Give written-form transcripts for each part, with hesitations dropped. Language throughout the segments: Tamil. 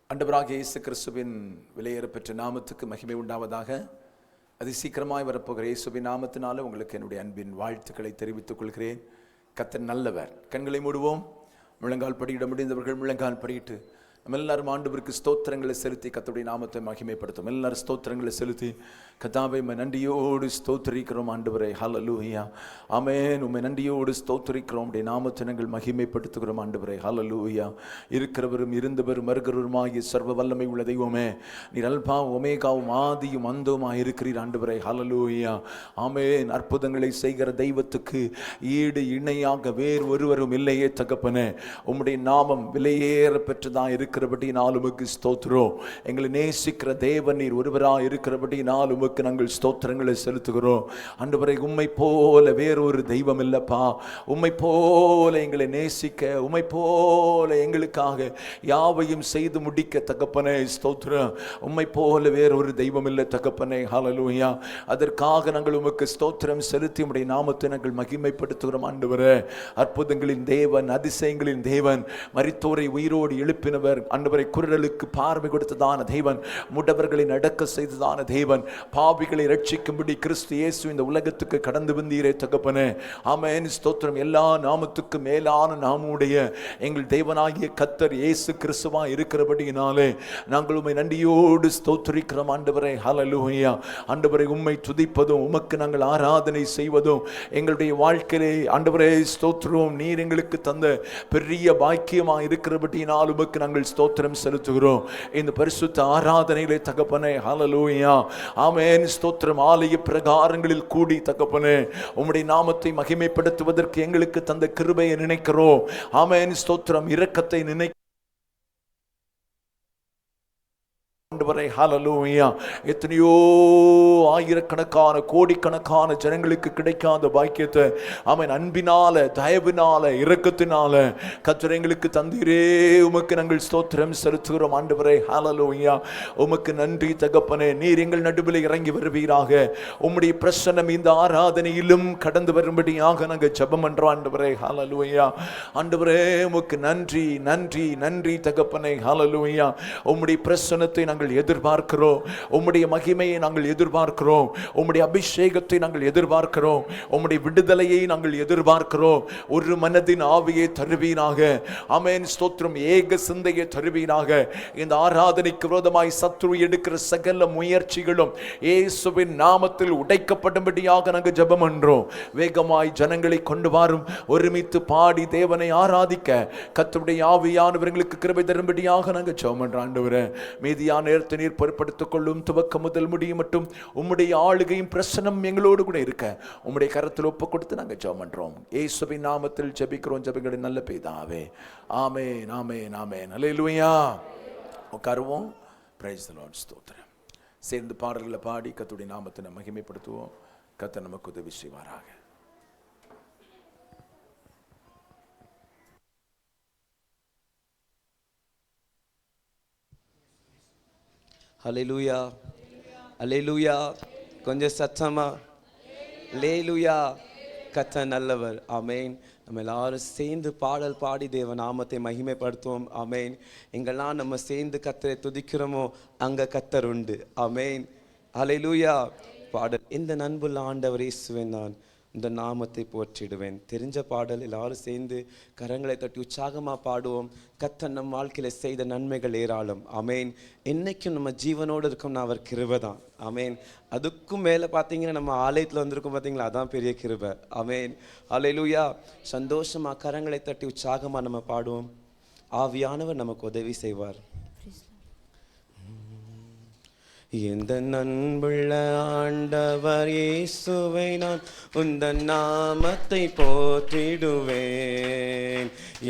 ஆண்டவராகிய இயேசு கிறிஸ்துவின் விலையேறப்பெற்ற நாமத்துக்கு மகிமை உண்டாவதாக. அது சீக்கிரமாய் வரப்போகிற இயேசுவின் நாமத்தினால உங்களுக்கு என்னுடைய அன்பின் வாழ்த்துக்களை தெரிவித்துக் கொள்கிறேன். கர்த்தர் நல்லவர். கண்களை மூடுவோம். முழங்கால் படியிட முடிந்தவர்கள் முழங்கால் படியிட்டு நம்ம எல்லாரும் ஆண்டவருக்கு ஸ்தோத்திரங்களை செலுத்தி கர்த்தருடைய நாமத்தை மகிமைப்படுத்தும். எல்லாரும் ஸ்தோத்திரங்களை செலுத்தி கர்த்தாவே உம்மை நன்றியோடு ஸ்தோத்திரிக்கிறோம் ஆண்டவரே. ஹல்லேலூயா, ஆமென். உம்மை நன்றியோடு ஸ்தோத்திரிக்கிறோம், உம்முடைய நாமத்தை நாங்கள் மகிமைப்படுத்துகிறோம் ஆண்டவரே. ஹல்லேலூயா. இருக்கிறவரும் இருந்தவரும் வருகிறவருமாகிய சர்வ வல்லமை உள்ள தெய்வமே, நீர் அல்பாவும் ஒமேகாவும் ஆதியும் அந்தவுமாய் இருக்கிறீர் ஆண்டவரே. ஹல்லேலூயா, ஆமென். அற்புதங்களை செய்கிற தெய்வத்துக்கு ஈடு இணையாக வேறு ஒருவரும் இல்லையே தகப்பனே. உம்முடைய நாமம் விலையேற பெற்றதாக இருக்கிறபடியினால் உமக்கு ஸ்தோத்திரம். எங்களை நேசிக்கிற தேவன் நீர் ஒருவராக இருக்கிறபடியினால் உமக்கு நாங்கள் ஸ்தோத்திரங்களை செலுத்துகிறோம் ஆண்டவரே. உம்மை போல வேறொரு தெய்வம் இல்லப்பா. உம்மை போல எங்களை நேசிக்க, உம்மை போல எங்களுக்காக யாவையும் செய்து முடிக்க தகப்பனே ஸ்தோத்திரம். உம்மை போல வேறொரு தெய்வம் இல்லை தகப்பனே. ஹல்லேலூயா. அதற்காக நாங்கள் உமக்கு ஸ்தோத்திரம் செலுத்தி உம்முடைய நாமத்தை நாங்கள் மகிமைப்படுத்துகிறோம் ஆண்டவரே. அற்புதங்களின் தேவன், அதிசயங்களின் தேவன், மரித்தோரை உயிரோடு எழுப்பினவர் ஆண்டவரை, குரலுக்கு பார்வை கொடுத்ததான தேவன், முடவர்களை நடக்க செய்ததான தேவன், பாவிகளை ரட்சிக்கும்படி கிறிஸ்து இயேசு இந்த உலகத்துக்கு கடந்து வந்தீரே தகப்பனே. ஆமென். ஸ்தோத்திரம். எல்லா நாமத்துக்கு மேலான நாமுடைய எங்கள் தேவனாகிய கர்த்தர் இயேசு கிறிஸ்துவா இருக்கிறபடியினாலே நாங்கள் உம்மை நன்றியோடு ஸ்தோத்திரிக்கிறோம் ஆண்டவரே. ஹல்லேலூயா. ஆண்டவரை உம்மை துதிப்பதும் உமக்கு நாங்கள் ஆராதனை செய்வதும் எங்களுடைய வாழ்க்கையிலே ஆண்டவரே ஸ்தோத்திரம். நீர் எங்களுக்கு தந்த பெரிய பாக்கியமாக இருக்கிறபடியினால் உமக்கு நாங்கள் ஸ்தோத்திரம் செலுத்துகிறோம் இந்த பரிசுத்த ஆராதனையிலே தகப்பனே. ஹல்லேலூயா, ஆமென். ஸ்தோத்திரம். ஆலய பிரகாரங்களில் கூடி தகப்பனே உம்முடைய நாமத்தை மகிமைப்படுத்துவதற்கு எங்களுக்கு தந்த கிருபையை நினைக்கிறோம். ஆமென். ஸ்தோத்திரம். இரக்கத்தை நினை ஹல்லேலூயா. எத்தனையோ ஆயிரக்கணக்கான கோடிக்கணக்கான ஜனங்களுக்கு கிடைக்காத பாக்கியத்தை ஆமென் அன்பினால, தயவினால, இரக்கத்தினால கர்த்தர் எங்களுக்கு தந்தீரே. உமக்கு நாங்கள் ஸ்தோத்திரம் செலுத்துகிறோம் ஆண்டவரே. ஹல்லேலூயா. உமக்கு நன்றி தகப்பனே. நீர் எங்கள் நடுவில் இறங்கி வருவீராக. உம்முடைய பிரசன்னம் இந்த ஆராதனையிலும் கடந்து வரும்படியாக நாங்கள் ஜெபம் பண்றோம் ஆண்டவரே. ஹல்லேலூயா. ஆண்டவரே உமக்கு நன்றி, நன்றி, நன்றி தகப்பனே. ஹல்லேலூயா. உம்முடைய பிரசன்னத்தை நாங்கள் எதிர்பார்க்கிறோம். உம்முடைய மகிமையை நாங்கள் எதிர்பார்க்கிறோம். உம்முடைய அபிஷேகத்தை நாங்கள் எதிர்பார்க்கிறோம். உம்முடைய விடுதலையை நாங்கள் எதிர்பார்க்கிறோம். ஒரு மனதின் ஆவியை தருவீராக. ஆமென். ஸ்தோத்திரம். ஏக சிந்தையை தருவீராக. இந்த ஆராதனைக்கு விரோதமாய் சத்ரு எடுக்கிற சகல முயற்சிகளும் இயேசுவின் நாமத்தில் உடைக்கப்படும்படியாக நாங்கள் ஜெபம் பண்றோம். வேகமாய் ஜனங்களை கொண்டு வாரும். ஒருமித்து பாடி தேவனை ஆராதிக்க கர்த்தருடைய ஆவியானவர்களுக்கு கிருபை தரும்படியாக நாங்கள் ஜெபம் பண்றோம் ஆண்டவரே. மீதியான நேரத்தை நீர் பொறுப்படுத்திக் கொள்ளும். துவக்க முதல் முடியும் மட்டும் உம்முடைய ஆளுகையும் பிரசன்னம் எங்களோடு கூட இருக்க உம்முடைய கரத்தில் ஒப்பு கொடுத்து நாங்கள் ஜெபம் பண்றோம். இயேசுவின் நாமத்தில் ஜெபிக்கிறோம் ஜெபங்களின் நல்ல பிதாவே. ஆமென், ஆமென், ஆமென். ஹல்லேலூயா. உட்காருவோம். Praise the Lord. ஸ்தோத்திரம். சேர்ந்து பாடல்களை பாடி கர்த்தருடைய நாமத்தை மகிமைப்படுத்துவோம். கர்த்தர் நமக்கு உதவி செய்வாராக. ஹல்லேலூயா, ஹல்லேலூயா. கொஞ்சம் சத்தமா ஹல்லேலூயா. கர்த்தர் நல்லவர். ஆமென். நம்ம எல்லாரும் சேர்ந்து பாடல் பாடி தேவ நாமத்தை மகிமைப்படுத்துவோம். ஆமென். எங்கெல்லாம் நம்ம சேர்ந்து கர்த்தரை துதிக்கிறோமோ அங்க கர்த்தர் உண்டு. ஆமென். ஹல்லேலூயா. பாடல். இந்த நண்புள்ள ஆண்டவர் இயேசுவே நான் இந்த நாமத்தை போற்றிடுவேன். தெரிஞ்ச பாடல். எல்லாரும் சேர்ந்து கரங்களை தட்டி உற்சாகமாக பாடுவோம். கர்த்தர் நம் வாழ்க்கையில் செய்த நன்மைகள் ஏராளம். ஆமென். என்னைக்கும் நம்ம ஜீவனோடு இருக்கோம்னா அவர் கிருபை தான். ஆமென். அதுக்கும் மேலே பார்த்தீங்கன்னா நம்ம ஆலயத்தில் வந்திருக்கோம் பார்த்தீங்களா, அதான் பெரிய கிருபை. ஆமென். ஹல்லேலூயா. சந்தோஷமாக கரங்களை தட்டி உற்சாகமாக நம்ம பாடுவோம். ஆவியானவர் நமக்கு உதவி செய்வார். எந்த நண்புள்ள ஆண்டவர் இயேசுவை நான் உந்தன் நாமத்தை போற்றிடுவேன்.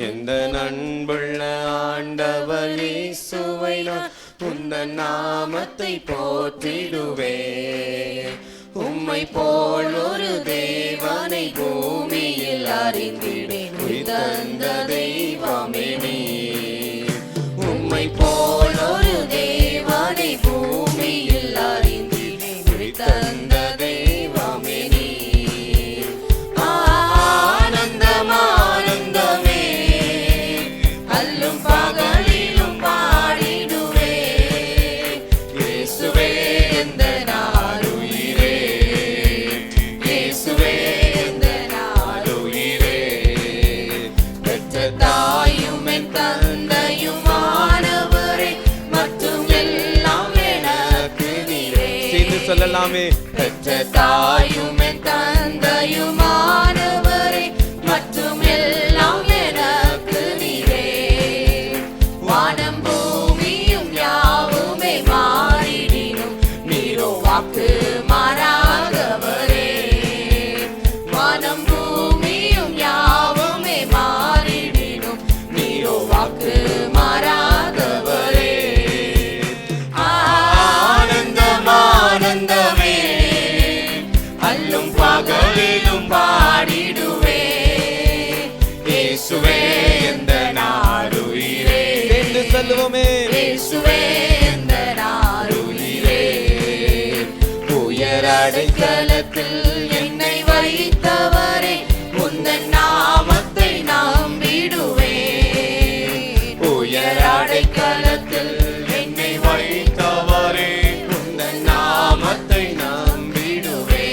எந்த நண்புள்ள ஆண்டவர் இயேசுவை நான் உந்தன் நாமத்தை போற்றிடுவேன். உம்மை போல் ஒரு தேவனை பூமியில் அறிந்திடேன். தந்த தெய்வமே நீர். உம்மை போல் ஒரு தேவனை பூமியில் அறிந்திடேன். தந்த தெய்வமே நீர். சொல்லலாமே. பெற்ற தாயும் என் தந்தையுமானவரே, மற்றும் எல்லாம் எனக்கு நீரே. வானம் பூமியும் யாவுமே மாறிடினும் நீரோ வாக்கு மாறாதவரே. வானம் பூமியும் யாவுமே மாறிடினும் நீரோ வாக்கு மாறாதவரே. ஆனந்தம் ஆனந்தமே, அல்லும் பகலிலும் பாடிடுவே. இயேசுவே எந்த நாருயிரே, சேர்ந்து சொல்லுவோமே. இயேசுவே எந்த நாருயிரே. உயர் அடைக்கலத்தில் என்னை வைத்தவரே, உந்தன் நாமத்தை நம்பிடுவே. உயர் அடைக்கலத்தில் என்னை வைத்தவரே, உந்தன் நாமத்தை நம்பிடுவே.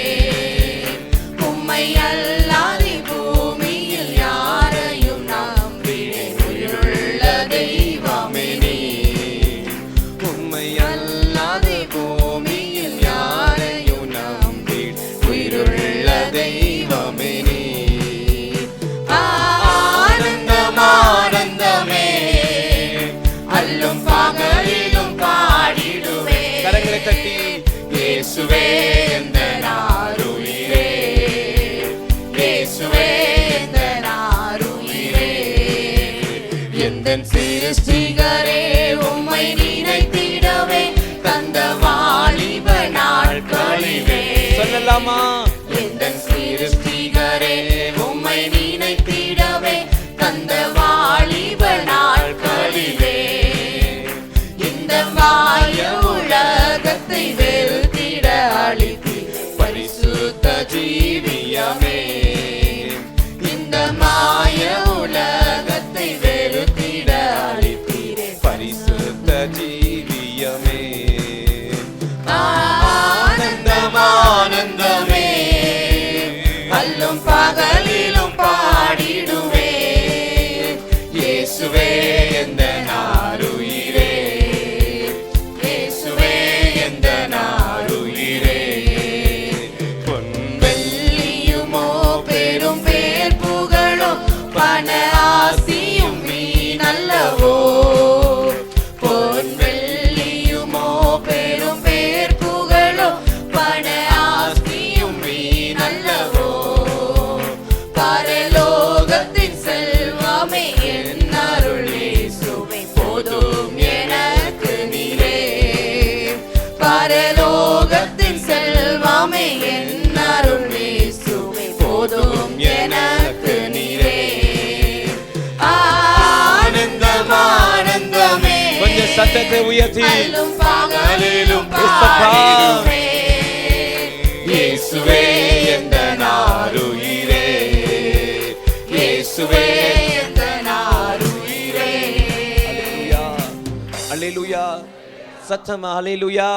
உம்மை அல்லாதி பூமியில் யாரையும் நம்பினேன், உயிருள்ள தெய்வமே நீ. உம்மை அல்லாதி பூமியில் யாரையும் நம்பி உயிருள்ள தெய்வமே நீ. ஆனந்தம் ஆனந்தமே, அல்லும் பகலிலும் பாடிடுவே. கரங்களை தட்டி இயேசுவே எந்த நாருயிரே, இயேசுவே எந்த நாருயிரே. எந்தன் சிருஷ்டிகரே, உம்மை நினைத்திடவே தந்த வாலிப நாட்களிலே. சொல்லலாமா. எந்தன் சிருஷ்டிகரே, உம்மை நினைத்திடவே தந்த வாலிப நாட்களிலே. இந்த மாய உலகத்தை வெறுத்திட அளித்து பரிசுத்த ஜீவியமே. இந்த மாய உலகத்தை வெறுத்திட அளித்தீரே பரிசுத்த ஜீவியமே. ஆனந்தம் ஆனந்தமே, அல்லும் பகலிலும் பாடிடுவே. இயேசுவே எந்த நாருயிரே, இயேசுவே எந்த நாருயிரே. பொன் வெள்ளியுமோ பெரும் பேர் புகழோ, பண ஆசியும் வீணல்லவோ. பொன் வெள்ளியுமோ பெரும் பேர் புகழோ, பண ஆசியும் வீணல்லவோ. பரலோகத்தின் செல்வமே என் அருள் இயேசுவே, போதும் எனக்கு நீரே. பரலோகத்தின் செல்வமே என் அருள் இயேசுவே, போதும் எனக்கு நீரே. ஆனந்தம் ஆனந்தமே, கொஞ்சம் சத்தத்தை உயர்த்தி அல்லும் பகலிலும் இயேசப்பா. பாடிடுவே. இயேசுவே எந்த நாருயிரே, இயேசுவே எந்த நாருயிரே. அல்லேலூயா. சத்தமா அல்லேலூயா.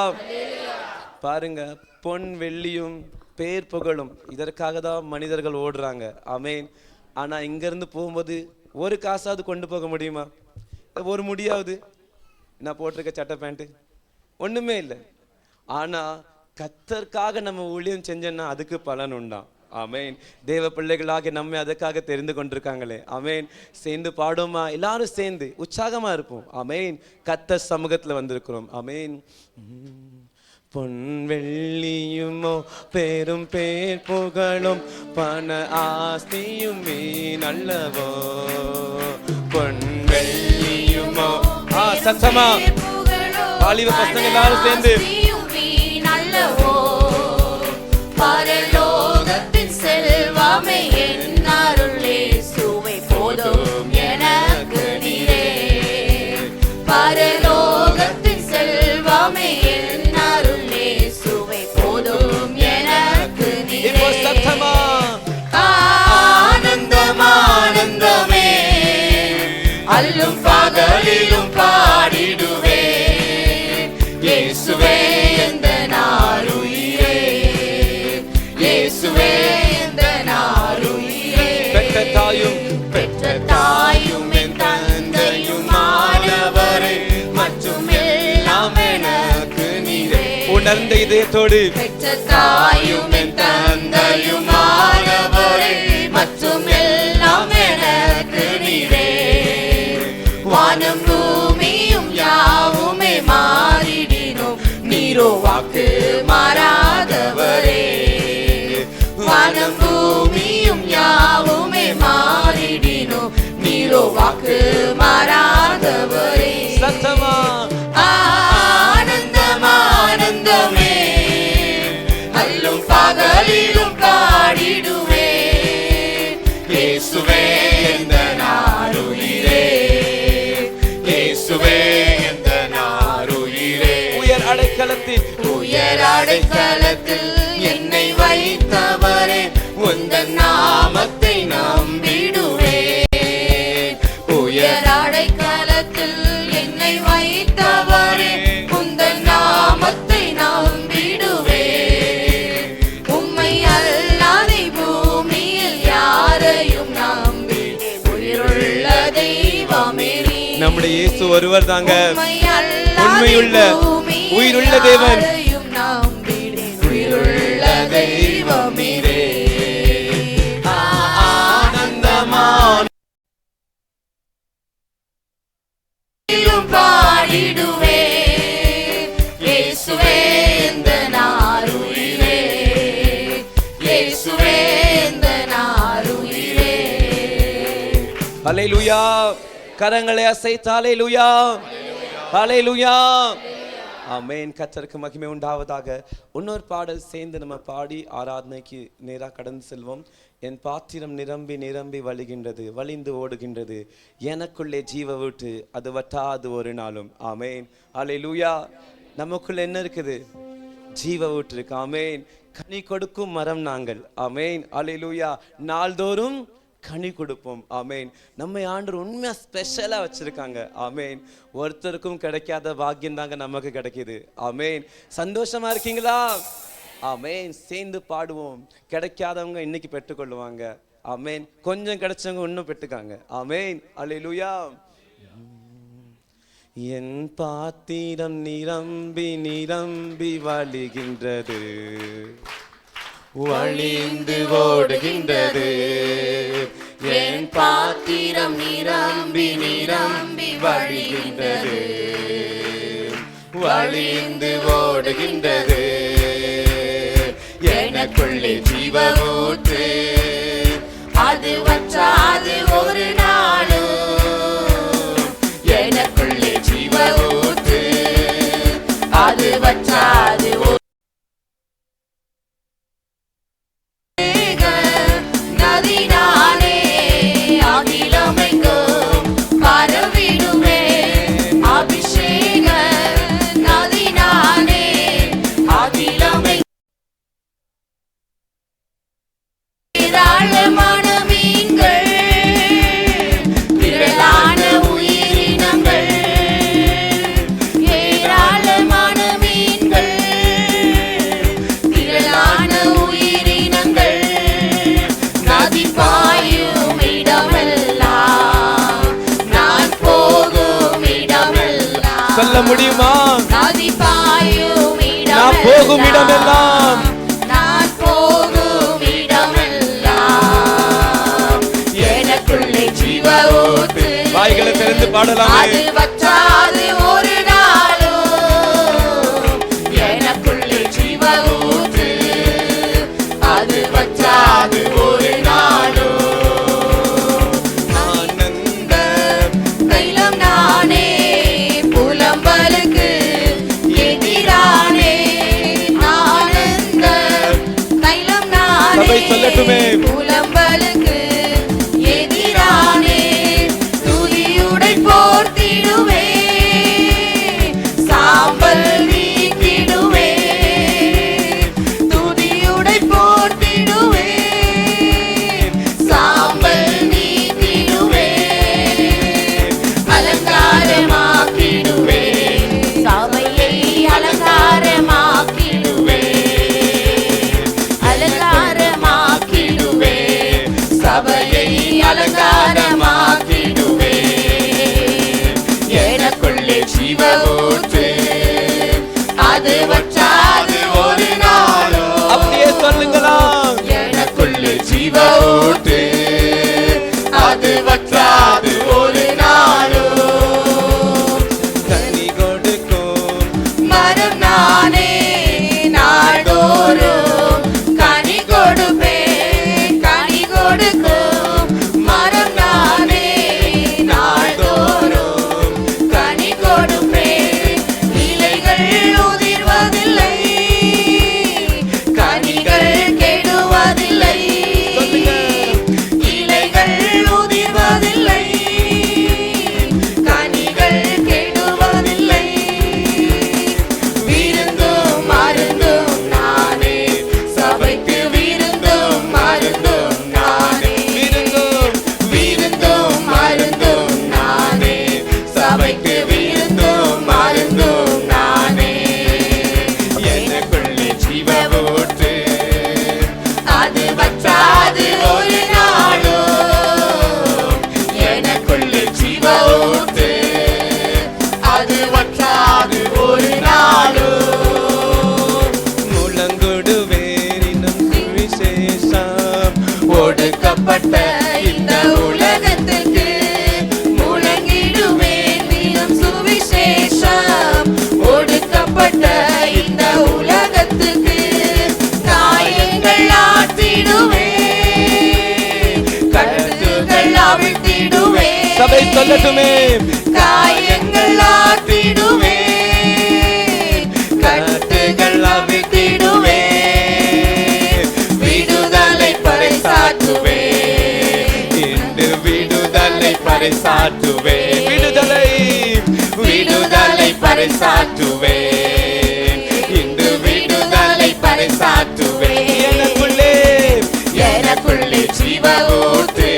பாருங்க, பொன் வெள்ளியும் பேர் புகழும் இதற்காக தான் மனிதர்கள் ஓடுறாங்க. ஆமென். ஆனா இங்க இருந்து போகும்போது ஒரு காசாவது கொண்டு போக முடியுமா? ஒரு முடியாவது. நான் போட்டிருக்க சட்டை பேண்ட் ஒண்ணுமே இல்லை. ஆனா கர்த்தருக்காக நம்ம ஊழியம் செஞ்சோன்னா அதுக்கு பலன் உண்டாம். ஆமென். தேவ பிள்ளைகளாக நம்மை அதுக்காக தெரிந்து கொண்டிருக்காங்களே. ஆமென். சேர்ந்து பாடுமா? எல்லாரும் சேர்ந்து உற்சாகமா இருப்போம். ஆமென். கர்த்தர் சமூகத்துல வந்திருக்கிறோம். ஆமென். பொன் வெள்ளியுமோ பெரும் பேர் புகழும் பண ஆஸ்தியும் நல்லவோ. பொன் வெள்ளியுமோ சத்தமா வாலிப பசங்க எல்லாரும் சேர்ந்து பரலோகத்தின் செல்வமே என் அருள் இயேசுவே, போதும் எனக்கு நீரே. பரலோகத்தின் செல்வமே என் அருள் இயேசுவே, போதும் எனக்கு நீரே. சத்தமா ஆனந்தம் ஆனந்தமே, அல்லும் பகலிலும் பாடிடுவே. இயேசுவே எந்த நாருயிரே, இதயத்தோடு பெற்ற தாயும் என் தந்தையுமானவரே, மற்றும் எல்லாம் எனக்கு நீரே. வானம் பூமியும் யாவுமே மாறிடினும் நீரோ வாக்கு மாறாதவரே. வானம் பூமியும் யாவுமே மாறிடினும் நீரோ வாக்கு மாறாதவரே. சத்தமா ஆனந்தம் ஆனந்தமே, அல்லும் பகலிலும் பாடிடுவே. இயேசுவே எந்த நாளுயிரே, இயேசுவே எந்த நாளுயிரே. உயர் அடைக்கலத்தில் உயர் அடைக்கலத்தில் என்னை வைத்தவரே, உந்தன் நாமத்தை நம்பிடுவே. உயர் அடைக்கலத்தில் என்னை வைத்தவரே, உந்தன் நாமத்தை நம்பிடுவே. உம்மை அல்லாதை பூமியில் யாரையும் நம்பி உயிருள்ள தெய்வமே நீ. நம்முடைய இயேசு ஒருவர் தாங்க உம்மை அல்லாதை உண்மையுள்ள பூமியில் உயிருள்ள தேவன். யாரையும் நம்பிடு உயிருள்ள தெய்வமே நீ. ஆனந்தமான பாடிடுவே. இயேசுவே எந்த நாளுயிரே, இயேசுவே எந்த நாளுயிரே. ஹல்லேலூயா. கரங்களை அசைத்து ஹல்லேலூயா, ஹல்லேலூயா. ஆமென். கர்த்தருக்கு மகிமை உண்டாவதாக. இன்னொரு பாடல் சேர்ந்து நம்ம பாடி ஆராதனைக்கு நேராக கடந்து செல்வோம். என் பாத்திரம் நிரம்பி நிரம்பி வழிகின்றது, வழிந்து ஓடுகின்றது, எனக்குள்ளே ஜீவ ஊற்று, அது வட்டாது ஒரு நாளும். ஆமென். ஹல்லேலூயா. நமக்குள்ள என்ன இருக்குது? ஜீவ ஊற்று இருக்கு. ஆமென். கனி கொடுக்கும் மரம் நாங்கள். ஆமென். ஹல்லேலூயா. நாள்தோறும் கனி கொடுப்போம். ஆமென். நம்மை ஆண்டவர் உண்மையா ஸ்பெஷலா வச்சிருக்காங்க. ஆமென். ஒருத்தருக்கும் கிடைக்காத பாக்கியம் தாங்க நமக்கு கிடைக்குது. ஆமென். சந்தோஷமா இருக்கீங்களா? ஆமென். சேர்ந்து பாடுவோம். கிடைக்காதவங்க இன்னைக்கு பெற்றுக்கொள்ளுவாங்க. ஆமென். கொஞ்சம் கிடைச்சவங்க இன்னும் பெற்றுக்காங்க. ஆமென். அல்லேலூயா. என் பாத்திரம் நிரம்பி நிரம்பி வழிகின்றது, வழிந்து ஓடுகின்றது. என் பாத்திரம் நிரம்பி நிரம்பி வழிகின்றது, வழிந்து ஓடுகின்றது. எனக்குள்ளே ஜீவ ஊற்று, அது வற்றாது ஒரு நாளும். எனக்குள்ளே ஜீவ ஊற்று, அது வற்றாது ஒரு நதினாலே அகிலமெங்கும் பரவிடுமே. அபிஷேக நதினாலே அகிலமெங்கும் ஏராளமான மீன்கள், திரளான உயிரினங்கள். ஏராளமான மீன்கள், திரளான உயிரினங்கள். நதி பாயும் இடமெல்லாம், நான் போகும் இடமெல்லாம். சொல்ல முடியுமா? நதி பாயும் நான் போகும் இடமெல்லாம், நான் போகும் இடமெல்லாம். எனக்குள்ளே ஜீவ ஊற்று, வாய்களை திறந்து பாடலாமே. அது வற்றாது ஒரு நாளும். எனக்குள்ளே ஜீவ ஊற்று, அது வற்றாது ஒரு நாளும். ஆனந்த தைலம் நானே, புலம்பலுக்கு எதிரானே. ஆனந்த தைலம் நானே, சபை சொல்லட்டுமே. புலம்பலுக்கு எதிரானே. துதியுடை போர்த்திடுவே, சாம்பல் நீக்கிடுவே. துதியுடை போர்த்திடுவே, சாம்பல் நீக்கிடுவே. அலங்காரமாக்கிடுவே, சபையை அலங்காரமாக்கிடுவே. அலங்காரமாக்கிடுவே, ஜீவ ஊற்று அது வற்றாது ஒரு நாளும் கனி கொடுக்கும் மரம் நானே நாள்தோறும் கனி கொடுப்பேன் கனி கொடுக்கும் மரம் நானே நாள்தோறும் கனி கொடுப்பேன் இலைகள் உதிர்வதில்லை கனிகள் கெடுவதில்லை இலைகள் உதிர்வதில்லை கனிகள் கெடுவதில்லை விருந்தும் மருந்தும் நானே சபைக்கு விருந்தும் மருந்தும் நானே விருந்தும் மருந்தும் நானே சபைக்கு விருந்தும் மருந்தும் நானே எனக்குள்ளே ஜீவ ஊற்று அது வற்றாது ஒரு நாளும் எனக்குள்ளே ஜீவ ஊற்று அது வற்றாது ஒரு நாளும் முழங்குடுவேன் இன்னும் சுவிசேஷம் ஒடுக்கப்பட்ட இந்த உலகத்துக்கு முழங்கிடுவேன் தினம் சுவிசேஷம் ஒடுக்கப்பட்ட இந்த உலகத்துக்கு காயங்கள் ஆற்றிடுவேன் கழுத்துகள் அவிழ்த்திடுவேன் சபை சொல்லட்டுமே காயங்கள் ஆற்றிடுவேன் கட்டுகள் அவிழ்த்திடுவேன் விடுதலை பறைசாற்றுவேன் இன்று விடுதலை பறைசாற்றுவேன் விடுதலை பறைசாற்றுவேன் இன்று விடுதலை பறைசாற்றுவேன் எனக்குள்ளே ஜீவ ஊற்று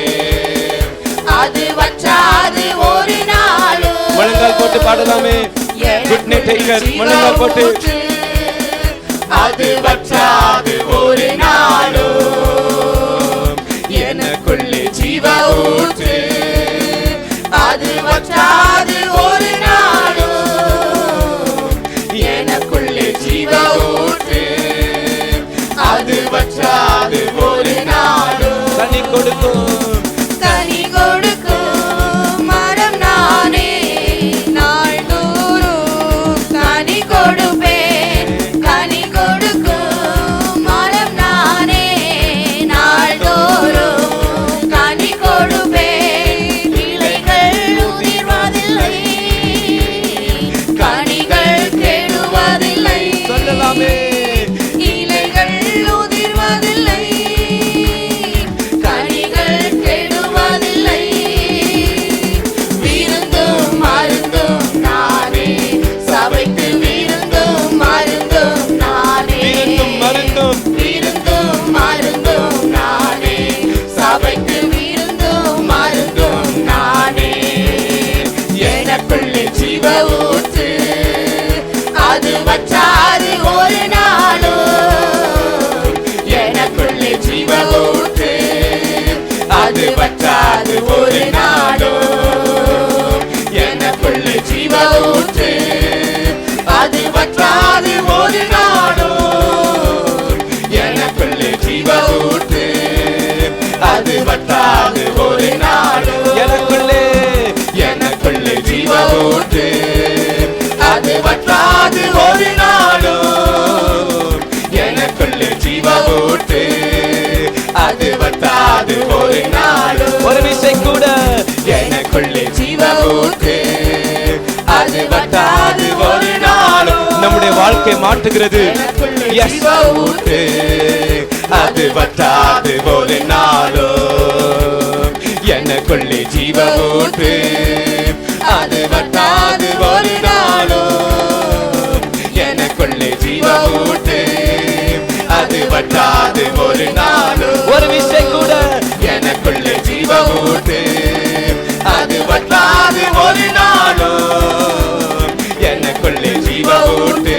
அது வற்றாது ஒரு நாளும் முழங்கால் போட்டு பாடலாமே குட் நைட் டேக்கர் முழங்கால் போட்டு அது வற்றாது ஒரு நாளும் எனக்குள்ளே ஜீவ ஊற்று அது வற்றாது ஒரு நாளும் எனக்குள்ளே ஜீவ ஊற்று அது வற்றாது ஒரு நாளும் கனி கொடுக்கும் கனி கொடுக்கும் மரம் நானே நாள்தோறும் கனி கொடுப்பேன் கனி கொடுக்கும் மரம் நானே நாள்தோறும் கனி கொடுப்பேன் இலைகள் உதிர்வதில்லை கனிகள் கெடுவதில்லை சொல்லலாமே இலைகள் உதிர்வதில்லை கனிகள் கெடுவதில்லை விருந்தும் மருந்தும் நானே சபைக்கு விருந்தும் மருந்தும் நானே விருந்தும் மருந்தும் விருந்தும் மருந்தும் நானே சபைக்கு விருந்தும் மருந்தும் நானே எனக்குள்ளே ஜீவ ஊற்று அது வற்றாது ஒரு நாளும் எனக்குள்ளே ஜீவ ஊற்று அது வற்றாது ஒரு நாளும் எனக்குள்ளே ஜீவ ஊற்று அது வற்றாது ஒரு நாளும் எனக்குள்ளே ஜீவ ஊற்று அது வற்றாது ஒரு நாளும் எனக்குள்ளே ஜீவ ஊற்று அது வற்றாது ஒரு நாளும் எனக்குள்ளே ஜீவ ஊற்று அது வற்றாது ஒரு நாளும் ஒரு விசை கூட எனக்குள்ளே ஜீவ ஊற்று அது வற்றாது ஒரு நாளும் நம்முடைய வாழ்க்கை மாற்றுகிறது எனக்குள்ளே Yes. ஜீவ ஊற்று அது வற்றாது ஒரு நாளும் எனக்குள்ளே ஜீவ ஊற்று அது வற்றாது ஒரு நாளும் எனக்குள்ளே ஜீவ ஊற்று அது வற்றாது ஒரு நாளும் ஒரு விசை கூட எனக்குள்ளே ஜீவ ஊற்று அது வற்றாது ஒரு நாளும் எனக்குள்ளே ஜீவ ஊற்று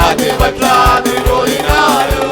அது வற்றாது ஒரு நாளும்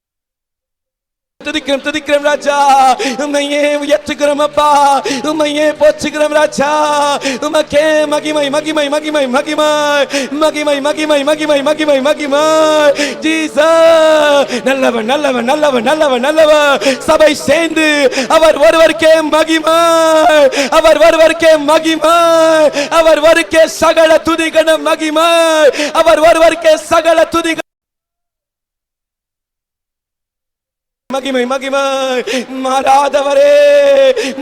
துதிக்கிறோம் ராஜா. உம்மையே உயர்த்துகிறோம் அப்பா, உம்மையே போற்றுகிறோம் ராஜா. உமக்கே மகிமை மகிமை மகிமை மகிமை மகிமை மகிமை மகிமை மகிமை மகிமை. ஜீசஸ் நல்லவன் நல்லவன் நல்லவன் நல்லவன் நல்லவன். சபை சேர்ந்து அவர் ஒருவருக்கே மகிமை, அவர் ஒருவருக்கே மகிமை, அவர் ஒருவருக்கே சகல துதிகன மகிமை, அவர் ஒருவருக்கே சகல துதி மகிமை மகிமை. மாறாதவரே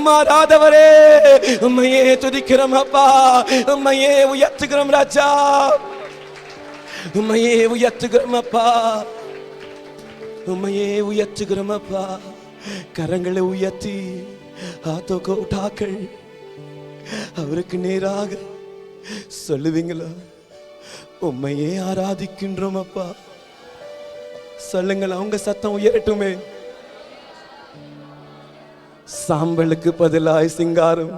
மாறாதவரே, உம்மையே துதிக்கிறோம் அப்பா, உம்மையே உயர்த்துகிறோம் ராஜா, உம்மையே உயர்த்துகிறோம் அப்பா, உம்மையே உயர்த்துகிறோம் அப்பா. கரங்களை உயர்த்தி ஆத்தோ கோட்டாக்கள் அவருக்கு நேராக சொல்லுவீங்களா? உம்மையே ஆராதிக்கின்றோம் அப்பா. சொல்லுங்கள், அவங்க சத்தம் உயரட்டுமே. சாம்பலுக்கு பதிலாய் சிங்காரம்,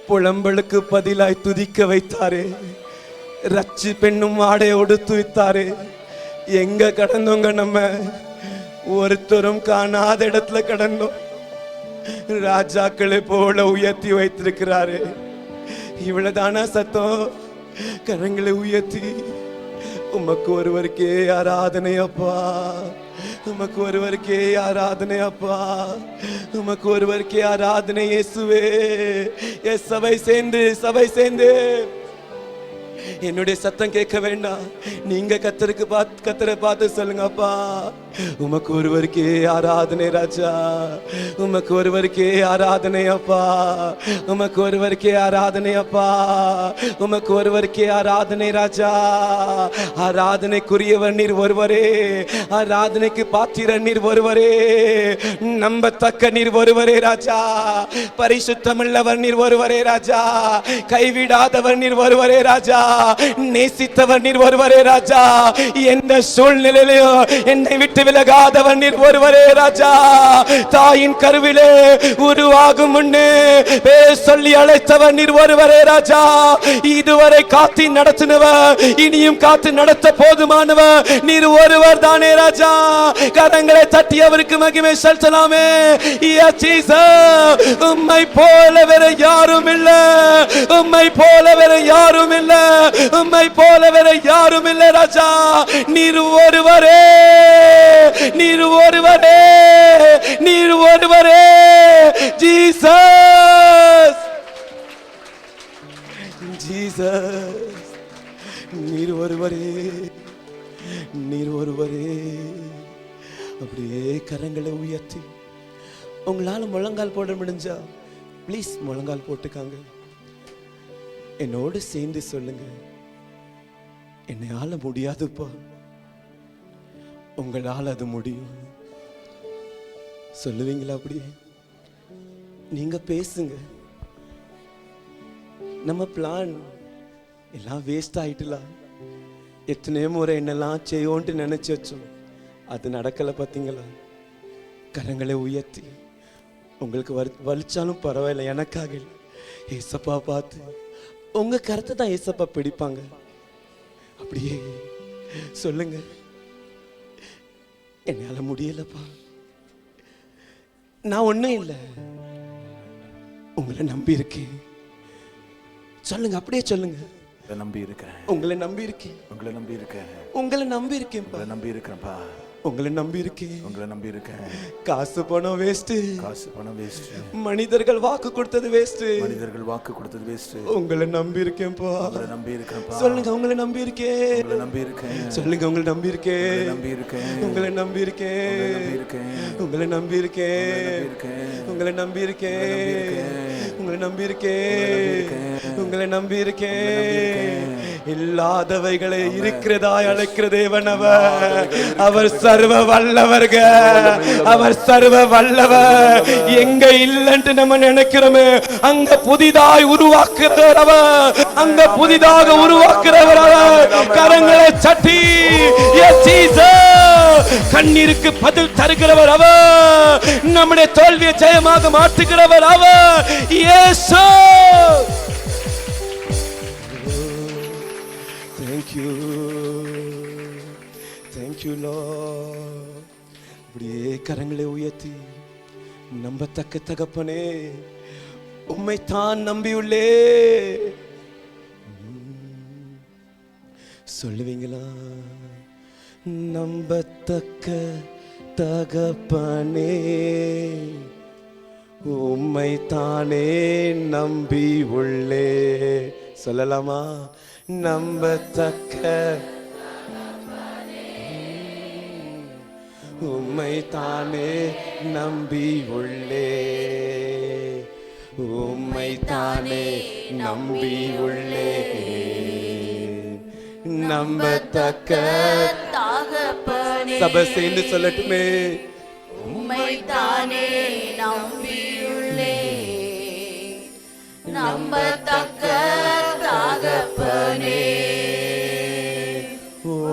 புலம்பலுக்கு பதிலாய் துதிக்க வைத்தாரே. ரச்சி பெண்ணும் ஆடை ஒடுத்து வைத்தாரே. எங்க கடந்தோங்க நம்ம? ஒருத்தரும் காணாத இடத்துல கடந்தோம். ராஜாக்களை போல உயர்த்தி வைத்திருக்கிறாரு. இவ்வளவுதானா சத்தம்? கரங்களை உயர்த்தி உமக்கு ஒருவருக்கே ஆராதனை அப்பா, உமக்கு ஒருவருக்கே ஆராதனை அப்பா, உமக்கு ஒருவருக்கே ஆராதனை இயேசுவே. சபை சேர்ந்து என்னுடைய சத்தம் கேட்க வேண்டாம். நீங்க கத்தரை பார்த்து சொல்லுங்க அப்பா, உமக்கு ஒருவருக்கே ஆராதனை ராஜா, உமக்கு ஒருவருக்கே ஆராதனை அப்பா, உமக்கு ஒருவருக்கே ஆராதனை அப்பா, உமக்கு ஒருவருக்கே ஆராதனை ராஜா. ஆராதனைக்குரியவர் நீர் ஒருவரே, ஆராதனைக்கு பாத்திர நீர் ஒருவரே, நம்பத்தக்க நீர் ஒருவரே ராஜா, பரிசுத்தமுள்ளவர் நீர் ஒருவரே ராஜா, கைவிடாதவர் நீர் ஒருவரே ராஜா, நேசித்தவர் நீர் ஒருவரே ராஜா, எந்த சூழ்நிலையிலும் என்னை விட்டு விலகாதவர் நீர் ஒருவரே ராஜா. தாயின் கருவிலே உருவாகும் முன்னே பேர் சொல்லி அழைத்தவர் நீர் ஒருவரே ராஜா. இதுவரை காத்து நடத்தினவர், இனியும் காத்து நடத்த போதுமானவர் நீர் ஒருவர் தானே ராஜா. கரங்களை தட்டி அவருக்கு மகிமை செலுத்தலாமே. உம்மை போல வேற யாரும் இல்ல, உம்மை போல வேற யாரும் இல்ல, உம்மை போல வேற யாரும் இல்ல ராஜா. நீர் ஒருவரே, நீர் ஒருவரே, நீர் ஒருவரே. ஜீசஸ் ஜீசஸ், நீர் ஒருவரே, நீர் ஒருவரே. அப்படியே கரங்களை உயர்த்தி உங்களால முழங்கால் போட முடிஞ்சா ப்ளீஸ் முழங்கால் போட்டுக்காங்க. என்னோடு சேர்ந்து சொல்லுங்க, என்னையால முடியாதுப்பா, உங்களால் அது முடியும். சொல்லுவீங்களா? அப்படியே நீங்க பேசுங்க. நம்ம பிளான் எல்லாம் வேஸ்ட் ஆயிட்டுலாம். எத்தனையோ முறை என்னெல்லாம் செய்யோன்ட்டு நினைச்சு வச்சோம், அது நடக்கல. பார்த்தீங்களா? கரங்களை உயர்த்தி உங்களுக்கு வலிச்சாலும் பரவாயில்ல, எனக்காக இல்லை, ஏசப்பா பார்த்து உங்க கருத்தை தான் ஏசப்பா பிடிப்பாங்க. அப்படியே சொல்லுங்க, என்னால முடியலப்பா, நான் ஒண்ணும் இல்லை, உங்களை நம்பி இருக்கேன். சொல்லுங்க, அப்படியே சொல்லுங்க, நம்பி இருக்கேன், உங்களை நம்பி இருக்கேன், உங்களை நம்பி இருக்கேன், உங்களை நம்பி இருக்கேன், நம்பி இருக்கிறேன்ப்பா, உங்களை நம்பி இருக்கேன், உங்களை நம்பி இருக்கேன். காசு பணம் வேஸ்ட், காசு பணம் வேஸ்ட், மனிதர்கள் வாக்கு கொடுத்தது வேஸ்ட், மனிதர்கள் வாக்கு கொடுத்தது வேஸ்ட். உங்களை நம்பி இருக்கேன்ப்பா, உங்களை நம்பி இருக்கேன்ப்பா. சொல்லுங்க, உங்களை நம்பி இருக்கேன், உங்களை நம்பி இருக்கேன். சொல்லுங்க, உங்களை நம்பி இருக்கேன், நம்பி இருக்கேன், உங்களை நம்பி இருக்கேன், உங்களை நம்பி இருக்கேன், உங்களை நம்பி இருக்கேன், உங்களை நம்பி இருக்கேன், உங்களை நம்பி இருக்கேன். இல்லாதவைகளை இருக்கிறதாய் அழைக்கிற தேவன் அவர். அவர் சர்வ வல்லவர்கள், அவர் சர்வ வல்லவர். எங்க இல்லைன்னு நம்ம நினைக்கிறோமே, அங்க புதிதாய் உருவாக்குறவர் அவர், அங்க புதிதாக உருவாக்குறவர் அவர். கரங்களை சட்டி கண்ணீருக்கு பதில் தருகிறவர் அவர், நம்முடைய தோல்வியை ஜெயமாக மாற்றுகிறவர் அவர். இயேசு. Thank you, Lord. அப்படியே கரங்களை உயர்த்தி நம்பத்தக்க தகப்பனே உம்மைத்தான் நம்பியுள்ளே சொல்லுவீங்களா? நம்பத்தக்க தகப்பனே உம்மைத்தானே நம்பி உள்ளே. சொல்லலாமா? நம்பத்தக்க உம்மைத்தானே நம்பி உள்ளே, உம்மைத்தானே நம்பி உள்ளே. நம்பத்தக்க தகப்பனே சபை சேர்ந்து சொல்லட்டுமே, உம்மைத்தானே நம்பியுள்ளே. நம்பத்தக்க தகப்பனே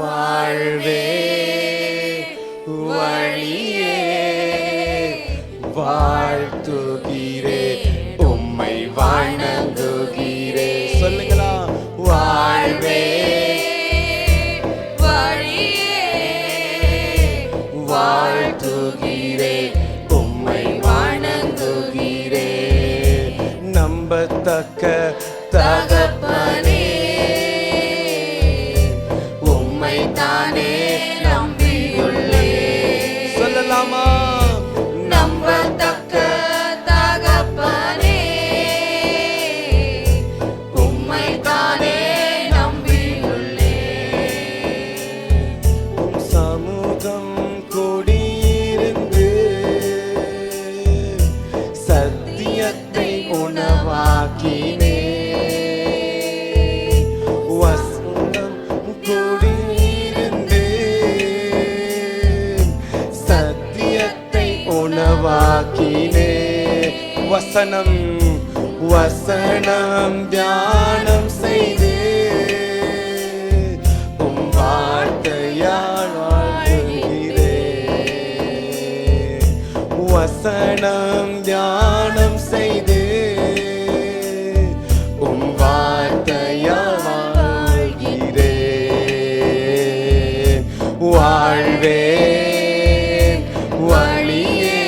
வாழ்வே வழியே வாழ்த்துகிறே உம்மை வணங்குகிறே. சொல்லுங்களா? வாழ்வே வழியே வாழ்த்துகிறே உம்மை வணங்குகிறே. நம்பத்தக்க தகப்பனே உம்மைத்தானே நம்பியுள்ளே. சொல்லலாமா? நம்பத்தக்க தகப்பனே உம்மைத்தானே நம்பியுள்ளே. உம் சமூகம் கூடியிருந்து சத்தியத்தை உணவாக்கினே. வசனம் கூடியிருந்து சத்தியத்தை உணவாக்கினே. வசனம் வசனம் தியானம் செய்து உம் வார்த்தையால் வாழ்கிறே. வசனம் தியானம் செய்து உம் வார்த்தையால் வாழ்கிறே. வாழ்வே வழியே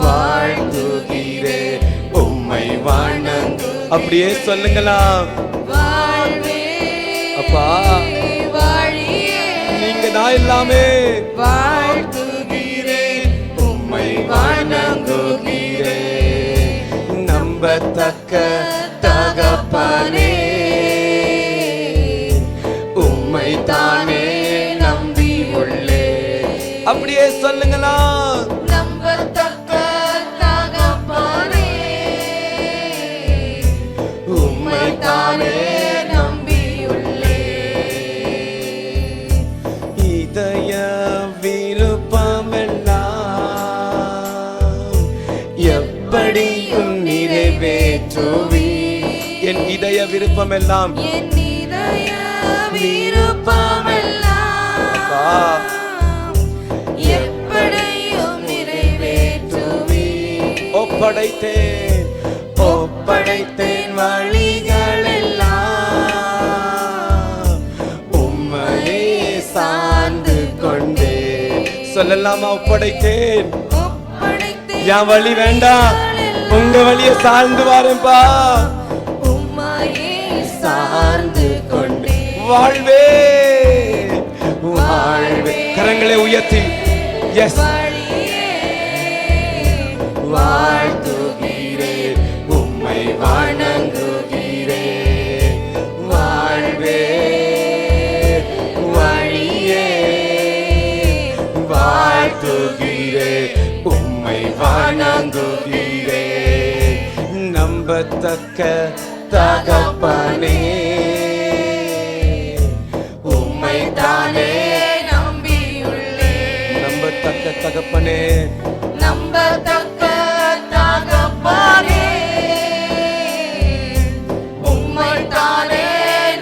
வாழ்த்துகிறே உம்மை வணங்கு. அப்படியே சொல்லுங்களா? வாழ்வே அப்பா வழியே நீங்க தான் எல்லாமே. வாழ்த்துகிறேன் உம்மை வணங்குகிறே. நம்பத்தக்க தகப்பனே உம்மை தானே நம்பி உள்ளே. அப்படியே சொல்லுங்களா? நம்பத்தக்க தகப்பனே உம்மை தானே நம்பியுள்ளே. இதய விருப்பமெல்லாம் எப்படியும் நிறைவேற்றுவி. என் இதய விருப்பமெல்லாம் என் இதய விருப்பமெல்லாம் எப்படியும் நிறைவேற்றுவி. ஒப்படைத்தேன் ஒப்படைத்தேன் வழிகளெல்லாம் உம்மையே சார்ந்து கொண்டே. சொல்லலாமா? ஒப்படைத்தேன். ஒப்படைத்தேன் என் வழி வேண்டாம், உங்க வழியை சார்ந்து வாரேன்பா. உம்மையே சார்ந்து கொண்டே. வாழ்வே வாழ்வே கரங்களை உயர்த்தி எஸ் வழியே வாழ்த்துகிறே உம்மை வணங்குகிறே. வாழ்வே வழியே வாழ்த்துகிறே உம்மை வணங்குகிறே. நம்பத்தக்க தகப்பனே உம்மைத்தானே நம்பியுள்ளே. நம்பத்தக்க தகப்பனே நம்பத்தக்க தகப்பனே உம்மைத்தானே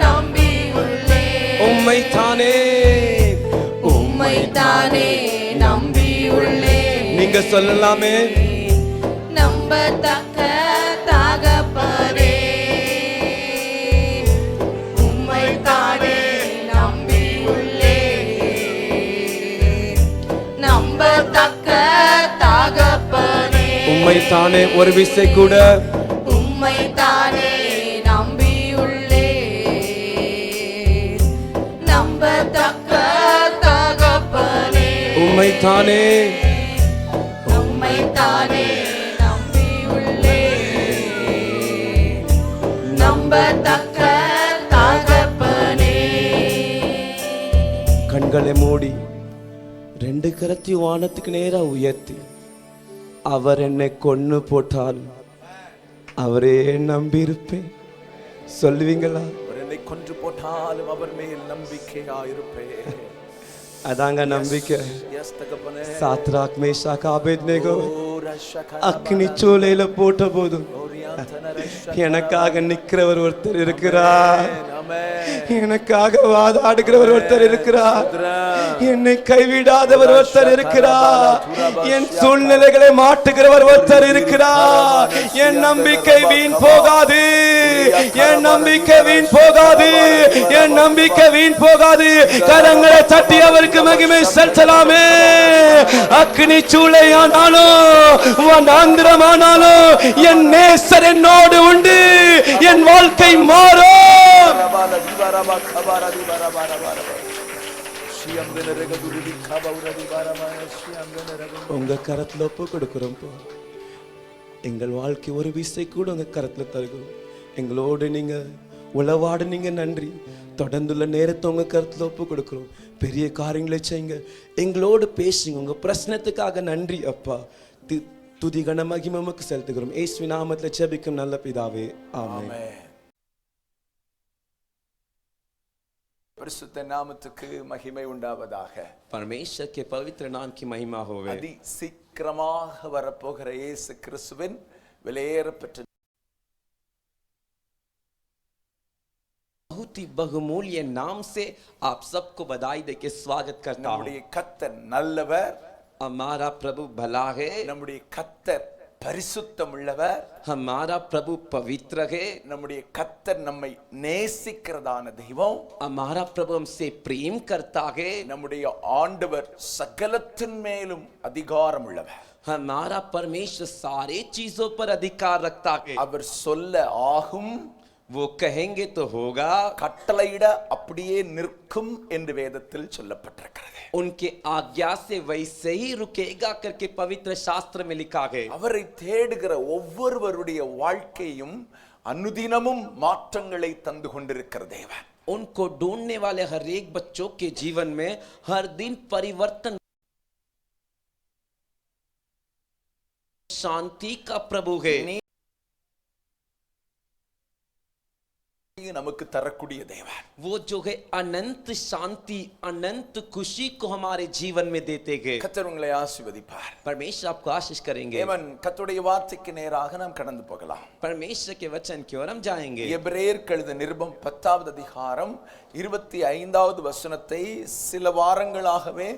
நம்பியுள்ளே. உம்மைத்தானே உம்மைத்தானே நம்பியுள்ளே. நீங்க சொல்லலாமே? நம்பத்தக்க தகப்பனே உம்மைத்தானே நம்பியுள்ளே. தானே ஒரு விசை கூட உம்மை தானே நம்பியுள்ளே நம்பத்தக்க தகப்பனே உம்மை தானே உம்மை தானே நம்பியுள்ளே நம்பத்தக்க தகப்பனே. கண்களை மூடி ரெண்டு கரத்தையும் வானத்துக்கு நேரா உயர்த்தி அவர் என்னை கொன்னு போட்டால் அவரே நம்பி இருப்பேன் சொல்லுவீங்களா? அவர் என்னை கொன்று போட்டாலும் அவர் மேல் நம்பிக்கையா இருப்பேன். அதாங்க நம்பிக்கை. எஸ் தகப்பனே. சாத்ராக் மேஷாக் ஆபேத்நேகோ அக்னி சூளையில போட்ட போதும் எனக்காக நிக்கிறவர் ஒருத்தர் இருக்கிறார். எனக்காக வாதாடுகிறவர் ஒருத்தர் இருக்கிறார். என்னை கைவிடாதவர் ஒருத்தர் இருக்கிறார். என் சூழ்நிலைகளை மாற்றுகிறவர் ஒருத்தர் இருக்கிறார். என் நம்பிக்கை வீண் போகாது. என் நம்பிக்கை வீண் போகாது. என் நம்பிக்கை வீண் போகாது. கரங்களை தட்டி அவருக்கு மகிமை செலுத்தலாமே. அக்னி சூளையானாலும் வனாந்திரமானாலும் என் நேசர் என்னோடு உண்டு. என் வாழ்க்கை மாறும். உங்க கரத்துல ஒப்பு கொடுக்கிறோம். எங்கள் வாழ்க்கை ஒரு விசை கூட உங்க கரத்துல தருகிறோம். எங்களோடு நீங்க உளவாடு. நீங்க நன்றி. தொடர்ந்துள்ள நேரத்தை உங்க கருத்துல ஒப்பு கொடுக்கிறோம். பெரிய காரியங்களை செய்யுங்க. எங்களோடு பேசுங்க. உங்க பிரச்சனத்துக்காக நன்றி அப்பா. துதி கன மகிமை உமக்கு செலுத்துகிறோம். இயேசுவின் நாமத்தில் ஜெபிக்கும் நல்ல பிதாவே, ஆமென். பரிசுத்த நாமத்துக்கு மகிமை உண்டாவதாக. परमेश्वर के पवित्र नाम की महिमा होवे. அதி சீக்கிரமாக வரப்போகிற இயேசு கிறிஸ்துவின் விலையேறப்பெற்ற बहुत ही बहुमूल्य नाम से आप सबको बधाई देके स्वागत करता हूँ. நம்முடைய கர்த்தர் நல்லவர். हमारा प्रभु भला है. நம்முடைய கர்த்தர் பரிசுத்தம் உள்ளவர். हमारा प्रभु पवित्र है. நம்முடைய கர்த்தர் நம்மை நேசிக்கிறதான தெய்வம். हमारा प्रभु हमसे प्रेम करता है. நம்முடைய ஆண்டவர் சகலத்தின் மேலும் அதிகாரம் உள்ளவர். हमारा परमेश्वर सारे चीजों पर अधिकार रखता है. அவர் சொல்ல ஆகும், वो कहेंगे तो होगा. கட்டளையிட அப்படியே நிற்கும் என்று வேதத்தில் சொல்லப்பட்டிருக்கிறது. उनके आज्ञा से वैसे ही रुकेगा करके पवित्र शास्त्र में लिखा है. அவரை தேடுகிற ஒவ்வொருவருடைய வாழ்க்கையும் அனுதினமும் மாற்றங்களை தந்து கொண்டிருக்கிற தேவன். उनको ढूंढने वाले हर एक बच्चों के जीवन में हर दिन परिवर्तन शांति का प्रभु है. நமக்கு தரக்கூடிய தேவன். वो जो है अनंत शांति अनंत खुशी को हमारे जीवन में देते हैं. கர்த்தர் உங்களை ஆசீர்வதிப்பார். परमेश्वर आपको आशीष करेंगे. தேவன் கர்த்தருடைய வார்த்தைக்கு நேராக நாம் கடந்து போகலாம். परमेश्वर के वचन की ओर हम जाएंगे. எபிரேயருக்கு எழுதின நிருபம் 10வது அதிகாரம் 25வது வசனத்தை சில வாரங்களாகவே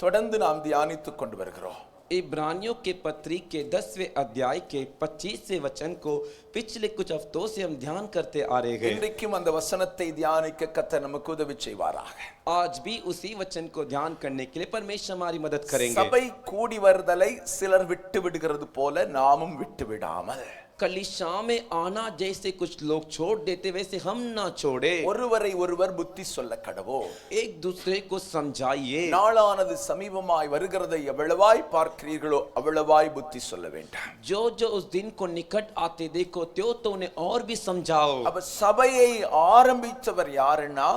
தொடர்ந்து நாம் தியானித்துக் கொண்டு வருகிறோம். इब्रानियों के पत्री के 10वें अध्याय के 25वें वचन को पिछले कुछ हफ्तों से हम ध्यान करते आ रहे हैं. இன்றைக்கும் அந்த வசனத்தை தியானிக்க கர்த்தர் நமக்கு உதவி செய்வாராக. आज भी उसी वचन को ध्यान करने के लिए परमेश्वर हमारी मदद करेंगे. சபை கூடி வருதலை சிலர் விட்டு விடுகிறது போல நாமும் விட்டு விடாமல் कलीसिया में आना जैसे कुछ लोग छोड़ देते वैसे हम ना छोड़े. ஒருவரை ஒருவர் புத்தி சொல்ல கடவோ. एक दूसरे को समझाइए. நாளானது சமீபமாய் வருகிறதை எவ்வளவாய் பார்க்கிறீர்களோ அவ்வளவாய் புத்தி சொல்ல வேண்டாம். जो जो उस दिन को निकट आते देखो त्यो तो उन्हें और भी समझाओ. அப்ப சபையை ஆரம்பித்தவர் யாருன்னா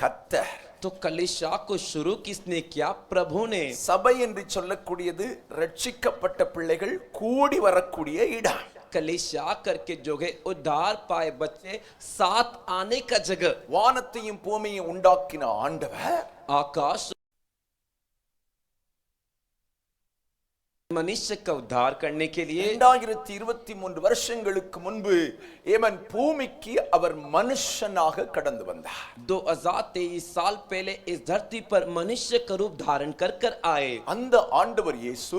கர்த்தர். तो कलीसिया को शुरू किसने किया? प्रभु ने. சபை என்று சொல்லக்கூடியது ரட்சிக்கப்பட்ட பிள்ளைகள் கூடி வரக்கூடிய இடம். कलीसिया करके जो है उद्धार पाए बच्चे साथ आने का जगह. வானத்தையும் பூமியையும் உண்டாக்கின ஆண்டவர் आकाश मनुष्य का उद्धार करने के लिए 2023 வருஷங்களுக்கு முன்பு ஏமன் பூமிக்கு அவர் மனுஷனாக கடந்து வந்தார். 2023 साल पहले इस धरती पर मनुष्य का रूप धारण कर कर आए. அந்த ஆண்டவர் இயேசு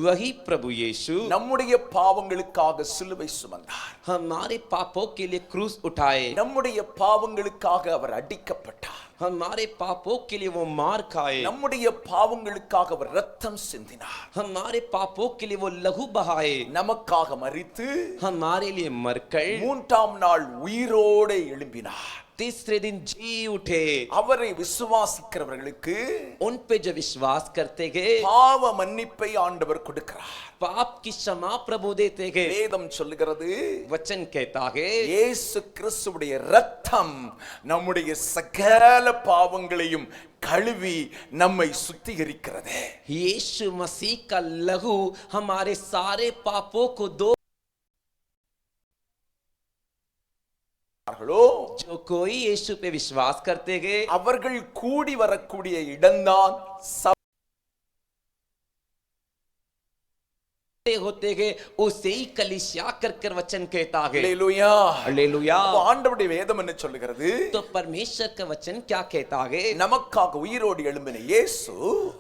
वही प्रभु यीशु நம்முடைய பாவங்களுக்காக சிலுவை சுமந்தார். हमारे पापों के लिए क्रूस उठाए. நம்முடைய பாவங்களுக்காக அவர் அடிக்கப்பட்டார். हमारे पापों के लिए वो मार खाए, நம்முடைய பாவங்களுக்காக அவர் ரத்தம் சிந்தினார், हमारे पापों के लिए वो लहू बहाए, நமக்காக மரித்து हमारे लिए मरकर மூன்றாம் நாள் உயிரோடு எழும்பினார். तीसरे दिन जी उठे। அவரை விசுவாசிக்கிறவர்களுக்கு उन पे जो विश्वास करते गए பாவ மன்னிப்பை ஆண்டவர் கொடுக்கிறார். पाप की क्षमा प्रभु देते गए। வேதம் சொல்லுகிறது, वचन कहता है இயேசு கிறிஸ்துவுடைய இரத்தம் நம்முடைய சகல பாவங்களையும் கழுவி நம்மை சுத்திகரிக்கிறது. यीशु मसीह का लहू हमारे सारे पापों को दो। जो कोई यीशु पे विश्वास करते गए அவர்கள் கூடி வரக்கூடிய இடம்தான் होते गए उसे ही कलीसिया कर वचन कहता है। அல்லேலூயா. हालेलुया। அப்ப ஆண்டவருடைய வேதம் என்ன சொல்லுகிறது? तो परमेश्वर का वचन क्या कहता है? நமக்காக உயிரோடு எழும்பின இயேசு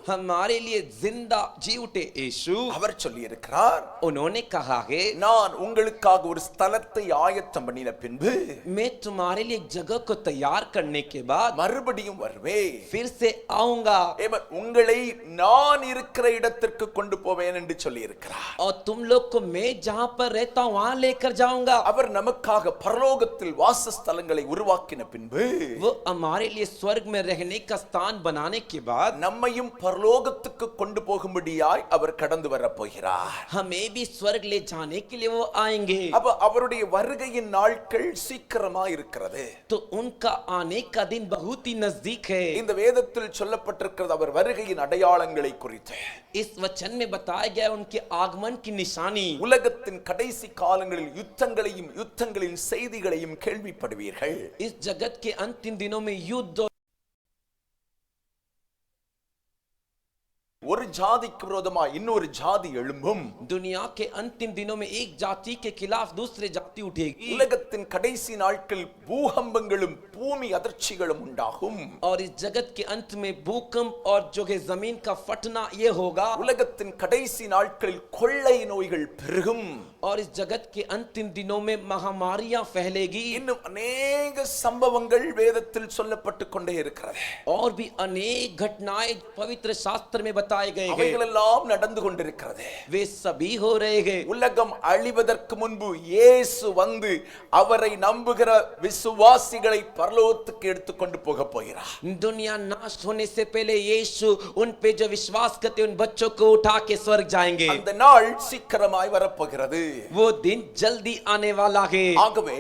हमारे लिए जिंदा जी उठे यीशु, அவர் சொல்லி இருக்கிறார், उन्होंने कहा है நான் உங்களுக்காக ஒரு ஸ்தலத்தை ஆயத்தம் பண்ணின பின்பு मैं तुम्हारे लिए एक जगह को तैयार करने के बाद மறுபடியும் வருவேன், फिर से आऊंगा உங்களை நான் இருக்கிற இடத்திற்கு கொண்டு போவேன் என்று சொல்லி இருக்கிறார். और तुम लोग को मैं जहां पर रहता हूं वहां लेकर जाऊंगा। அவர் நமக்காக பரலோகத்தில் வாசஸ்தலங்களை உருவாக்கின பின்பு वो हमारे लिए स्वर्ग में रहने का स्थान बनाने के बाद நம்மையும் பரலோகத்துக்கு கொண்டு போகும்படியாய் அவர் கடந்து வர போகிறார். हमें भी स्वर्ग ले जाने के लिए वो आएंगे। அப்ப அவருடைய வருகையின் நாட்கள் சீக்கிரமா இருக்கிறது. तो उनका आने का दिन बहुत ही नजदीक है। இந்த வேதத்தில் சொல்லப்பட்டிருக்கிறது அவர் வருகையின் அடையாளங்களை குறித்து. इस वचन में बताया गया उनके आगमन की निशानी। உலகத்தின் கடைசி காலங்களில் யுத்தங்களின் செய்திகளையும் கேள்விப்படுவீர்கள். इस जगत के अंतिम दिनों में युद्ध, ஒரு ஜாதிக்கு விரோதமாக இன்னொரு ஜாதி எழும்பும். दुनिया के अंतिम दिनों में एक जाति के खिलाफ दूसरी जाति उठेगी। உலகத்தின் கடைசி நாட்களில் பூகம்பங்களும் பூமி அதிர்ச்சிகளும் உண்டாகும். और इस जगत के अंत में भूकंप और जो है जमीन का फटना ये होगा। உலகத்தின் கடைசி நாட்களில் கொள்ளை நோய்கள் பெருகும். और इस जगत के अंतिम दिनों में महामारियां फैलेगी। இன்னும் अनेक சம்பவங்கள் வேதத்தில் சொல்லப்பட்டு கொண்டே இருக்கிறது. और भी अनेक घटनाएं पवित्र शास्त्र में बताए गए हैं। அவைகளெல்லாம் நடந்து கொண்டிருக்கிறது. वे सभी हो रहे हैं। உலகம் அழிவதற்கு முன்பு இயேசு வந்து அவரை நம்புகிற விசுவாசிகளை பரலோகத்துக்கு எடுத்துக்கொண்டு போக போகிறார். दुनिया नाश होने से पहले यीशु उन पे जो विश्वास करते उन बच्चों को उठा के स्वर्ग जाएंगे। அந்த நாள் சீக்கிரமாய் வரப்போகிறது. वो दिन जल्दी आने वाला है। ஆகவே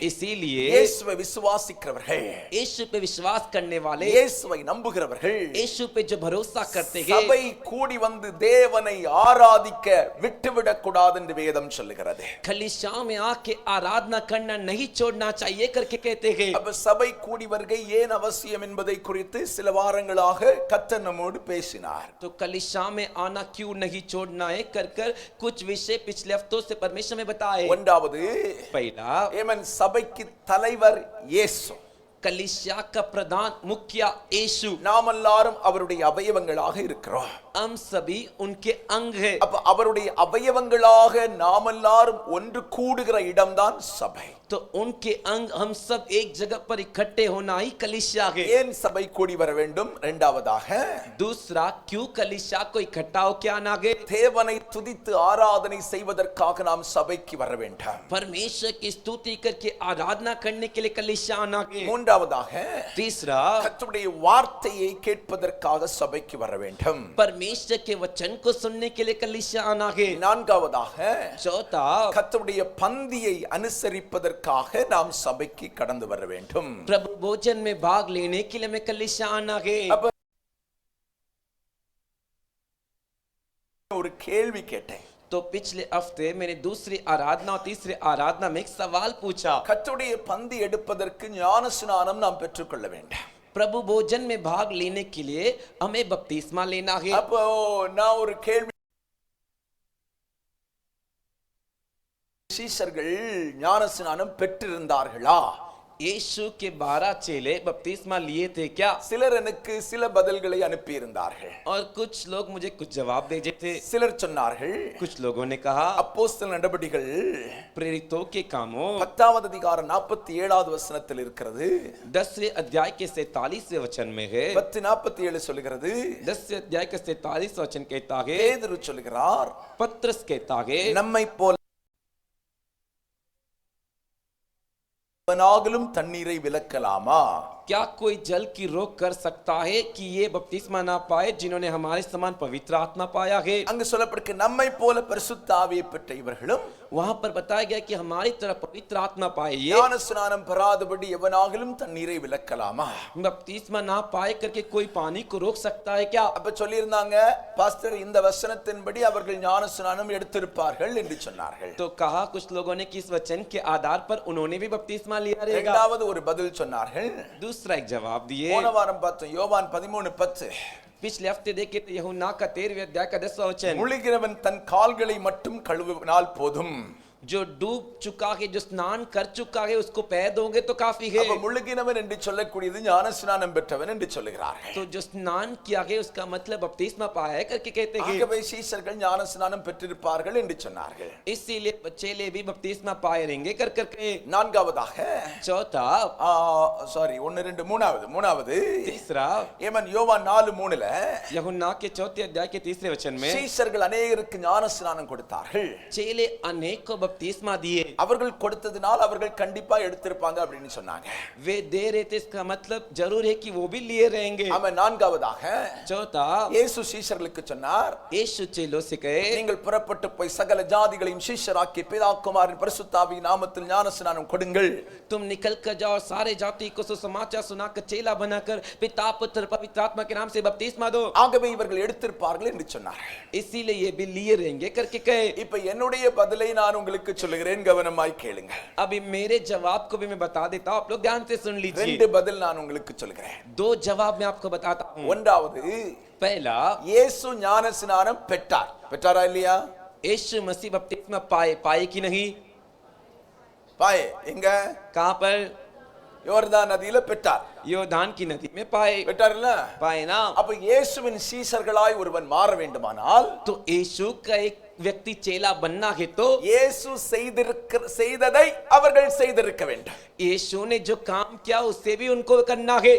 इसीलिए இயேசுவை விசுவாசிக்கிறவர்கள், यीशु पे विश्वास करने वाले, இயேசுவை நம்புகிறவர்கள் यीशु पे जो भरोसा करते हैं, சபை கூடி வந்து தேவனை ஆராதிக்க விட்டுவிடக் கூடாது என்று வேதம் சொல்லுகிறது. कलीसिया में आके आराधना करना नहीं छोड़ना चाहिए करके कहते हैं। அப்ப சபை கூடி வருகை ஏன் அவசியம் என்பதை குறித்து சில வாரங்களாக கர்த்தர் நம்மோடு பேசினார். तो कलीसिया में आना क्यों नहीं छोड़ना है कर कुछ विषय पिछले हफ्तों से परमेश्वर में बताए। ஒன்றாவது, पहला, சபைக்கு தலைவர் இயேசு, कलीसिया का प्रधान मुखिया यीशु, நாம் எல்லாரும் அவருடைய அவயவங்களாக இருக்கிறோம். हम सभी उनके अंग हैं। அப்ப அவருடைய அவயவங்களாக நாம் எல்லாரும் ஒன்று கூடுகிற இடம்தான் சபை. तो उनके अंग हम सब एक जगह पर इकट्ठे होना ही कलीसिया है। ஏன் சபை கூடி வர வேண்டும்? இரண்டாவதாக, दूसरा, क्यों कलीसिया को इकट्ठा होकर आना है? தேவனை துதித்து ஆராதனை செய்வதற்காக நாம் சபைக்கு வர வேண்டும். परमेश्वर की स्तुति करके आराधना करने के लिए कलीसिया आना है। மூன்றாவதாக, तीसरा, கர்த்தருடைய வார்த்தையை கேட்பதற்காக சபைக்கு வர வேண்டும். परमेश्वर के वचन को सुनने के लिए कलीसिया आना है। நான்காவதாக, चौथा, கர்த்தருடைய பந்தியை அனுசரிப்பதற்காக நாம் சபைக்கு கடந்து வர வேண்டும். प्रभु भोजन में भाग लेने के लिए मैं कलीसिया आना है। ஒரு கேள்வி கேட்டேன். तो पिछले हफ्ते मैंने दूसरी आराधना और तीसरी आराधना में एक सवाल पूछा। கர்த்தருடைய பந்தி எடுப்பதற்கு ஞான ஸ்நானம் நாம் பெற்றுக்கொள்ள வேண்டும். प्रभु भोजन में भाग लेने के लिए हमें बपतिस्मा लेना है। அப்போ நான் ஒரு கேள்வி, சீஷர்கள் ஞான ஸ்நானம் பெற்றிருந்தார்களா? यीशु के 12 चेले बपतिस्मा लिए थे क्या? சிலர் எனக்கு சில பதில்களை அனுப்பி இருந்தார்கள். और कुछ लोग मुझे कुछ जवाब भेजे थे. சிலர் சொன்னார்கள், कुछ लोगों ने कहा அப்போஸ்தலர் நடபடிகள் प्रेरितों के कामों 10வது அதிகாரம் 47வது வசனத்தில் இருக்கிறது. 10वें अध्याय के 47वें वचन में है. 10:47 சொல்கிறது. 10वें अध्याय के 47 वचन कहता है, பேதுரு சொல்கிறார், पत्रस कहता है, நம்மை போல எவனாகிலும் தண்ணீரை விலக்கலாமா? क्या कोई जल की रोक कर सकता है कि ये बपतिस्मा ना पाए जिन्होंने हमारे समान पवित्र आत्मा पाया है? அங்கு சொல்லப்பட்டிருக்கு, நம்மை போல பரிசுத்த ஆவியை பெற்ற இவர்களும் वहां पर बताया गया कि हमारी तरह पवित्र आत्मा पाए ये ஞான ஸ்நானம் பெறாதபடி எவனாகிலும் தண்ணீரை விலக்கலாமா? बपतिस्मा ना पाए करके कोई पानी को रोक सकता है क्या? அப்ப சொல்லியிருந்தாங்க, பாஸ்டர் இந்த வசனத்தின்படி அவர்கள் ஞான ஸ்நானம் எடுத்திருப்பார்கள் என்று சொன்னார்கள். तो कहा कुछ लोगों ने कि इस वचन के आधार पर उन्होंने भी बपतिस्मा लिया रहेगा. இரண்டாவது ஒரு பதில் சொன்னார்கள். दूसरा एक जवाब दिए. போன வாரம் பார்த்தோம், யோவான் 13:10. पिछले हफ्ते देखे यूहन्ना का 13वें अध्याय का 10वां वचन. முழுகிறவன் தன் கால்களை மட்டும் கழுவினால் போதும். जो डूब चुका है, जो स्नान कर चुका है, उसको पैर दोगे तो काफी है. அப்ப முழுகினவன் என்று சொல்லக்கூடியது ஞான ஸ்நானம் பெற்றவன் என்று சொல்லுகிறார்கள். तो जो स्नान किया गया उसका मतलब बपतिस्मा पाया है करके कहते हैं. ஆகவே சீஷர்கள் ஞான ஸ்நானம் பெற்றிருப்பார்கள் என்று சொன்னார்கள். इसीलिए चेले भी बपतिस्मा पाए रहेंगे कर करके. நான்காவதாக चौथा, சாரி 1 2 மூணாவது तीसरा, ஏமன் யோவான் 4:3ல यूहन्ना के 4 अध्याय के 3 वचन में சீஷர்கள் अनेகருக்கு ஞான ஸ்நானம் கொடுத்தார்கள். चेले अनेक को बपतिस्मा दिए. அவர்கள் கொடுத்ததினால் அவர்கள் கண்டிப்பா எடுத்திருப்பாங்க அப்படின்னு சொன்னாங்க. वे दे रहे थे, इसका मतलब जरूर है कि वो भी लिए रहेंगे. ஆமென். நான்காவதாக चौथा, இயேசு சீஷர்களுக்கு சொன்னார், यीशु चेलों से कहे, நீங்கள் புறப்பட்டு போய் சகல ஜாதிகளையும் சீஷராக்கி பிதா குமாரன் பரிசுத்த ஆவியின் நாமத்தில் ஞான ஸ்நானம் கொடுங்கள். तुम निकल कर जाओ, सारे जाति को सुसमाचार सुनाकर चेला बनाकर पिता पुत्र पवित्र आत्मा के नाम से बपतिस्मा दो. ஆகவே இவர்கள் எடுத்திருப்பார்கள் என்று சொன்னார்கள். इसीलिए ये भी लिए रहेंगे करके कहे. இப்ப என்னுடைய பதிலை நான் உங்களுக்கு சொல்லுகிறேன், கவனமாய் கேளுங்கள். अभी मेरे जवाब को भी मैं बता देता हूं, आप लोग ध्यान से सुन लीजिए. ரெண்டு பதில் நான் உங்களுக்கு சொல்லுகிறேன். दो जवाब मैं आपको बताता हूं. ஒன்றாவது, पहला, இயேசு ஞான ஸ்நானம் பெற்றாரா இல்லையா? यीशु मसीह बपतिस्मा पाए कि नहीं? பாயே எங்க? कहां पर? யோர்தான் நதியில பெற்றார். योर्दान की नदी में पाए. பெற்றார்ல? पाए ना? அப்ப இயேசுவின் சீஷர்களாய் ஒருவன் மாற வேண்டுமானால், तो यीशु का एक व्यक्ति चेला बनना है तो இயேசு செய்ததை அவர்கள் செய்திருக்க வேண்டும். यीशु ने जो काम किया उससे भी उनको करना है.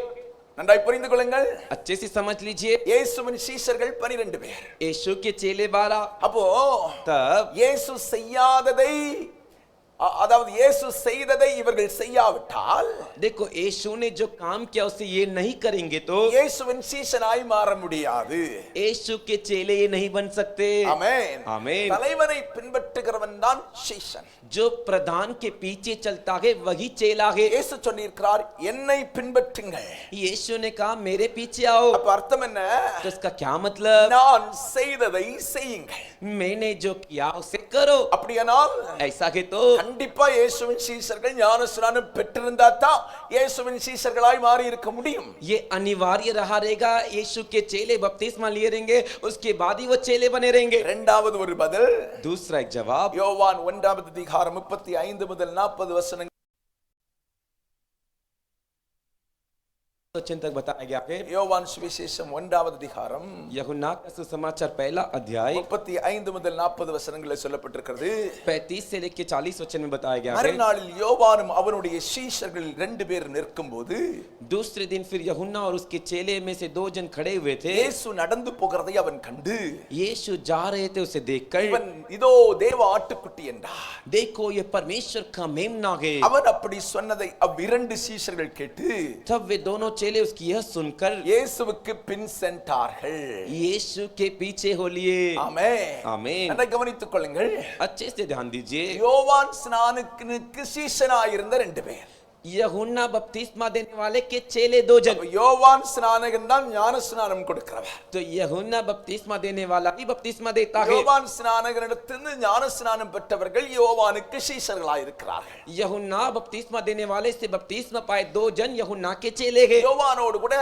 நன்றாய் புரிந்து கொள்ளுங்கள். अच्छे से समझ लीजिए. இயேசுவின் சீஷர்கள் 12 பேர். यीशु के चेले 12. அப்போ तब இயேசு செய்யாததை, அதாவது இயேசு செய்ததை இவர்கள் செய்யாவிட்டால், देखो यीशु ने जो काम किया उसे ये नहीं करेंगे तो இயேசுவின் சீஷனாய் மாற முடியாது. यीशु के चेले ये नहीं बन सकते. ஆமென். आमीन. தலைவனை பின்பற்றுகிறவன் தான் சீஷன். जो प्रधान के पीछे चलता है वही चेला है. இயேசு சொல்லியிருக்கிறார், என்னை பின்பற்றுங்கள். यीशु ने कहा मेरे पीछे आओ. அப்ப அர்த்தம் என்ன? तो इसका क्या मतलब? நான் செய்ததை செய்யுங்கள். मैंने जो किया उसे करो. அப்படியானால் ऐसा है तो கண்டிப்பா இயேசுவின் சீஷர்கள் ஞான ஸ்நானம் பெற்றிருந்தா தான் இயேசுவின் சீஷர்களாய் மாறி இருக்க முடியும். ये अनिवार्य रहा रहेगा. यीशु के चेले बपतिस्मा लिए रहेंगे, उसके बाद ही वो चेले बने रहेंगे. இரண்டாவது ஒரு பதில், दूसरा एक जवाब, யோவான் 1வது அதிகாரம் 35 முதல் 40 வசனங்கள் वचन तक बताया गया है. யோவான் சுவிசேஷம் 1வது அதிகாரம் यूहन्ना का सुसमाचार पहला अध्याय 35 முதல் 40 வசனங்களில் சொல்லப்பட்டிருக்கிறது. 35 से लेकर 40 वचन में बताया गया है. மறுநாளில் யோவானும் அவனுடைய சீஷர்கள் 2 பேர் நிற்கும்போது, दूसरे दिन फिर यूहन्ना और उसके चेले में से 2 जन खड़े हुए थे. இயேசு நடந்து போகிறதை அவன் கண்டு, यीशु जा रहे थे, उसे देखकर இவன் இதோ தேவ ஆட்டுக்குட்டி என்றார். देखो ये परमेश्वर का मेमना है. அவன் அப்படி சொன்னதை அவ்விரண்டு சீஷர்கள் கேட்டு तब वे दोनों चेले उसकी यह सुनकर இயேசுவுக்கு பின் சென்றார்கள். यीशु के पीछे हो लिए. ஆமென். आमीन. அதை கவனித்துக் கொள்ளுங்கள். अच्छे से ध्यान दीजिए. யோவான் ஸ்நானனுக்கு சீஷனாயிருந்த 2 பேர். यूहन्ना बपतिस्मा देने वाले के चेले 2 जन. யோவான் ஸ்நானகன் தான் ஞான ஸ்நானம் கொடுக்கிறவர். तो यूहन्ना बपतिस्मा देने वाला भी बपतिस्मा देता है. யோவான் ஸ்நானகனிடத்திலிருந்து ஞான ஸ்நானம் பெற்றவர்கள் யோவானுக்கு சீஷர்களாய் இருக்கிறார்கள். यूहन्ना बपतिस्मा देने वाले से बपतिस्मा पाए 2 जन यूहन्ना के चेले हैं. யோவானோடு கூட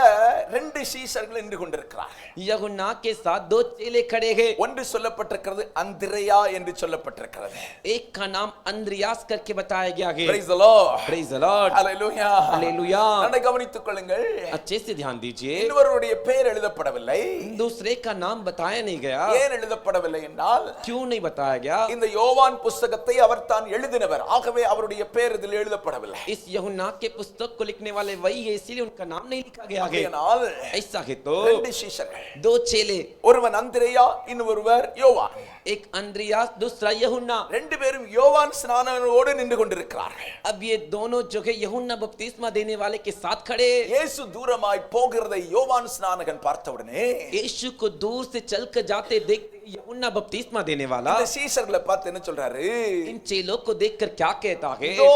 2 சீஷர்கள் நின்று கொண்டிருக்கிறார்கள். यूहन्ना के साथ 2 चेले खड़े हैं. ஒன்று சொல்லப்பட்டிருக்கிறது அந்திரேயா என்று சொல்லப்பட்டிருக்கிறது. एक का नाम अंद्रियास करके बताया गया है. Praise the Lord. Praise the Lord. Hallelujah hallelujah நன்றாக கவனித்துக் கொள்ளுங்கள். अच्छे से ध्यान दीजिए இன்னொருவருடைய பெயர் எழுதப்படவில்லை. दूसरे का नाम बताया नहीं गया ஏன் எழுதப்படவில்லை என்றால் क्यों नहीं बताया गया இந்த யோவான் புத்தகத்தை அவர் தான் எழுதினவர். ஆகவே அவருடைய பெயர் இதில் எழுதப்படவில்லை. इस यूहन्ना के पुस्तक को लिखने वाले वही है इसीलिए उनका नाम नहीं लिखा गया है ஆகையினால் ऐसा है तो ரெண்டு சீஷர்கள், दो चेले ஒருவன் அந்திரேயா இன்னொருவர் யோவான். एक अंद्रियास दूसरा यूहन्ना ரெண்டு பேரும் யோவான் ஸ்நானனோடு நின்று கொண்டிருக்கிறார்கள். अब ये दोनों जो है यूहन्ना बपतिस्मा देने वाले के साथ खड़े இயேசு தூரமாய் போகிறதை யோவான் ஸ்நானகன் பார்த்தவுடனே यीशु को दूर से चलकर जाते देखते यूहन्ना बपतिस्मा देने वाला இந்த சீஷர்களை பார்த்து என்ன சொல்றாரு? इन चेलों को देखकर क्या कहता है இதோ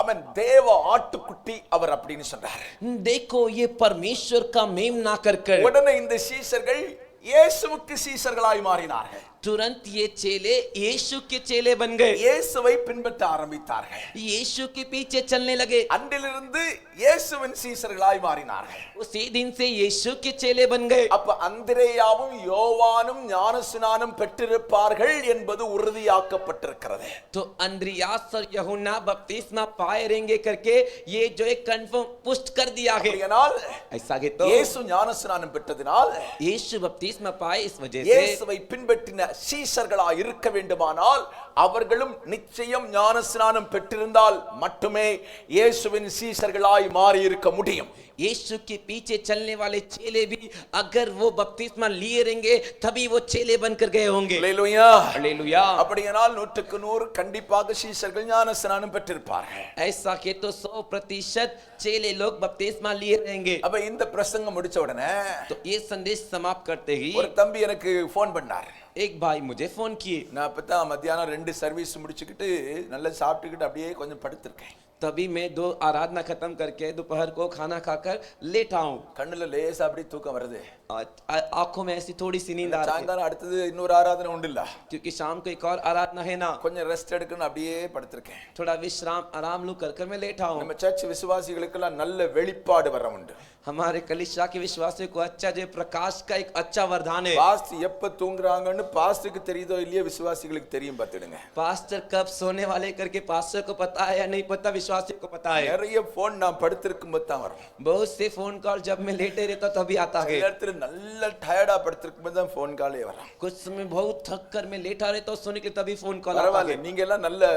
அவன் தேவ ஆட்டுக்குட்டி அவர் அப்படின்னு சொல்றாரு. देखो ये परमेश्वर का मेमना कर உடனே இந்த சீஷர்கள் இயேசுவுக்கு சீஷர்களாய் மாறினார்கள். तुरंत ये चेले यीशु के चेले बन गए இயேசுவை பின்பற்ற ஆரம்பித்தார்கள். यीशु के पीछे चलने लगे அன்றிலிருந்து இயேசுவின் சீஷர்களாய் மாறினார்கள். उसी दिन से यीशु के चेले बन गए அப்ப அந்திரேயாவும் யோவானும் ஞானஸ்நானம் பெற்றிருப்பார்கள் என்பது உறுதியாக்கப்பட்டிருக்கிறது. तो अंद्रियास और यूहन्ना बपतिस्मा पाए रहेंगे करके ये जो एक कंफर्म पुष्ट कर दिया है அப்படியானால் ऐसा है तो இயேசு ஞானஸ்நானம் பெற்றதினால் यीशु बपतिस्मा पाए इस वजह से இயேசுவை பின்பற்றின சீஷர்களாய் இருக்க வேண்டுமானால் அவர்களும் நிச்சயம் ஞானஸ்நானம் பெற்றிருந்தால் மட்டுமே இயேசுவின் சீஷர்களாய் மாறி இருக்க முடியும். यीशु के पीछे चलने वाले चेले भी अगर वो बपतिस्मा लिए रहेंगे तभी वो चेले बनकर गए होंगे அல்லேலூயா. हालेलुया அப்படியானால் 100% கண்டிப்பாக சீஷர்கள் ஞானஸ்நானம் பெற்றிருப்பார்கள். ऐसा के तो 100% चेले लोग बपतिस्मा लिए रहेंगे அப்ப இந்த பிரசங்கம் முடிச்ச உடனே तो ये संदेश समाप्त करते ही ஒரு தம்பி எனக்கு போன் பண்ணார். एक भाई मुझे फोन किए நான் அப்பதான் மத்தியானம் 2 சர்வீஸ் முடிச்சுக்கிட்டு நல்லா சாப்பிட்டுக்கிட்டு அப்படியே கொஞ்சம் படுத்திருக்கேன். तभी मैं 2 आराधना खत्म करके दोपहर को खाना खाकर लेटा हूँ கண்ணுல லேசா அப்படியே தூக்கம் வருது. आंखों में ऐसी थोड़ी सी नींद आ रही है சாயங்காலம் அடுத்தது இன்னொரு ஆராதனை உண்டுல்ல, क्योंकि शाम को एक और आराधना है ना கொஞ்சம் ரெஸ்ட் எடுக்கணும் அப்படியே படுத்திருக்கேன். थोड़ा विश्राम आराम लू कर मैं लेटा हूँ நம்ம சர்ச் விசுவாசிகளுக்கெல்லாம் நல்ல வெளிப்பாடு வரம் உண்டு. हमारे कलीसिया के विश्वासियों को अच्छा जो प्रकाश का एक अच्छा वरदान है பாஸ்ட் எப்ப தூங்குறாங்கன்னு பாஸ்டருக்கு தெரியுதோ இல்லையோ விசுவாசிகளுக்கு தெரியும் பார்த்துடுங்க. पास्टर कब सोने वाले करके पास्टर को पता है या नहीं पता विश्वासियों को पता है நிறைய போன் நான் படுத்திருக்கும் போது தான் வரும். बहुत से फोन कॉल जब मैं लेटे रहता तभी आता है நேரத்துல நல்ல டயர்டா படுத்திருக்கும் போது தான் போன் காலே வரும். कुछ समय बहुत थक कर मैं लेटा रहता हूँ सोने के तभी फोन कॉल आता பரவாயில்ல, है நீங்க எல்லாம் நல்ல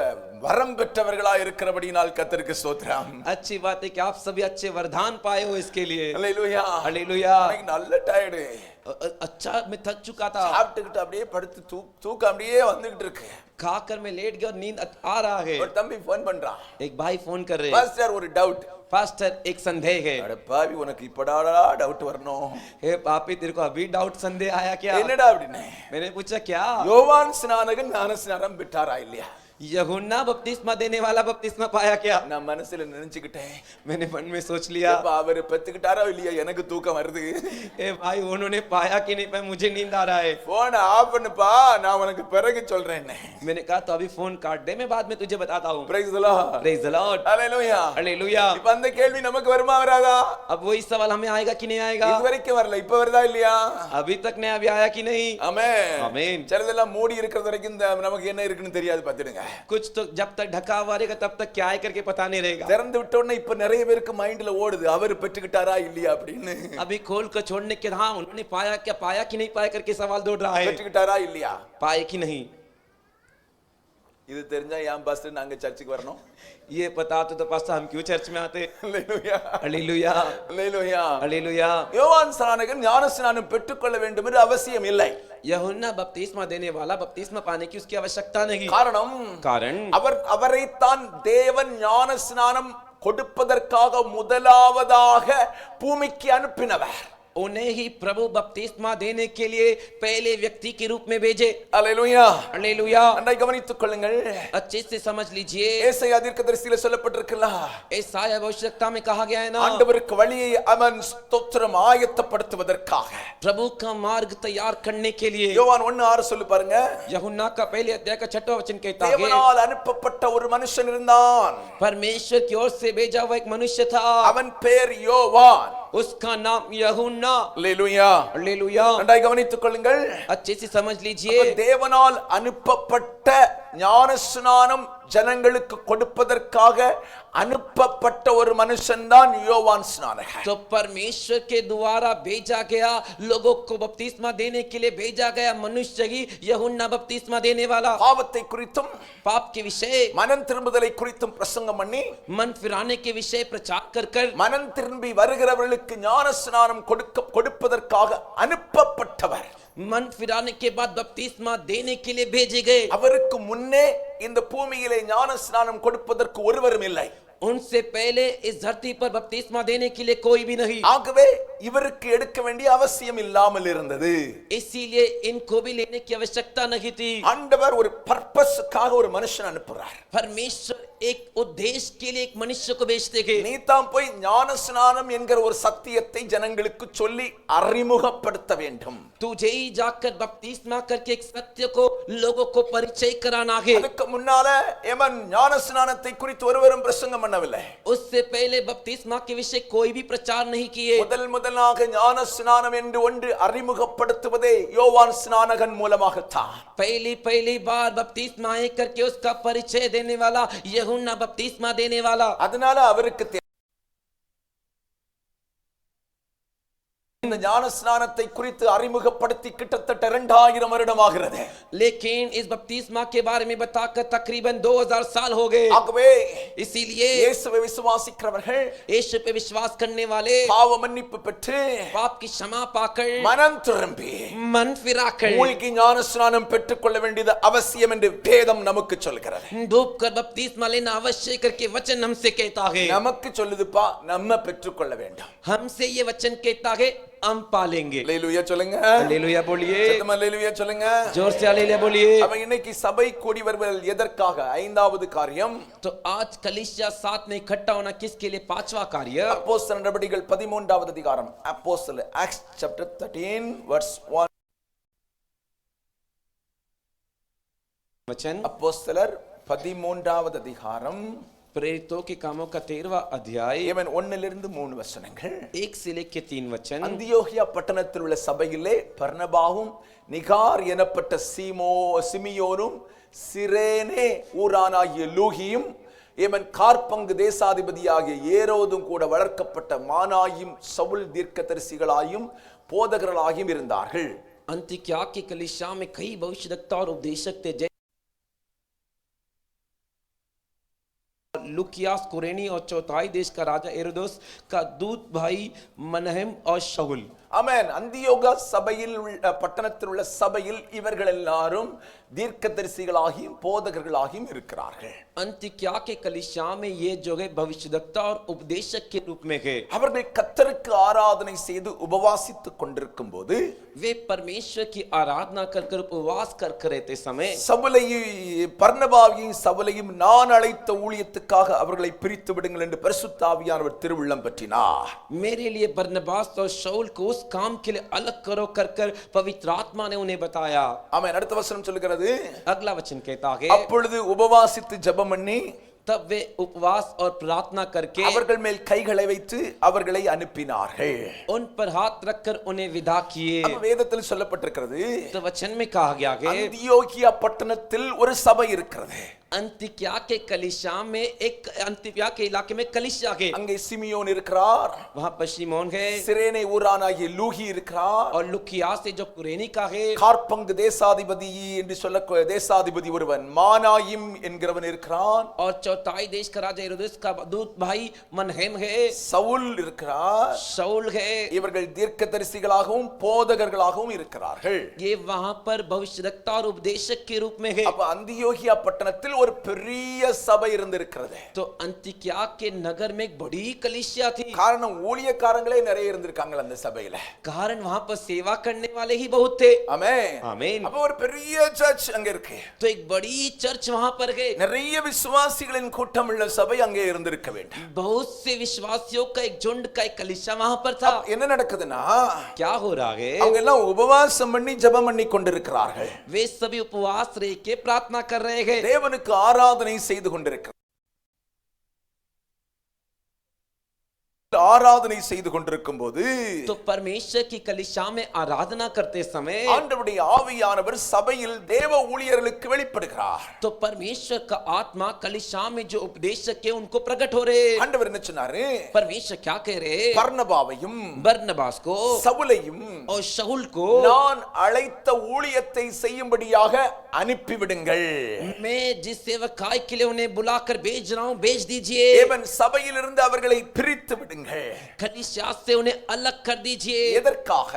வரம் பெற்றவர்களா இருக்கிறபடியால் கர்த்தருக்கு ஸ்தோத்திரம். अच्छी बात है कि आप सभी अच्छे वरदान पाए हो इसके लिए அல்லேலூயா. हालेलुया எனக்கு நல்ல டயர்டு. अच्छा मैं थक चुका था சாப்பிட்டுக்கிட்டு அப்படியே படுத்து தூக்கம் அப்படியே வந்துகிட்டு இருக்கு. खाकर मैं लेट गया और नींद आ रहा है ஒரு தம்பி போன் பண்றான். एक भाई फोन कर रहे हैं பாஸ்டர் ஒரு டவுட். पास्टर एक संदेह है அட பாவி, உனக்கு இப்படாடா டவுட் வரணும். हे पापी तेरे को अभी डाउट संदेह आया क्या என்னடா அப்படின்னு मैंने पूछा क्या யோவான் ஸ்நானகன் ஞானஸ்நானம் பெற்றாரா இல்லையா? यूहन्ना बपतिस्मा देने वाला बपतिस्मा पाया क्या நான் மனசுல நினைச்சுக்கிட்டேன், मैंने मन में सोच लिया அப்ப அவரு பெத்துக்கிட்டாரோ இல்லையா எனக்கு தூக்கம் வருது. ए भाई उन्होंने पाया कि नहीं पाया मुझे नींद आ रहा है போன் ஆஃப் பண்ணுப்பா, நான் உனக்கு பிறகு சொல்றேன். मैंने कहा तो अभी फोन काट दे मैं बाद में तुझे बताता हूँ praise the Lord. Praise the Lord hallelujah. Hallelujah இப்ப அந்த கேள்வி நமக்கு வருமா வராதா? अब वही सवाल हमें आएगा कि नहीं आएगा இதுவரைக்கும் வரல, இப்ப வருதா இல்லையா? अभी तक नहीं अभी आया कि नहीं ஆமென். आमीन சிலதெல்லாம் மூடி இருக்கிறது வரைக்கும் நமக்கு என்ன இருக்குன்னு தெரியாது பார்த்துடுங்க. कुछ तो जब तक ढका हुआ रहेगा तब तक क्या है करके पता नहीं रहेगा திறந்து விட்ட உடனே இப்ப நிறைய பேருக்கு மைண்ட்ல ஓடுது அவர் பெற்றுக்கிட்டாரா இல்லையா அப்படின்னு. अभी खोल कर छोड़ने के हाँ उन्होंने पाया क्या पाया कि नहीं पाया करके सवाल दौड़ रहा है பெற்றுக்கிட்டாரா இல்லையா? पाए कि नहीं இது தெரிஞ்சா ஏன் பாஸ்டர் நாங்க சர்ச்சுக்கு வரணும்? ये पता तो पास्टर हम क्यों चर्च में आते ஹalleluya. हालेलुया ஹalleluya. हालेलुया யோவான் ஸ்நானகன் ஞானஸ்நானம் பெற்றுக்கொள்ள வேண்டும் என்று அவசியம் இல்லை. यूहन्ना बपतिस्मा देने वाला बपतिस्मा पाने की उसकी आवश्यकता नहीं காரணம் कारण அவரைத்தான் தேவன் ஞானஸ்நானம் கொடுப்பதற்காக முதலாவதாக பூமிக்கு அனுப்பினவர். उन्हें ही प्रभु बपतिस्मा देने के लिए पहले व्यक्ति के रूप में भेजे ஹalleluya. हालेलुया நன்றாய் கவனித்துக் கொள்ளுங்கள். अच्छे से समझ लीजिए ஏசாயா தீர்க்கதரிசியில சொல்லப்பட்டிருக்குல்ல, ऐसाया भविष्यवाणी में कहा गया है ना ஆண்டவருக்கு வழியை அவன் ஸ்தோத்திரம் ஆயத்தப்படுத்துவதற்காக. प्रभु का मार्ग तैयार करने के लिए யோவான் 1:6 சொல்லு பாருங்க. यूहन्ना का पहले अध्याय का 6वां वचन कहता है தேவனால் அனுப்பப்பட்ட ஒரு மனுஷன் இருந்தான். परमेश्वर की ओर से भेजा हुआ एक मनुष्य था அவன் பேர் யோவான். उसका नाम यूहन्ना ஹalleluya. हालेलुया நன்றாய் கவனித்துக் கொள்ளுங்கள். अच्छे से समझ लीजिए தேவனால் அனுப்பப்பட்ட ஞானஸ்நானம் ஜனங்களுக்கு கொடுப்பதற்காக அனுப்பப்பட்ட ஒரு மனுஷன் தான் யோவான் ஸ்நானகன். तो परमेश्वर के द्वारा भेजा गया, लोगों को बपतिस्मा देने के लिए भेजा गया मनुष्य ही यूहन्ना बपतिस्मा देने वाला। பாவத்தை குறித்தும் पाप के विषय, மனம் திரும்புதலை குறித்தும் பிரசங்கம் பண்ணி मन फिराने के विषय प्रचार कर மனம் திரும்பி வருகிறவர்களுக்கு ஞான ஸ்நானம் கொடுப்பதற்காக அனுப்பப்பட்டவர். मन फिराने के बाद बपतिस्मा देने के लिए भेजे गए। அவருக்கு முன்னே இந்த பூமியிலே ஞான ஸ்நானம் கொடுப்பதற்கு ஒருவரும் இல்லை. उनसे पहले इस धरती पर बपतिस्मा देने के लिए कोई भी नहीं। ஆகவே இவருக்கு எடுக்க வேண்டிய அவசியம் இல்லாமல் இருந்தது. इसीलिए इनको भी लेने की आवश्यकता नहीं थी। ஆண்டவர் ஒரு பர்பஸ்க்காக ஒரு மனுஷன் அனுப்புறார். परमेश्वर एक उद्देश्य के लिए एक मनुष्य को भेजते गए। நீ தான் போய் ஞான ஸ்நானம் என்கிற ஒரு சத்தியத்தை ஜனங்களுக்கு சொல்லி அறிமுகப்படுத்த வேண்டும். तुझे ही जाकर बपतिस्मा करके एक सत्य को लोगों को परिचय कराना है। அதுக்கு முன்னால எவன் ஞான ஸ்நானத்தை குறித்து ஒருவரும் பிரசங்கம் பண்ணவில்லை. उससे पहले बपतिस्मा के विषय कोई भी प्रचार नहीं किए। முதலாக ஞான ஸ்நானம் என்று ஒன்று அறிமுகப்படுத்துவதே யோவான் ஸ்நானகன் மூலமாகத்தான். पहली बार बपतिस्मा करके उसका परिचय देने वाला यूहन्ना बपतिस्मा देने वाला। அதனால அவருக்கு இந்த ஞான ஸ்நானத்தை குறித்து அறிமுகப்படுத்தி கிட்டத்தட்ட 2000 வருடமாகிறது. लेकिन इस बपतिस्मा के बारे में बताकर तकरीबन 2000 साल हो गए। ஆகவே इसीलिए இயேசுவை விசுவாசிக்கிறவர்கள், यीशु पे विश्वास करने वाले பாவ மன்னிப்பு பெற்று पाप की क्षमा पाकर மனம் திரும்பி मन फिराकर மூழ்கி ஞான ஸ்நானம் பெற்றுக்கொள்ள வேண்டியது அவசியம் என்று வேதம் நமக்கு சொல்கிறது. डूब कर बपतिस्मा लेना अवश्य करके वचन हमसे कहता है। நமக்கு சொல்லுதுப்பா, நம்ம பெற்றுக்கொள்ள வேண்டும். हमसे ये वचन कहता है हम पालेंगे। அல்லேலூயா சொல்லுங்க. हालेलुया बोलिए, சத்தமா அல்லேலூயா சொல்லுங்க. जोर से हालेलुया बोलिए। அப்ப இன்னைக்கு சபை கூடி வருவதில் எதற்காக? ஐந்தாவது காரியம், तो आज कलीसिया साथ में इकट्ठा होना किसके लिए? पांचवा कार्य। அப்போஸ்தலர் நடபடிகள் 13வது அதிகாரம், அப்போஸ்தலர் Acts chapter 13 verse 1. वचन அப்போஸ்தலர் 13வது அதிகாரம், प्रेरितों के कामों का 13वां अध्याय, இவன் 1 - 3 வசனங்கள். 1 से लेकर 3 वचन। அந்தியோகியா பட்டணத்தில் உள்ள சபையிலே பர்னபாவும் நிகார் எனப்பட்ட சிமியோனும் சிரேனே ஊரானாகிய லூகியும் இவன் கார்பங்கு தேசாதிபதியாகிய ஏரோதும் கூட வளர்க்கப்பட்ட மானாயும் சவுல் தீர்க்கதரிசிகளாயும் போதகர்களாயும் இருந்தார்கள். अंतियोकिया की कलीसिया में कई भविष्यवक्ता और उपदेशक थे, लुकियास कुरेनी और चौथाई देश का राजा हेरोदेस का दूत भाई मनहेम और शाऊल। ஆமென். அந்தியோகா சபையில் உள்ள பட்டணத்தில் உள்ள சபையில் இவர்கள் எல்லாரும் தீர்க்கதரிசிகளாகியும் போதகர்களாகியும் இருக்கிறார்கள். अंतियोकिया के कलीसिया में ये जो है भविष्यवक्ता और उपदेशक के रूप में है। அவர்கள் கர்த்தருக்கு ஆராதனை செய்து உபவாசித்துக் கொண்டிருக்கும் போது वे परमेश्वर की आराधना कर उपवास कर रहते समय சவுலையும் பர்னபாவையும் சவுலையும் நான் அழைத்த ஊழியத்துக்காக அவர்களை பிரித்து விடுங்கள் என்று பரிசுத்த ஆவியானவர் திருவுள்ளம் பற்றினார். मेरे लिए बरनबास और शाऊल को उस काम के लिए अलग करो कर पवित्र आत्मा ने उन्हें बताया। ஆமென். அடுத்த வசனம் சொல்லுகிறது, अगला वचन कहता है, அப்பொழுது உபவாசித்து ஜெபம் பண்ணி तब वे उपवास और प्रार्थना करके அவர்கள் மேல் கைகளை வைத்து அவர்களை அனுப்பினார்கள். उन पर हाथ रखकर उन्हें विदा किए। அப்ப வேதத்தில் சொல்லப்பட்டிருக்கிறது, तो वचन में कहा गया है அந்தியோகியா பட்டணத்தில் ஒரு சபை இருக்கிறது. अंतियोकिया के कलीसिया में एक अंतियोकिया के इलाके में कलीसिया है। அங்கே சிமியோன் இருக்கிறார், वहां पर शिमोन है சிரேனே ஊரானாகிய லூகி இருக்கிறார், और लुकिया से जो कुरेनी का है, கார்பங்கு தேசாதிபதி என்று சொல்ல தேசாதிபதி ஒருவன் மானாயிம் என்கிறவன் இருக்கிறான், और चौथाई देश का राजा हेरोदेस का दूत भाई मनहेम है, சவுல் இருக்கிறார். शाऊल है। இவர்கள் தீர்க்கதரிசிகளாகவும் போதகர்களாகவும் இருக்கிறார்கள். ये वहां पर भविष्यवक्ता और उपदेशक के रूप में है। அப்ப அந்தியோகியா பட்டணத்தில் ஒரு பெரிய சபை இருந்திருக்கிறது. तो अंतियोकिया के नगर में एक बड़ी कलीसिया थी। காரணம் ஊழியக்காரங்களே நிறைய இருந்திருக்காங்க அந்த சபையில. कारण वहां पर सेवा करने वाले ही बहुत थे। ஆமென். आमीन। அப்ப ஒரு பெரிய சர்ச் அங்க இருக்கு. तो एक बड़ी चर्च वहां पर है। நிறைய விசுவாசிகளின் கூட்டம் உள்ள சபை அங்கே இருந்திருக்க வேண்டும். बहुत से विश्वासियों का एक झुंड का एक कलीसिया वहां पर था। என்ன நடக்குதுன்னா, क्या हो रहा है? அவங்க எல்லாம் உபவாசம் பண்ணி ஜெபம் பண்ணி கொண்டிருக்கிறார்கள். वे सभी उपवास रह के प्रार्थना कर रहे हैं, தேவனுக்கு ஆராதனை செய்து கொண்டிருக்கிறார். ஆராதனை செய்து கொண்டிருக்கும் போது तो परमेश्वर की कलीसिया में आराधना करते समय ஆண்டவருடைய ஆவியானவர் சபையில் தேவ ஊழியர்களுக்கு வெளிப்படுகிறார். तो परमेश्वर का आत्मा कलीसिया में जो उपदेशक है उनको प्रकट हो रहे. ஆண்டவர் என்ன சொன்னாரு? परमेश्वर क्या कह रहे? பர்னபாவையும் बरनबास को சவுலையும் और शाऊल को நான் அழைத்த ஊழியத்தை செய்யும்படியாக அனுப்பிவிடுங்கள். मैं जिस सेवकाई के लिए उन्हें बुलाकर भेज रहा हूं भेज दीजिए. தேவன் சபையிலிருந்து அவர்களை பிரித்து விடுங்கள். कलीसिया से उन्हें अलग कर दीजिए. எதற்காக?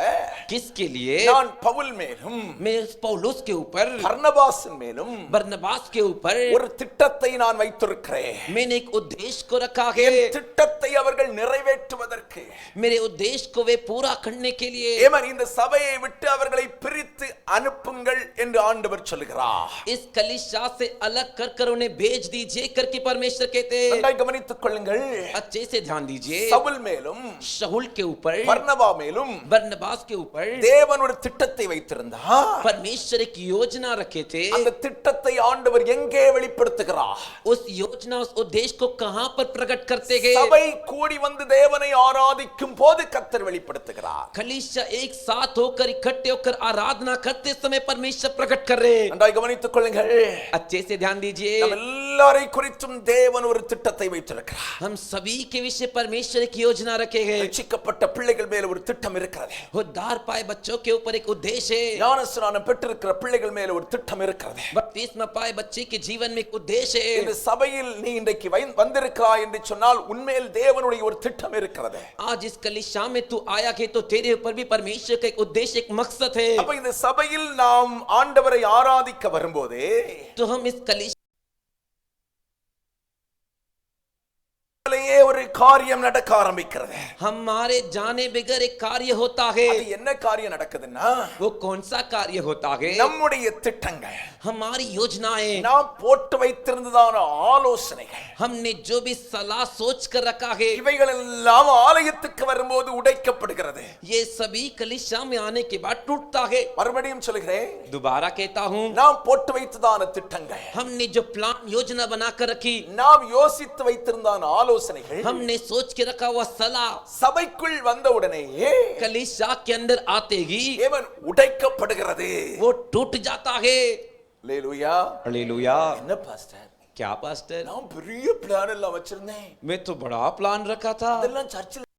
किसके लिए? நான் பவுல் மேலும் मैं पौलुस के ऊपर பர்னபாசின் மேலும் बरनबास के ऊपर ஒரு திட்டத்தை நான் வைத்திருக்கிறேன். मैंने एक उद्देश्य को रखा है. திட்டத்தை அவர்கள் நிறைவேற்றுவதற்கு मेरे उद्देश्य को वे पूरा करने के लिए ஏமன் இந்த சபையை விட்டு அவர்களை பிரித்து அனுப்புங்கள் என்று ஆண்டவர் சொல்கிறார். इस कलीसिया से अलग कर कर उन्हें भेज दीजिए करके परमेश्वर कहते हैं. நன்றாய் கவனித்துக் கொள்ளுங்கள். अच्छे से ध्यान दीजिए. சவுல் மேலும் शाऊल के ऊपर பர்னபா மேலும் बरनबास के ऊपर தேவன் ஒரு திட்டத்தை வைத்திருந்தார். परमेश्वर एक योजना रखे थे. அந்த திட்டத்தை ஆண்டவர் எங்கே வெளிப்படுத்துகிறார்? उस योजना उस उद्देश्य को कहां पर प्रकट करते हैं? சபை கூடி வந்து தேவனை ஆராதிக்கும் போது கர்த்தர் வெளிப்படுத்துகிறார். कलीसिया एक साथ होकर इकट्ठे होकर आराधना करते समय परमेश्वर प्रकट कर रहे हैं. நன்றாய் கவனித்துக் கொள்ளுங்கள். अच्छे से ध्यान दीजिए. நம் எல்லாரை குறித்தும் தேவன் ஒரு திட்டத்தை வைத்திருக்கிறார். हम सभी के विषय परमेश्वर एक योजना रखे हैं. ரட்சிக்கப்பட்ட பிள்ளைகள் மேல ஒரு திட்டம் இருக்கிறது. उद्धार पाए बच्चों के ऊपर एक उद्देश्य है. ஞானஸ்நானம் பெற்றிருக்கிற பிள்ளைகள் மேல ஒரு திட்டம் இருக்கிறது. बपतिस्मा पाए बच्चे के जीवन में एक उद्देश्य है. இந்த சபையில் நீ இன்றைக்கு வந்திருக்கிறாய் என்று சொன்னால் உண்மையில் தேவனுடைய ஒரு திட்டம் இருக்கிறது. आज इस कलीसिया में तू आया है तो तेरे ऊपर भी परमेश्वर का एक उद्देश्य एक मकसद है. அப்ப இந்த சபையில் நாம் ஆண்டவரை ஆராதிக்க வரும்போது तो हम इस कलीसिया ஒரு காரியம் நடக்க ஆரம்பிக்கிறது. हमारे जाने बगैर एक कार्य होता है. அது என்ன காரியம் நடக்குதுன்னா वो कौन सा कार्य होता है? நம்முடைய திட்டங்கள், हमारी योजनाएं, நாம் போட்டு வைத்திருந்ததான ஆலோசனைகள், हमने जो भी सलाह सोच कर रखा है இவைகள் எல்லாம் ஆலயத்துக்கு வரும்போது உடைக்கப்படுகிறது. ये सभी कलीसिया में आने के बाद टूटता है. மறுபடியும் சொல்கிறேன், दोबारा कहता हूँ, நாம் போட்டு வைத்ததான திட்டங்கள், हमने जो प्लान योजना बनाकर रखी, நாம் யோசித்து வைத்திருந்தான ஆலோசனைகள் हमने सोच के रखा हुआ सलाह சபைக்குள் வந்தவுடனேயே कलीसिया के अंदर आते ही தேவன் உடைக்கப்படுகிறது. वो टूट जाता है. அல்லேலூயா. हालेलुया. என்ன பாஸ்டர், क्या पास्टर? நான் பெரிய பிளான் எல்லாம் வச்சிருந்தேன். मैं तो बड़ा प्लान रखा था. அதெல்லாம் சர்ச்சில்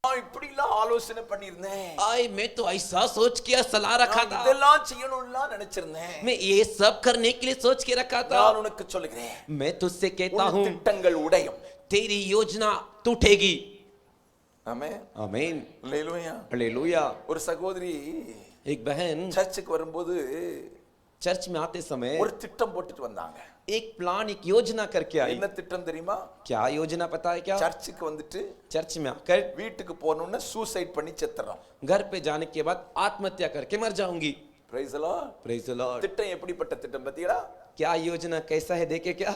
இப்படி எல்லாம் ஆலோசனை பண்ணிருந்தேன். आई मैं तो ऐसा सोच के सलाह रखा था. இதெல்லாம் செய்யணும்லாம் நினைச்சிருந்தேன். मैं ये सब करने के लिए सोच के रखा था. நான் உனக்கு சொல்லுகிறேன், मैं तुझसे कहता உன் हूँ திட்டங்கள் உடையும். तेरी योजना टूटेगी. ஆமென். आमीन. அல்லேலூயா. हालेलुया. ஒரு சகோதரி एक बहन சர்ச்சுக்கு வரும்போது चर्च में आते समय ஒரு திட்டம் போட்டுட்டு வந்தாங்க. एक प्लान एक योजना करके आई. என்ன திட்டம் தெரியுமா? क्या योजना पता है क्या? சர்ச்சுக்கு வந்துட்டு चर्च में आकर வீட்டுக்கு போனோம்னா சூசைட் பண்ணி செத்துறோம். घर पे जाने के बाद आत्महत्या करके मर जाऊंगी. Praise the Lord. Praise the Lord. திட்டம் எப்படிப்பட்ட திட்டம் பத்தியா? क्या योजना कैसा है देखे क्या?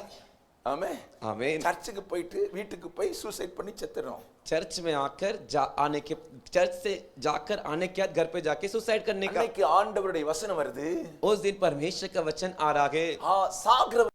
ஆமென். आमीन. சர்ச்சுக்கு போயிட்டு வீட்டுக்கு போய் சூசைட் பண்ணி செத்துறோம். चर्च में आकर आने के चर्च से जाकर आने के बाद घर पे जाके सुसाइड करने का. அன்னைக்கு ஆண்டவருடைய வசனம் வருது. उस दिन परमेश्वर का वचन आ रहा है சாகர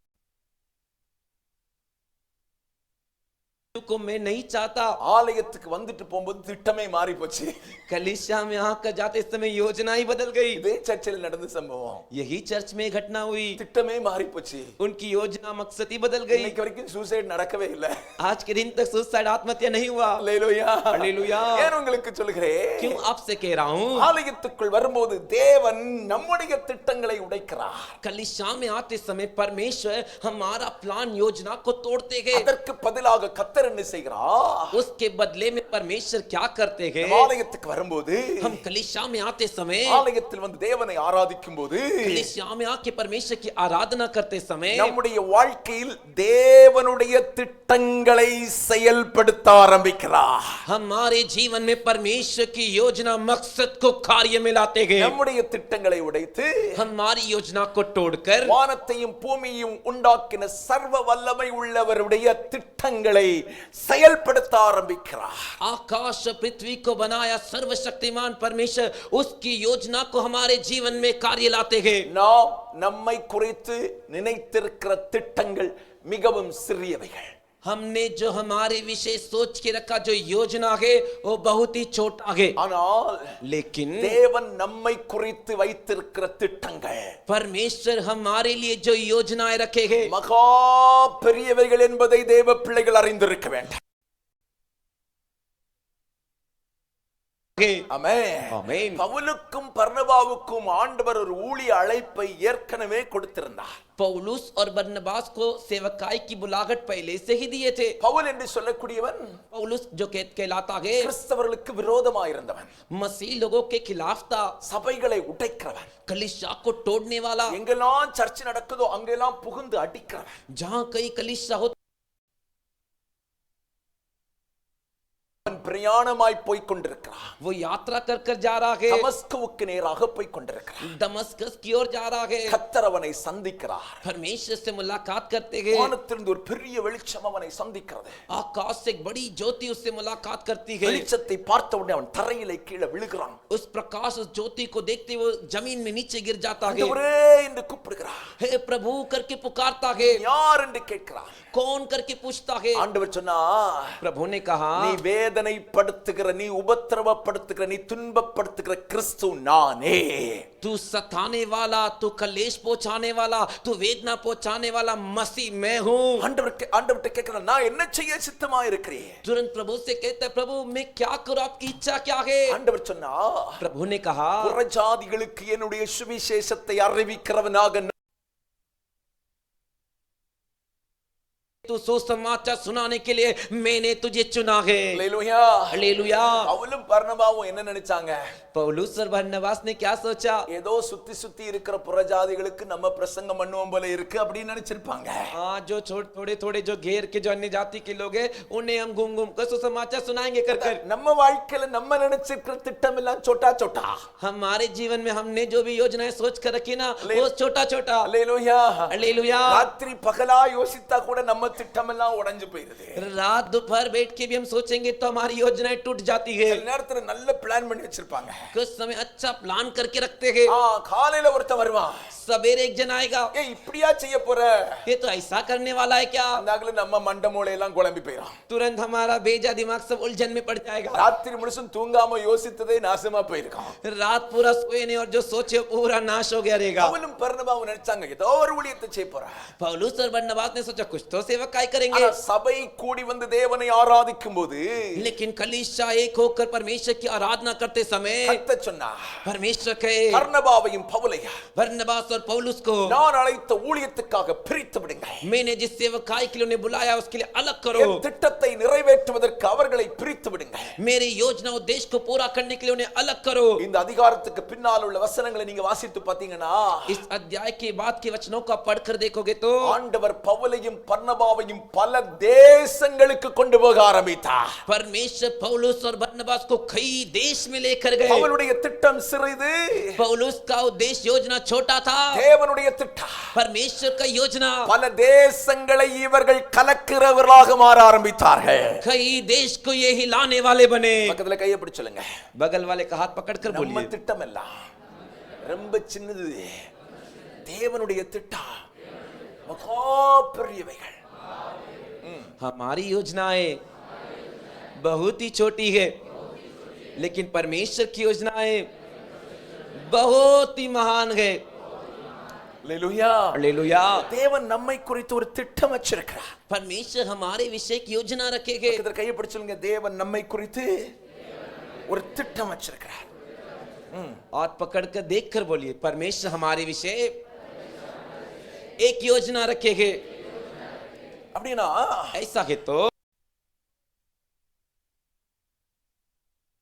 को मैं नहीं चाहता. ஆலயத்துக்கு வந்துட்டு போகும்போது திட்டமே மாறி போச்சு. कलीसिया में आकर जाते समय योजना ही बदल गई. இதே சர்ச்சில் நடந்த சம்பவம். यही चर्च में घटना हुई. திட்டமே மாறி போச்சு. उनकी योजना मकसद ही बदल गई. இன்னைக்கு வரைக்கும் சூசைட் நடக்கவே இல்ல. आज के दिन तक सुसाइड आत्महत्या नहीं हुआ. அல்லேலூயா. हालेलुया. ஏன் உங்களுக்கு சொல்கிறேன்? क्यों आपसे कह रहा हूँ? ஆலயத்துக்குள் வரும்போது தேவன் நம்முடைய திட்டங்களை உடைக்கிறார். कलीसिया में आते समय परमेश्वर हमारा प्लान योजना को तोड़ते हैं. அதற்கு பதிலாக கர்த்தர் என்ன செய்கிறார்? उसके बदले में परमेश्वर क्या करते हैं? ஆலயத்துக்கு வரும்போது हम कलीसिया में आते समय ஆலயத்தில் வந்து தேவனை ஆராதிக்கும் போது कलीसिया में आके परमेश्वर की आराधना करते समय நம்முடைய வாழ்க்கையில் தேவனுடைய திட்டங்களை செயல்படுத்த ஆரம்பிக்கிறார். हमारे जीवन में परमेश्वर की योजना मकसद को कार्य में लाते हैं. நம்முடைய திட்டங்களை உடைத்து हमारी योजना को तोड़कर வானத்தையும் பூமியையும் உண்டாக்கின சர்வ வல்லமை உள்ளவருடைய திட்டங்களை செயல்படுத்த ஆரம்பிக்கிறார். आकाश पृथ्वी को बनाया सर्वशक्तिमान परमेश्वर उसकी योजना को हमारे जीवन में कार्य लाते हैं. நாம் நம்மை குறித்து நினைத்திருக்கிற திட்டங்கள் மிகவும் சிறியவைகள். हमने जो हमारे विषय सोच के रखा जो योजना है वो बहुत ही छोटा है, ஆனால் लेकिन தேவன் நம்மை குறித்து வைத்திருக்கிற திட்டங்கள் परमेश्वर हमारे लिए जो योजनाएं रखे हैं மகா பெரியவைகள் என்பதை தேவ பிள்ளைகள் அறிந்திருக்க வேண்டும். ஆமென். பவுலுக்கும் பர்னபாவுக்கும் ஆண்டவர் ஒரு ஊழிய அழைப்பை ஏற்கனவே கொடுத்திருந்தார். पौलुस और बरनबास को सेवकाई की बुलाहट पहले से ही दिए थे. பவுல் என்று சொல்லக்கூடியவன் पौलुस जो कहलाता है கிறிஸ்தவர்களுக்கு விரோதமாக இருந்தவன், मसीह लोगों के खिलाफ था, சபைகளை உடைக்கிறவன், कलीसिया को तोड़ने वाला, எங்கெல்லாம் சர்ச் நடக்குதோ அங்கெல்லாம் புகுந்து அடிக்கிறவன், जहां कई कलीसिया हो பிரயாணமாய் போய் கொண்டிருக்கிறான். वो यात्रा कर कर जा रहा है, दमस्कुவுக்கு நேராக போய் கொண்டிருக்கிறான். दमस्कस की ओर जा रहा है. கர்த்தர் அவனை சந்திக்கிறார். परमेश्वर से मुलाकात करते हैं. வானத்திலிருந்து ஒரு பெரிய வெளிச்சம் அவனை சந்திக்கிறது. आकाश से एक बड़ी ज्योति उससे मुलाकात करती है. வெளிச்சத்தை பார்த்த உடனே அவன் தரையிலே கீழே விழுகிறான். उस प्रकाश उस ज्योति को देखते वो जमीन में नीचे गिर जाता है. ஆண்டவரே என்று கூப்பிடுகிறான். हे प्रभु करके पुकारता है. யார் என்று கேட்கிறான். कौन करके पूछता है. ஆண்டவர் சொன்னா, प्रभु ने कहा நீ வேதனை படுத்துகிற, நீ உபத்திரவப்படுத்துகிற, நீ துன்பப்படுத்துகிற கிறிஸ்து நானே. तू सताने वाला, तू कलेश पहुंचाने वाला, तू वेदना पहुंचाने वाला मसीह मैं हूँ. ஆண்டவர்ட்ட கேட்கிறான், நான் என்ன செய்ய சித்தமா இருக்கிறேன். तुरंत प्रभु से कहता है, प्रभु मैं क्या करूं, आपकी इच्छा क्या है. ஆண்டவர் சொன்னா, प्रभु ने कहा புறஜாதிகளுக்கு என்னுடைய சுவிசேஷத்தை அறிவிக்கிறவனாக तू सुसमाचार सुनाने के लिए मैंने तुझे चुना है. हालेलुया. हालेलुया. பவுலும் பர்னபாவும் என்ன நினைச்சாங்க? पौलुस और बरनबास ने क्या सोचा. ஏதோ சுத்தி சுத்தி இருக்கிற புறஜாதிகளுக்கு நம்ம பிரசங்கம் பண்ணுவோம் போல இருக்கு அப்படின்னு நினைச்சிருப்பாங்க. हाँ, जो थोड़े थोड़े जो घेर के जो अन्य जाति के लोग हैं उन्हें हम घूम घूम कर सुसमाचार सुनाएंगे कर कर. நம்ம வாழ்க்கையில நம்ம நினைச்சிருக்கிற திட்டம் எல்லாம் छोटा छोटा. हमारे जीवन में हमने जो भी योजनाएं सोच कर रखी ना वो छोटा छोटा. हालेलुया. हालेलुया. ராத்திரி பகலா யோசித்தா கூட நம்ம திட்டம் எல்லாம் உடைஞ்சு போயிருது. रात दोपहर बैठ के भी हम सोचेंगे तो हमारी योजनाएं टूट जाती है. சில நேரத்துல நல்ல பிளான் பண்ணி வச்சிருப்பாங்க. कुछ समय अच्छा प्लान करके रखते हैं. காலையில ஒருத்தன் வருவான், सवेरे एक जन आएगा, ஏய் இப்படியா செய்ய போற, ये तो ऐसा करने वाला है क्या. அந்தாக்குல நம்ம மண்ட மூளை எல்லாம் குழம்பி போயிடும். तुरंत हमारा बेजा दिमाग सब उलझन में पड़ जाएगा. ராத்திரி முழுசும் தூங்காம யோசித்ததே நாசமா போயிருக்கும். रात पूरा सोए नहीं और जो सोचे पूरा नाश हो गया रहेगा. பவுலும் பர்னபாவும் நினைச்சாங்க ஏதோ ஒரு ஊழியத்தை செய்ய போறா. पौलुस और बरनबास ने सोचा कुछ तो सेवकाई करेंगे. ஆனா சபை கூடி வந்து தேவனை ஆராதிக்கும் போது लेकिन कलीसिया एक होकर परमेश्वर की आराधना करते समय கர்த்தர் சொன்னார், परमेश्वर कहे பர்னபாவையும் பவுலையும் बरनबास और पौलुस को நான் அழைத்த ஊழியத்துக்காக பிரித்து விடுங்க. मैंने जिस सेवकाई के लिए उन्हें बुलाया उसके लिए अलग करो. என் திட்டத்தை நிறைவேற்றுவதற்கு அவர்களை பிரித்து விடுங்க. मेरी योजना उद्देश्य को पूरा करने के लिए उन्हें अलग करो. இந்த அதிகாரத்துக்கு பின்னால் உள்ள வசனங்களை நீங்க வாசித்து பாத்தீங்கன்னா इस अध्याय के बाद के वचनों को पढ़कर देखोगे तो ஆண்டவர் பவுலையும் பர்னபாவையும் பல தேசங்களுக்கு கொண்டு போக ஆரம்பித்தார். परमेश्वर पौलुस और बरनबास को कई देश में लेकर गए. பவுலுடைய திட்டம் சிறிது, पौलुस का उद्देश्य योजना छोटा था. தேவனுடைய திட்டம் परमेश्वर का योजना பல தேசங்களை இவர்கள் கலக்கிறவர்களாக மாற ஆரம்பித்தார்கள். कई देश को ये हिलाने वाले बने. பக்கத்துல கையை பிடிச்சு சொல்லுங்க, बगल वाले का हाथ पकड़कर நம்ம बोलिए, திட்டம் எல்லாம் ரொம்ப சின்னது, தேவனுடைய திட்டம் மகா பெரியவைகள். हमारी योजनाएं बहुत ही छोटी है लेकिन परमेश्वर की योजनाएं बहुत ही महान है. அல்லேலூயா. हालेलुया. தேவன் நம்மை குறித்து ஒரு திட்டம் வச்சிருக்கிறார். परमेश्वर हमारे विषय की योजना रखेगे. பக்கத்துல கையை பிடிச்சு சொல்லுங்க, தேவன் நம்மை குறித்து ஒரு திட்டம் வச்சிருக்கிறார். और पकड़कर देखकर बोलिए, परमेश्वर हमारे विषय एक योजना रखेगे. அப்படினா ऐसा है तो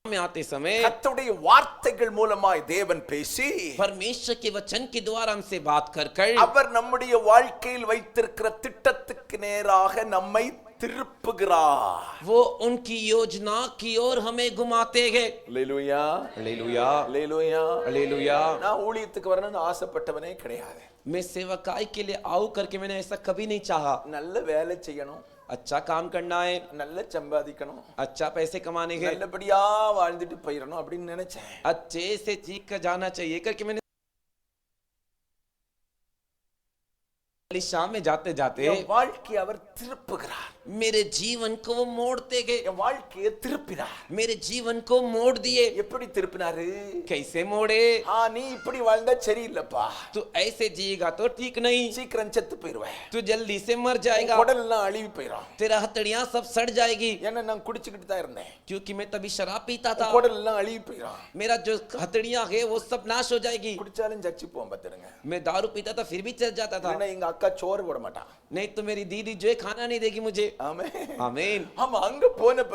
में आते समय கர்த்தருடைய வார்த்தைகள் மூலமாய் தேவன் பேசி परमेश्वर के वचन के द्वारा हमसे बात कर அவர் நம்முடைய வாழ்க்கையில் வைத்திருக்கிற திட்டத்துக்கு நேராக நம்மை திருப்புகிறார். वो उनकी योजना की ओर हमें घुमाते हैं. அல்லேலூயா. हालेलुया. அல்லேலூயா. हालेलुया. நான் ஊழியத்துக்கு வரணும்னு ஆசைப்பட்டவனே கிடையாது. मैं सेवकाई के लिए आऊं करके मैंने ऐसा कभी नहीं चाहा. நல்ல வேலை செய்யணும், अच्छा काम करना है, நல்ல சம்பாதிக்கணும், अच्छा पैसे कमाने हैं, நல்லபடியா வாழ்ந்துட்டு போயிடணும் அப்படின்னு நினைச்சேன். अच्छे से जी कर जाना चाहिए करके मैंने शाम में जाते जाते என் வாழ்க்கையை அவர் திருப்புகிறார். मेरे जीवन को वो मोड़ते गए, என் வாழ்க்கையை திருப்பினார். मेरे जीवन को मोड़ दिए। எப்படி திருப்பினாரு? कैसे मोड़े? நீ இப்படி வாழ்ந்தா சரியில்லப்பா, तू ऐसे जिएगा तो ठीक नहीं, சீக்கிரம் செத்து போயிருவேன், तू जल्दी से मर जाएगा, குடல் எல்லாம் அழுகி போயிடும். तेरा हथड़ियां सब सड़ जाएगी। ஏன்னா நான் குடிச்சுக்கிட்டு தான் இருந்தேன், क्योंकि मैं तभी शराब पीता था, குடல் எல்லாம் அழுகி போயிடும். मेरा जो हथड़ियां है वो सब नाश हो जाएगी। குடிச்சாலும் சச்சி போவோம் பாத்துருங்க. मैं दारू पीता था फिर भी चल जाता था, இல்லைன்னா எங்க அக்கா சோறு போட மாட்டா. नहीं तो मेरी दीदी जो है खाना नहीं देगी मुझे। ஆமென். आमीन। ஆமா, அங்க போனப்ப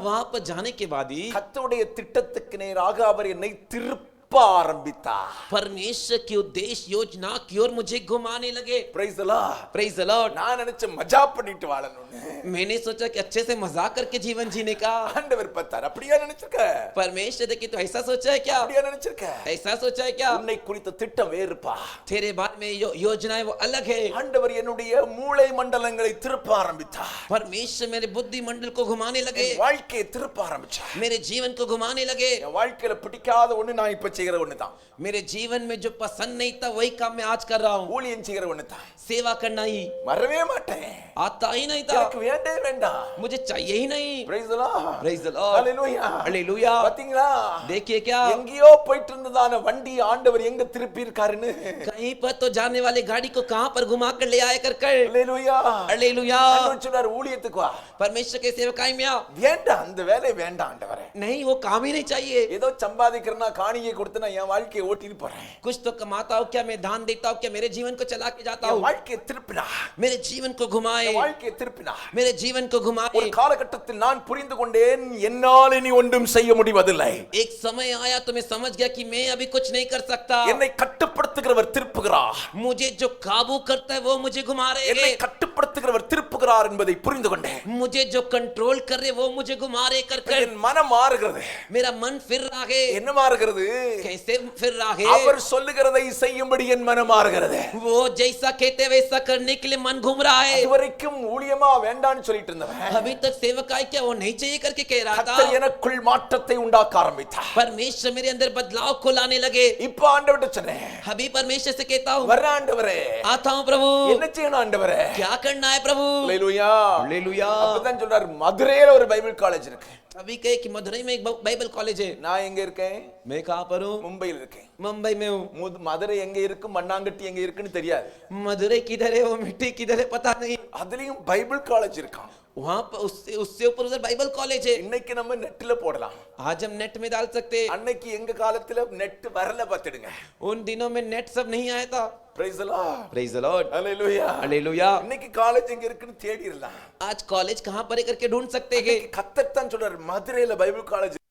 वहां पर जाने के बाद ही கர்த்தருடைய திட்டத்துக்கு நேராக அவர் என்னை திருப்ப ஆரம்பித்தார். परमेश्वर की उद्देश्य योजना की ओर मुझे घुमाने लगे। Praise the Lord. Praise the Lord. நான் நினைச்ச மஜா பண்ணிட்டு வாழணும்னு. मैंने सोचा कि अच्छे से मजाक करके जीवन जीने का। ஆண்டவர் பார்த்தார். அப்படியே நினைச்சிருக்க? परमेश्वर देखिए तो ऐसा सोचा है क्या? அப்படியே நினைச்சிருக்க? ऐसा सोचा है क्या? உன்னை குறித்த திட்டம் வேறுப்பா. तेरे बारे में योजनाएं वो अलग है। ஆண்டவர் என்னுடைய மூளை மண்டலங்களை திருப்ப ஆரம்பித்தார். परमेश्वर मेरे बुद्धि मंडल को घुमाने लगे, என் வாழ்க்கையை திருப்ப ஆரம்பிச்சார். मेरे जीवन को घुमाने लगे। என் வாழ்க்கையில பிடிக்காத ஒண்ணு நான் இப்ப செய்யற ஒண்ணு தான். मेरे जीवन में जो पसंद नहीं था वही काम मैं आज कर रहा हूँ। ஊழியம் செய்யற ஒண்ணு தான். सेवा करना ही வரவே மாட்டேன். आता ही नहीं था, எனக்கு வேண்டவே வேண்டாம். मुझे चाहिए ही नहीं। Praise the Lord. Praise the Lord. Hallelujah. Hallelujah. பாத்தீங்களா? देखिए क्या, எங்கேயோ போயிட்டு இருந்ததான வண்டி ஆண்டவர் எங்க திருப்பி இருக்காருன்னு. कहीं पर तो जाने वाले गाड़ी को कहां पर घुमा कर ले आया कर। Hallelujah. हालेलुया। ஆண்டவர் சொன்னார், ஊழியத்துக்கு வா. परमेश्वर के सेवकाई में आ। வேண்டாம், அந்த வேலை வேண்டாம் ஆண்டவரே. नहीं वो काम ही नहीं चाहिए। ஏதோ சம்பாதிக்கிறனா காணிக்கை கொடுத்தனா என் வாழ்க்கையை ஓட்டிட்டு போறேன். कुछ तो कमाता हूँ क्या, मैं दान देता हूँ क्या, मेरे जीवन को चला के जाता என் हूँ। வாழ்க்கையை திருப்பினா, मेरे जीवन को घुमाए, என் வாழ்க்கையை திருப்பினா. मेरे जीवन को ஒரு घुमाए। காலகட்டத்தில் நான் புரிந்து கொண்டேன், என்னால் இனி ஒன்றும் செய்ய முடிவதில்லை. एक समय आया तो मैं समझ गया कि मैं अभी कुछ नहीं कर सकता। என்னை கட்டுப்படுத்துகிறவர் திருப்புகிறார். मुझे जो काबू करता है वो मुझे घुमा रहे என்னை हैं। கட்டுப்படுத்துகிறவர் திருப்புகிறார் என்பதை புரிந்து கொண்டேன். मुझे जो कंट्रोल कर रहे वो मुझे घुमा रहे कर कर। என் மனம் மாறுகிறது. मेरा मन फिर रहा है। என்ன மாறுகிறது? कैसे फिर रहा है? அவர் சொல்லுகிறதை செய்யும்படி என் மனம் மாறுகிறது. वो जैसा कहते वैसा करने के लिए मन घूम रहा है। இதுவரைக்கும் ஊழியமா வேண்டான்னு சொல்லிட்டு இருந்தவன் अभी तक सेवकाई क्या वो नहीं चाहिए करके कह रहा था। கர்த்தர் எனக்குள் மாற்றத்தை உண்டாக்க ஆரம்பித்தார். परमेश्वर मेरे अंदर बदलाव को लाने लगे। இப்ப ஆண்டவர்ட்ட சொன்னேன், अभी परमेश्वर से कहता हूँ, வர ஆண்டவரே, आता हूँ प्रभु, என்ன செய்யணும் ஆண்டவரே? क्या करना है प्रभु। ஹalleluya. हालेलुया। அப்பதான் சொல்றார், மதுரையில ஒரு பைபிள் காலேஜ் இருக்கு. अभी कहे कि मदुरई में एक बाइबल कॉलेज है। நான் எங்க இருக்கேன்? मैं कहाँ पर हूँ? மும்பையில் இருக்கேன். मुंबई में हूँ। மதுரை எங்க இருக்கு, மண்ணாங்கட்டி எங்க இருக்குன்னு தெரியாது. मदुरई किधर है, वो मिट्टी किधर है पता नहीं। அதுலயும் பைபிள் காலேஜ் இருக்கான். वहाँ पर उससे ऊपर उधर बाइबल कॉलेज है। இன்னைக்கு நம்ம நெட்ல போடலாம். आज हम नेट में डाल सकते हैं। அன்னைக்கு எங்க காலத்துல நெட் வரல பாத்துடுங்க. उन दिनों में नेट सब नहीं आया था। Praise the Lord. Praise the Lord. Hallelujah. Hallelujah. இன்னைக்கு காலேஜ் எங்க இருக்குன்னு தேடிரலாம். आज कॉलेज कहाँ पर है करके ढूंढ सकते हैं। கர்த்தர் தான் சொல்றார், மதுரையில Bible college.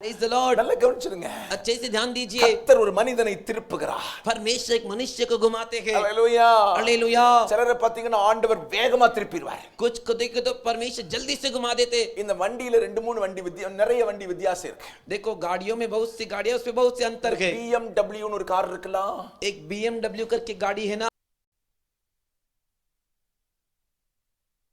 Praise the Lord. நல்லா கவனிச்சிடுங்க. अच्छे से ध्यान दीजिए। கர்த்தர் ஒரு மனிதனை திருப்புகிறார். परमेश्वर एक मनुष्य को घुमाते हैं। ஹalleluya. हालेलुया। சிலரை பாத்தீங்கன்னா ஆண்டவர் வேகமா திருப்பிடுவார். कुछ को देखे तो परमेश्वर जल्दी से घुमा देते। இந்த வண்டியில 2-3 வண்டி நிறைய வண்டி வித்தியாசம் இருக்கு. देखो गाड़ियों में बहुत सी गाड़ियां, उसमें बहुत से अंतर है। BMW ன்னு ஒரு கார் இருக்கலாம். एक BMW करके गाड़ी है ना,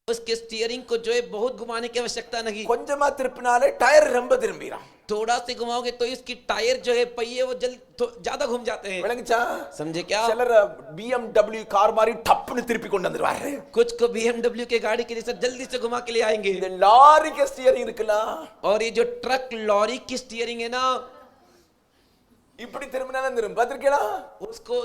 उसके स्टीयरिंग को जो है बहुत घुमाने की आवश्यकता नहीं। கொஞ்சமா திருப்பினாலே டயர் ரொம்ப திரும்பிடும். थोड़ा से घुमाओगे तो इसकी टायर जो है पहिए वो ज्यादा घूम जाते हैं। விளங்குச்சா? समझे क्या? சிலர் BMW கார் மாதிரி டப்புன்னு திருப்பி கொண்டு வந்துருவாரு. कुछ को BMW के गाड़ी के जैसे जल्दी से घुमा के ले आएंगे। இந்த லாரி के ஸ்டியரிங் இருக்கலாம். और ये जो ट्रक लॉरी की स्टीयरिंग है ना, இப்படி திரும்பினாலும் திரும்ப பாத்திருக்கீங்களா? उसको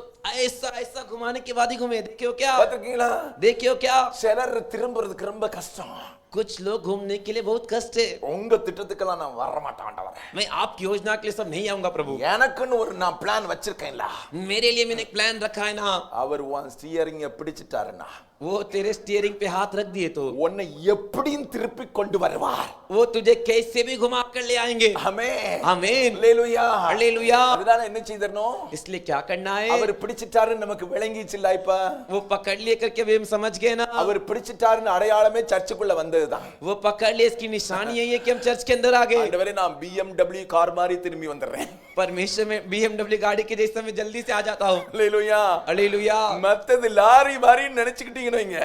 ऐसा ऐसा घुमाने के बाद ही घूमे। देखियो क्या? பாத்திருக்கீங்களா? देखियो क्या? சிலர் திரும்புறதுக்கு ரொம்ப கஷ்டம். कुछ लोग घूमने के लिए बहुत कष्ट है। உங்க திட்டத்துக்கெல்லாம் நான் வர மாட்டேன் ஆண்டவரே. मैं आपकी योजना के लिए सब नहीं आऊंगा प्रभु। எனக்குன்னு ஒரு நான் பிளான் வச்சிருக்கேன்ல. मेरे लिए मैंने एक प्लान रखा है ना। அவர் உன் ஸ்டியரிங் பிடிச்சிட்டாருன்னா, वो तेरे स्टीयरिंग पे हाथ रख दिए तो உன்னை எப்படியும் திருப்பி கொண்டு வருவார். वो तुझे कैसे भी घुमा कर ले आएंगे। ஆமென். आमीन। ஹalleluya. हालेलुया। அதனால என்ன செய்தறணும்? इसलिए क्या करना है? அவர் பிடிச்சிட்டாருன்னு நமக்கு விளங்கிச்சுல்ல. இப்ப वो पकड़ लिए करके भी हम समझ गए ना। அவர் பிடிச்சிட்டாருன்னு அடையாளமே சர்ச்சுக்குள்ள வந்ததுதான். वो पकड़ लिए, इसकी निशानी यही है कि हम चर्च के अंदर आ गए। ஆண்டவரே, நான் BMW கார் மாதிரி திரும்பி வந்துறேன். परमेश्वर में BMW गाड़ी के जैसे मैं जल्दी से आ जाता हूँ। அல்லேலூயா. हालेलुया। மத்தது லாரி மாரி நினைச்சுக்கிட்டீங்கன்னு வைங்க,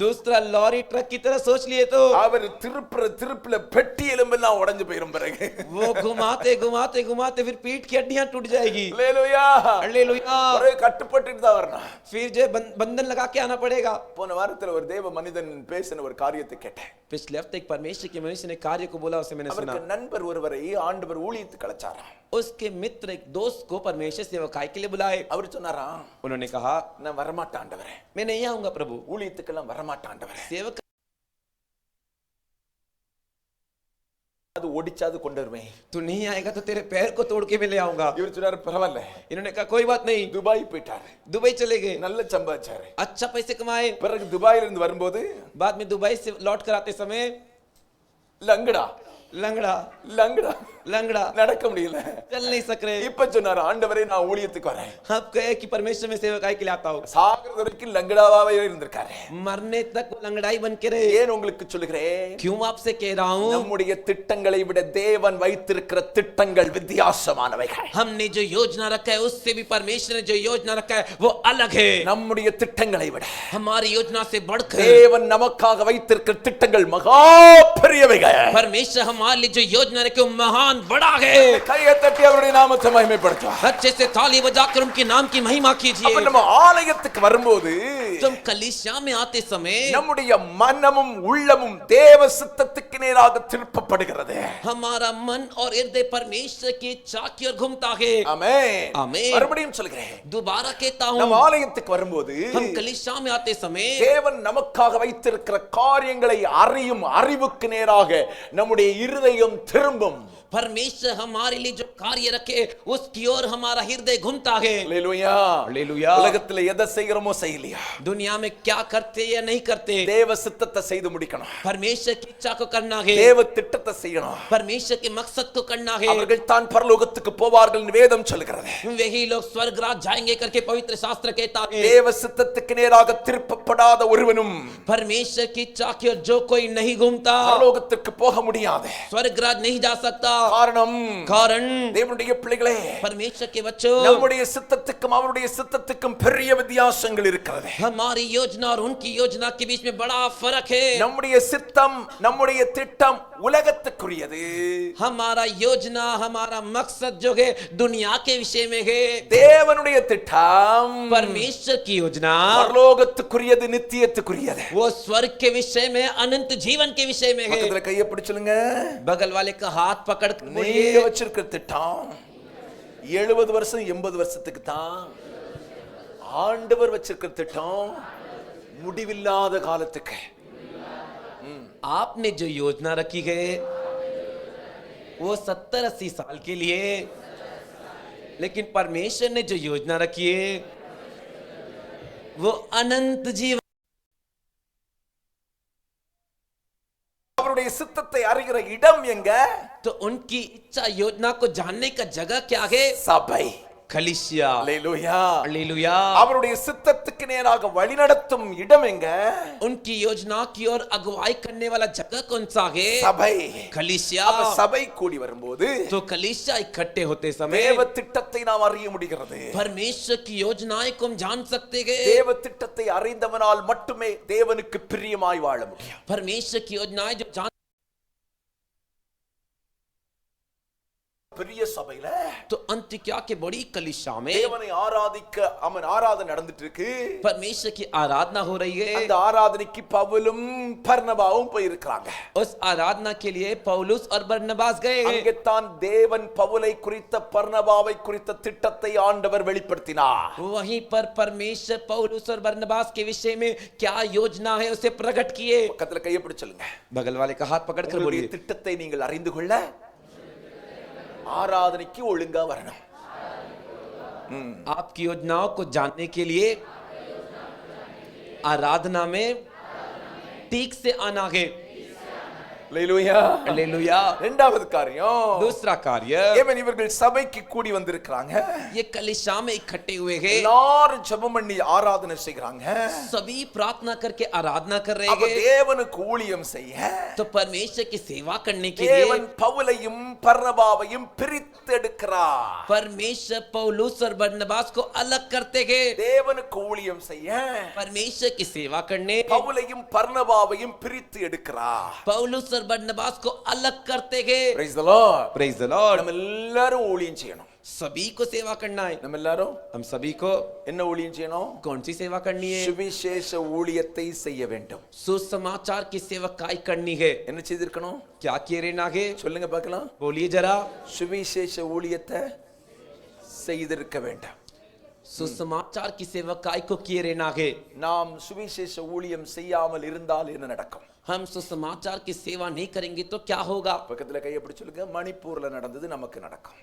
दूसरा लॉरी ट्रक की तरह सोच लिए तो அவர் திருப்புல பெட்டி எலும்பெல்லாம் உடைஞ்சு போயிரும் பிறகு. वो घुमाते घुमाते घुमाते फिर पीठ की हड्डियां टूट जाएगी। அல்லேலூயா. हालेलुया। ஒரே கட்டுப்பட்டுட்டு தான் வரணும். फिर जो बंधन लगा के आना पड़ेगा। போன வாரத்துல ஒரு தேவ மனிதன் பேசின ஒரு காரியத்தை கேட்டேன். पिछले हफ्ते एक परमेश्वर के मनुष्य ने कार्य को बोला, उसे मैंने सुना। அவருக்கு நண்பர் ஒருவரை ஆண்டவர் ஊழியத்துக்கு அழைச்சாராம். उसके मित्र एक दोस्त को परमेश्वर सेवकाई के लिए बुलाए। அவர் சொன்னாரா, उन्होंने कहा நான் வரமாட்டேன் ஆண்டவரே, मैं नहीं आऊंगा प्रभु, ஊழியத்துக்கெல்லாம் வரமாட்டேன் ஆண்டவரே, सेवक அது ஒடிச்சாது கொண்டு வருவேன். तू नहीं आएगा तो तेरे पैर को तोड़ के मैं ले आऊंगा। இவர் சொன்னாரு பரவாயில்ல. इन्होंने कहा कोई बात नहीं। துபாய் போயிட்டாரு, दुबई चले गए, நல்ல சம்பாதிச்சாரு. अच्छा पैसे कमाए। பிறகு துபாயில இருந்து வரும்போது बाद में दुबई से लौट कर आते समय லங்கடா लंगड़ा லங்கடா लंगड़ा நடக்க முடியல. चल नहीं सक रहे। இப்ப சொன்னாரு ஆண்டவரே நான் ஊழியத்துக்கு வரேன். अब कहे कि परमेश्वर में सेवकाई के लिए आता हूँ। சாகர வரைக்கும் லங்கடாவாவே இருந்திருக்காரு. मरने तक वो लंगड़ाई बन के रहे। ஏன் உங்களுக்கு சொல்லுகிறேன், क्यों आपसे कह रहा हूँ, நம்முடைய திட்டங்களை விட தேவன் வைத்திருக்கிற திட்டங்கள் வித்தியாசமானவைகள். हमने जो योजना रखा है उससे भी परमेश्वर ने जो योजना रखा है वो अलग है। நம்முடைய திட்டங்களை விட हमारी योजना से बढ़कर தேவன் நமக்காக வைத்திருக்கிற திட்டங்கள் மகா பெரியவைகள். परमेश्वर हमारे लिए जो योजना रखे वो महान बड़ा है। கையை தட்டி அவருடைய நாமத்தை மகிமைப்படுத்துவோம். अच्छे से ताली बजाकर उनके नाम की महिमा कीजिए। அப்ப நம்ம ஆலயத்துக்கு வரும்போது तुम कलीसिया में आते समय நம்முடைய மனமும் உள்ளமும் தேவ சித்தத்துக்கு நேராக திருப்பப்படுகிறது. हमारा मन और हृदय परमेश्वर की इच्छा की ओर घूमता है। ஆமென். आमीन। மறுபடியும் சொல்கிறேன், दोबारा कहता நம்ம हूँ, ஆலயத்துக்கு வரும்போது हम कलीसिया में आते समय தேவன் நமக்காக வைத்திருக்கிற காரியங்களை அறியும் அறிவுக்கு நேராக நம்முடைய இருதயம் திரும்பும். परमेश्वर हमारे लिए जो कार्य रखे उसकी ओर हमारा हृदय घूमता है। அல்லேலூயா. हालेलुया। உலகத்துல எதை செய்கிறோமோ செய்யலையா, दुनिया में क्या करते या नहीं करते, தேவ சித்தத்தை செய்து முடிக்கணும். परमेश्वर की इच्छा को करना है, தேவ திட்டத்தை செய்யணும். परमेश्वर के मकसद को करना है। அவர்கள் தான் பரலோகத்துக்கு போவார்கள் வேதம் சொல்கிறது. वही लोग स्वर्ग राज जाएंगे करके पवित्र शास्त्र कहता है। தேவ சித்தத்துக்கு நேராக திருப்பப்படாத ஒருவனும் परमेश्वर की इच्छा की ओर जो कोई नहीं घूमता பரலோகத்துக்கு போக முடியாது. स्वर्ग राज नहीं जा सकता। காரணம், कारण தேவனுடைய பிள்ளைகளே, परमेश्वर के बच्चों, நம்முடைய சித்தத்துக்கும் அவருடைய சித்தத்துக்கும் பெரிய வித்தியாசங்கள் இருக்கிறது. हमारी योजना और उनकी योजना के बीच में बड़ा फर्क है। நம்முடைய சித்தம் நம்முடைய திட்டம் உலகத்துக்குரியது. हमारा योजना हमारा मकसद जो है दुनिया के विषय में है। தேவனுடைய திட்டம் परमेश्वर की योजना பரலோகத்துக்குரியது, நித்தியத்துக்குரியது. वो स्वर्ग के विषय में, अनंत जीवन के विषय में है। பக்கத்துல கையை பிடிச்சுலுங்க. बगल वाले का हाथ पकड़ நீங்க बोलिए, வச்சிருக்கிற திட்டம் 70 வருஷம் 80 வருஷத்துக்கு தான். ஆண்டவர் வச்சிருக்கிற திட்டம் முடிவில்லாத காலத்துக்கு. आपने जो योजना रखी है वो 70-80 साल के लिए, लेकिन परमेश्वर ने जो योजना रखी है वो अनंत जीवन। அவருடைய சித்தத்தை அறிகிற இடம் எங்க? तो उनकी इच्छा योजना को जानने का जगह क्या है? சபை. कलीसिया। அல்லேலூயா. हालेलुया। அவருடைய சித்தத்துக்கு நேராக வழிநடத்தும் இடம் எங்க? उनकी योजना की ओर अगुवाई करने वाला जगह कौन सा है? சபை. कलीसिया। அப்ப சபை கூடி வரும்போது तो कलीसिया इकट्ठे होते समय தேவ திட்டத்தை நாம் அறிய முடிகிறது. परमेश्वर की योजनाएं को हम जान सकते हैं। தேவ திட்டத்தை அறிந்தவனால் மட்டுமே தேவனுக்கு பிரியமாய் வாழ முடியும். परमेश्वर की योजनाएं जो जान, பெரிய சபையில तो अंतियोक्या के बड़ी कलीसिया में தேவனை ஆராதிக்க அவன் ஆராதனை நடந்துட்டு இருக்கு. परमेश्वर की आराधना हो रही है। அந்த ஆராதனைக்கு பவுலும் பர்னபாவும் போயிருக்காங்க. उस आराधना के लिए पौलुस और बरनबास गए। அங்கே தான் தேவன் பவுலை குறித்த பர்னபாவை குறித்த திட்டத்தை ஆண்டவர் வெளிப்படுத்தினார். वहीं पर परमेश्वर पौलुस और बरनबास के विषय में क्या योजना है उसे प्रकट किए। பக்கத்துல கையை பிடிச்சுங்க. बगल वाले का हाथ पकड़ कर உங்களுடைய बोलिए, திட்டத்தை நீங்கள் அறிந்து கொள்ள ஆராதனைக்கு ஒழுங்கா வரணும். आपकी योजनाओं को जानने के लिए आराधना में ठीक से आना है। அல்லேலூயா. हालेलुया। இரண்டாவது காரியம், दूसरा कार्य, ஏமேன், இவர்கள் சபைக்கு கூடி வந்திருக்கிறாங்க. ये कलीसिया में इकट्ठे हुए हैं, எல்லாரும் ஜெபம் பண்ணி ஆராதனை செய்கிறாங்க. सभी प्रार्थना करके आराधना कर रहे அப்ப हैं। தேவனுக்கு ஊழியம் செய்ய तो परमेश्वर की सेवा करने के தேவன் लिए பவுலையும் பர்னபாவையும் பிரித்தெடுக்கிறார். परमेश्वर पौलुस और बरनबास को अलग करते हैं। தேவனுக்கு ஊழியம் செய்ய परमेश्वर की सेवा करने பவுலையும் பர்னபாவையும் பிரித்து எடுக்கிறார். पौलुस और बरनबास को अलग करते हैं। Praise the Lord. Praise the Lord. நம்ம எல்லாரும் ஊழியம் செய்யணும். सभी को सेवा करना है। நம்ம எல்லாரும் हम सभी को என்ன ஊழியம் செய்யணும்? कौन सी सेवा करनी है? சுவிசேஷ ஊழியத்தை செய்ய வேண்டும். सुसमाचार की सेवकाई करनी है। என்ன செய்திருக்கணும்? क्या किए रहना है? சொல்லுங்க பார்க்கலாம். बोलिए जरा। சுவிசேஷ ஊழியத்தை செய்திருக்க வேண்டும். सुसमाचार की सेवकाई को किए रहना है। நாம் சுவிசேஷ ஊழியம் செய்யாமல் இருந்தால் என்ன நடக்கும்? हम सुसमाचार की सेवा नहीं करेंगे तो क्या होगा? பக்கத்துல கையை பிடிச்சு சொல்லுங்க, மணிப்பூர்ல நடந்தது நமக்கு நடக்கும்.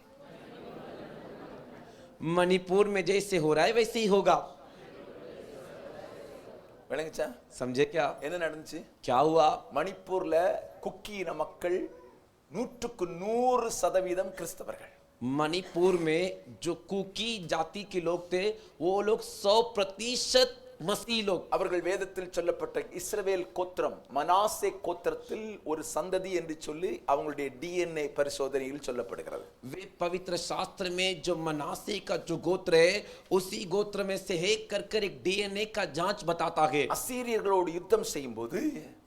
मणिपुर में जैसे हो रहा है वैसे ही होगा। விளங்குச்சா? समझे क्या? என்ன நடந்துச்சு? क्या हुआ? மணிப்பூர்ல குக்கியின மக்கள் 100% கிறிஸ்தவர்கள். मणिपुर में जो कुकी जाति के लोग थे वो लोग 100% मसीह लोग। அவர்கள் வேதத்தில் சொல்லப்பட்ட இஸ்ரவேல் கோத்திரம் மனாசே கோத்திரத்தில் ஒரு சந்ததி என்று சொல்லி அவங்களுடைய DNA பரிசோதனையில் சொல்லப்படுகிறது. वे पवित्र शास्त्र में जो मनासे का जो गोत्र है उसी गोत्र में से एक कर एक DNA का जांच बताता है। அசீரியர்களோடு யுத்தம் செய்யும்போது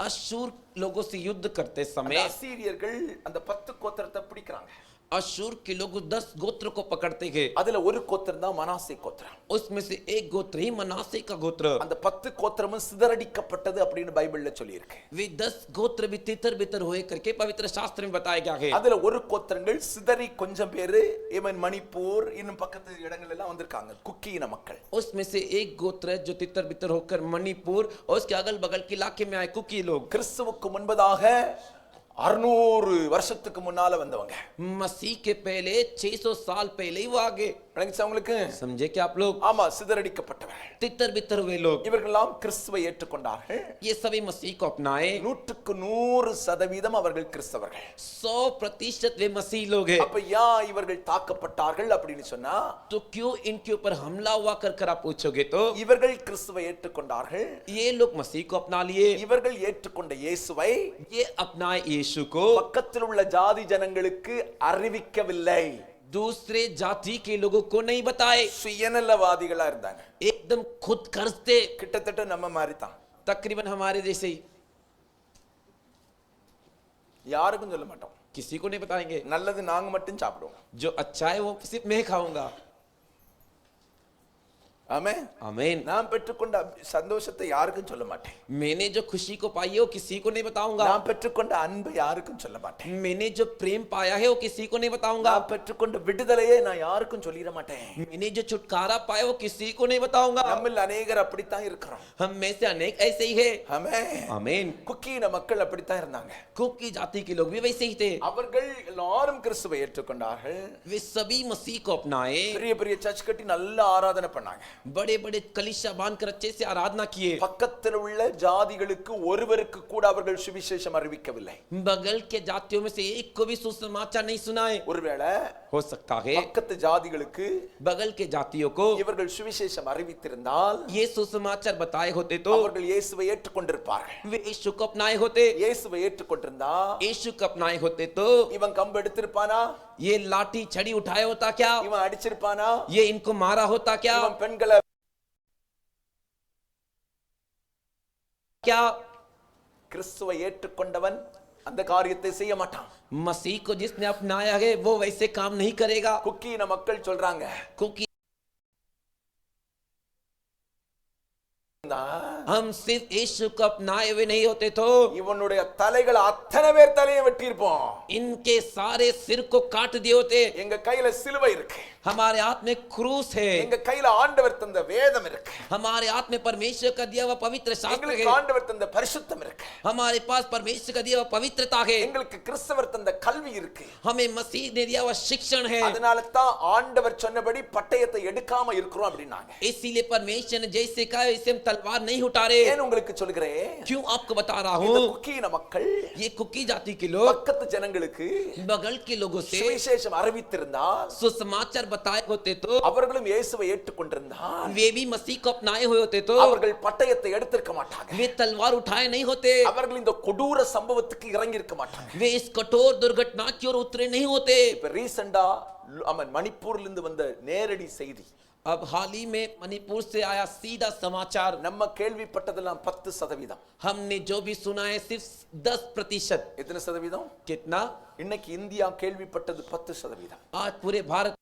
अशूर लोगों से युद्ध करते அந்த समय அசீரியர்கள் அந்த 10 கோத்திரத்தை பிடிக்கிறாங்க. अशूर के लोग 10 गोत्र को पकड़ते हैं। அதுல ஒரு கோத்திரம் தான் மனாசே கோத்திரம். उसमें से एक गोत्र ही मनासे का गोत्र। அந்த 10 கோத்திரமும் சிதறடிக்கப்பட்டது அப்படின்னு பைபிள்ல சொல்லி இருக்கு. वे 10 गोत्र भी तितर बितर हुए करके पवित्र शास्त्र में बताया गया है। அதுல ஒரு கோத்திரங்கள் சிதறி கொஞ்சம் பேரு ஏமன் மணிப்பூர் இன்னும் பக்கத்து இடங்கள் எல்லாம் வந்திருக்காங்க, குக்கியின மக்கள். उसमें से एक गोत्र जो तितर बितर होकर मणिपुर और उसके अगल बगल के इलाके में आए कुकी लोग। கிறிஸ்துவுக்கு முன்பதாக 600 வருஷத்துக்கு முன்னால வந்தவங்க. मसीह के पहले 600 साल पहले ही वो आगे। விளங்குச்சா உங்களுக்கு? समझे क्या आप लोग? ஆமா, சிதறடிக்கப்பட்டவர்கள். तितर बितर हुए लोग இவர்களெல்லாம் கிறிஸ்துவை ஏற்றுக்கொண்டார்கள். ये सभी मसीह को अपनाए। 100% அவர்கள் கிறிஸ்தவர்கள். 100% वे मसीह लोग हैं। அப்ப இவர்கள் தாக்கப்பட்டார்கள் அப்படின்னு சொன்னா, तो क्यों इनके ऊपर हमला हुआ कर आप पूछोगे तो இவர்கள் கிறிஸ்துவை ஏற்றுக்கொண்டார்கள். ये लोग मसीह को अपना लिए। இவர்கள் ஏற்றுக்கொண்ட இயேசுவை ये अपनाए यीशु को பக்கத்தில் உள்ள ஜாதி ஜனங்களுக்கு அறிவிக்கவில்லை. दूसरे जाति के लोगों को नहीं बताए। சுயநலவாதிகளா இருந்தாங்க. एकदम खुद खर्चते, கிட்டத்தட்ட நம்ம மாதிரி தான். तकरीबन हमारे जैसे ही। யாருக்கும் சொல்ல மாட்டோம். किसी को नहीं बताएंगे। நல்லது நாங்க மட்டும் சாப்பிடுவோம். जो अच्छा है वो सिर्फ मैं खाऊंगा। ஆமென். आमीन। நான் பெற்றுக்கொண்ட சந்தோஷத்தை யாருக்கும் சொல்ல மாட்டேன். मैंने जो खुशी को पाई है वो किसी को नहीं बताऊंगा। நான் பெற்றுக்கொண்ட அன்பை யாருக்கும் சொல்ல மாட்டேன். मैंने जो प्रेम पाया है वो किसी को नहीं बताऊंगा। நான் பெற்றுக்கொண்ட விடுதலையை நான் யாருக்கும் சொல்லிட மாட்டேன். मैंने जो छुटकारा पाया वो किसी को नहीं बताऊंगा। நம்மில் अनेகர் அப்படித்தான் இருக்கிறோம். हम में से अनेक ऐसे ही है। ஆமென். आमीन। குக்கியின மக்கள் அப்படித்தான் இருந்தாங்க. कुकी जाति के लोग भी वैसे ही थे। அவர்கள் எல்லாரும் கிறிஸ்துவை ஏற்றுக்கொண்டார்கள். वे सभी मसीह को अपनाए। பெரிய பெரிய சர்ச் கட்டி நல்ல ஆராதனை பண்ணாங்க. बड़े बड़े कलीसिया बांधकर अच्छे से आराधना किए। பக்கத்தில் உள்ள ஜாதிகளுக்கு ஒருவருக்கு கூட அவர்கள் சுவிசேஷம் அறிவிக்கவில்லை. बगल के जातियों में से एक को भी सुसमाचार नहीं सुनाए। ஒருவேளை हो सकता है பக்கத்து ஜாதிகளுக்கு बगल के जातियों को இவர்கள் சுவிசேஷம் அறிவித்திருந்தால் ये सुसमाचार बताए होते तो அவர்கள் இயேசுவை ஏற்றுக்கொண்டிருப்பார்கள். वे यीशु को अपनाए होते। இயேசுவை ஏற்றுக்கொண்டிருந்தா यीशु को अपनाए होते तो இவன் கம்பு எடுத்திருப்பானா? ये लाठी छड़ी उठाए होता क्या? இவன் அடிச்சிருப்பானா? ये इनको मारा होता क्या? இவன் பெண்களை क्या? கிறிஸ்துவை ஏற்றுக்கொண்டவன் அந்த காரியத்தை செய்ய மாட்டான். मसीह को जिसने अपनाया है वो वैसे काम नहीं करेगा। குக்கியின மக்கள் சொல்றாங்க, क्योंकि हम सिर्फ यीशु को अपनाए हुए नहीं होते तो இவனுடைய தலைகள் அத்தனை பேர் தலையை வெட்டி இருப்போம். इनके सारे सिर को काट दिए होते। எங்க கையில சிலுவை இருக்கு. हमारे हाथ में क्रूस है। எங்க கையில ஆண்டவர் தந்த வேதம் இருக்கு. हमारे हाथ में परमेश्वर का दिया हुआ पवित्र शास्त्र எங்களுக்கு है। ஆண்டவர் தந்த பரிசுத்தம் இருக்கு. हमारे पास परमेश्वर का दिया हुआ पवित्रता है। எங்களுக்கு கிறிஸ்தவர் தந்த கல்வி இருக்கு. हमें मसीह ने दिया हुआ शिक्षण है। அதனால தான் ஆண்டவர் சொன்னபடி பட்டயத்தை எடுக்காம இருக்கிறோம் அப்படினாங்க. इसीलिए परमेश्वर ने जैसे कहा वैसे हम तलवार नहीं उठा बता रहे? ஏன் உங்களுக்கு சொல்கிறேன்? क्यों आपको बता रहा இந்த हूँ? குக்கியின மக்கள் ये कुकी जाति के लोग பக்கத்து ஜனங்களுக்கு बगल के लोगों से சுவிசேஷம் அறிவித்திருந்தால், सुसमाचार बताए होते तो அவர்களும் இயேசுவை ஏற்றுக்கொண்டிருந்தால், वे भी मसीह को अपनाए हुए होते तो அவர்கள் பட்டயத்தை எடுத்திருக்க மாட்டாங்க. वे तलवार उठाए नहीं होते, அவர்கள் இந்த கொடூர சம்பவத்துக்கு இறங்கி இருக்க மாட்டாங்க. वे इस कठोर दुर्घटना की ओर उतरे नहीं होते। இப்ப ரீசெண்டா மணிப்பூர்ல இருந்து வந்த நேரடி செய்தி, अब हाल ही में मणिपुर से आया सीधा समाचार, நம்ம கேள்விப்பட்டதெல்லாம் 10%. हमने जो भी सुना है सिर्फ 10%। எத்தனை சதவீதம்? कितना? இன்னைக்கு இந்தியா கேள்விப்பட்டது 10%. आज पूरे भारत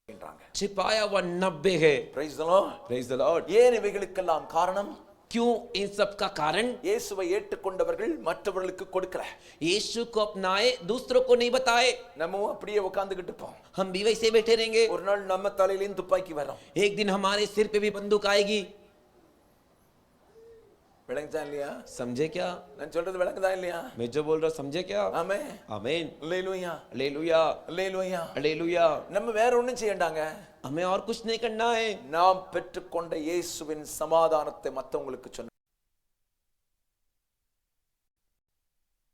என்றாங்க. छिपाया हुआ 90 है। Praise the Lord. Praise the Lord। ஏன் இவைகளுக்கெல்லாம் காரணம்? क्यों इन सब का कारण? இயேசுவை ஏற்றுக்கொண்டவர்கள் மற்றவர்களுக்கு கொடுக்கல. यीशु को अपनाए दूसरों को नहीं बताए। நம்ம அப்படியே உட்கார்ந்துகிட்டு இருப்போம். हम भी वैसे बैठे रहेंगे। ஒரு நாள் நம்ம தலையிலேயும் துப்பாக்கி வரும். एक दिन हमारे सिर पे भी बंदूक आएगी। விளங்குதா இல்லையா? समझे क्या? நான் சொல்றது விளங்குதா இல்லையா? मैं जो बोल रहा हूं समझे क्या? ஆமென். आमीन। அல்லேலூயா. हालेलुया। அல்லேலூயா. हालेलुया। நம்ம வேற ஒண்ணும் செய்யண்டாங்க. हमें और कुछ नहीं करना है। நாம் பெற்றுக்கொண்ட இயேசுவின் சமாதானத்தை மத்தவங்களுக்கு சொன்ன.